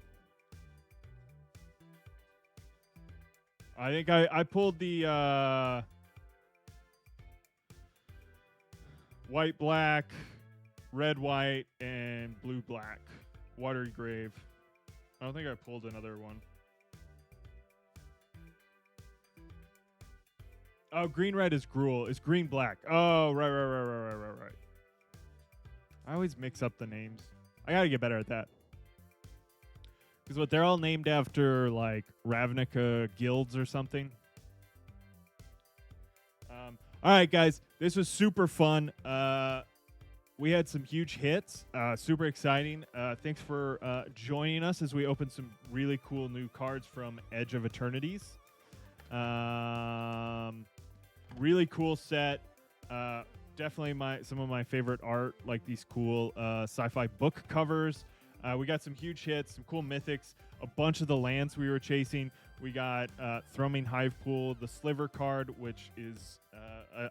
I think I pulled the white-black, red-white, and blue-black. Watery Grave. I don't think I pulled another one. Oh, green-red is Gruul. It's green-black. Oh, right. I always mix up the names. I gotta get better at that. Because what, they're all named after, like, Ravnica guilds or something. All right, guys. This was super fun. We had some huge hits. Super exciting. Thanks for joining us as we open some really cool new cards from Edge of Eternities. Really cool set. Definitely some of my favorite art, like these cool sci-fi book covers. We got some huge hits, some cool mythics, a bunch of the lands we were chasing. We got Thrumming Hive Pool, the Sliver card, which is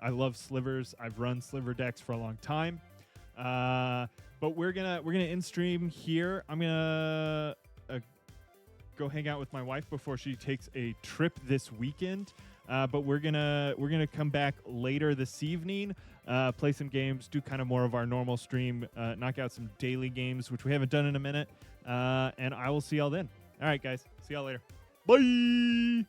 I love slivers. I've run sliver decks for a long time. But we're gonna end stream here. I'm gonna go hang out with my wife before she takes a trip this weekend. But we're gonna come back later this evening, play some games, do kind of more of our normal stream, knock out some daily games, which we haven't done in a minute. And I will see y'all then. All right, guys. See y'all later. Bye.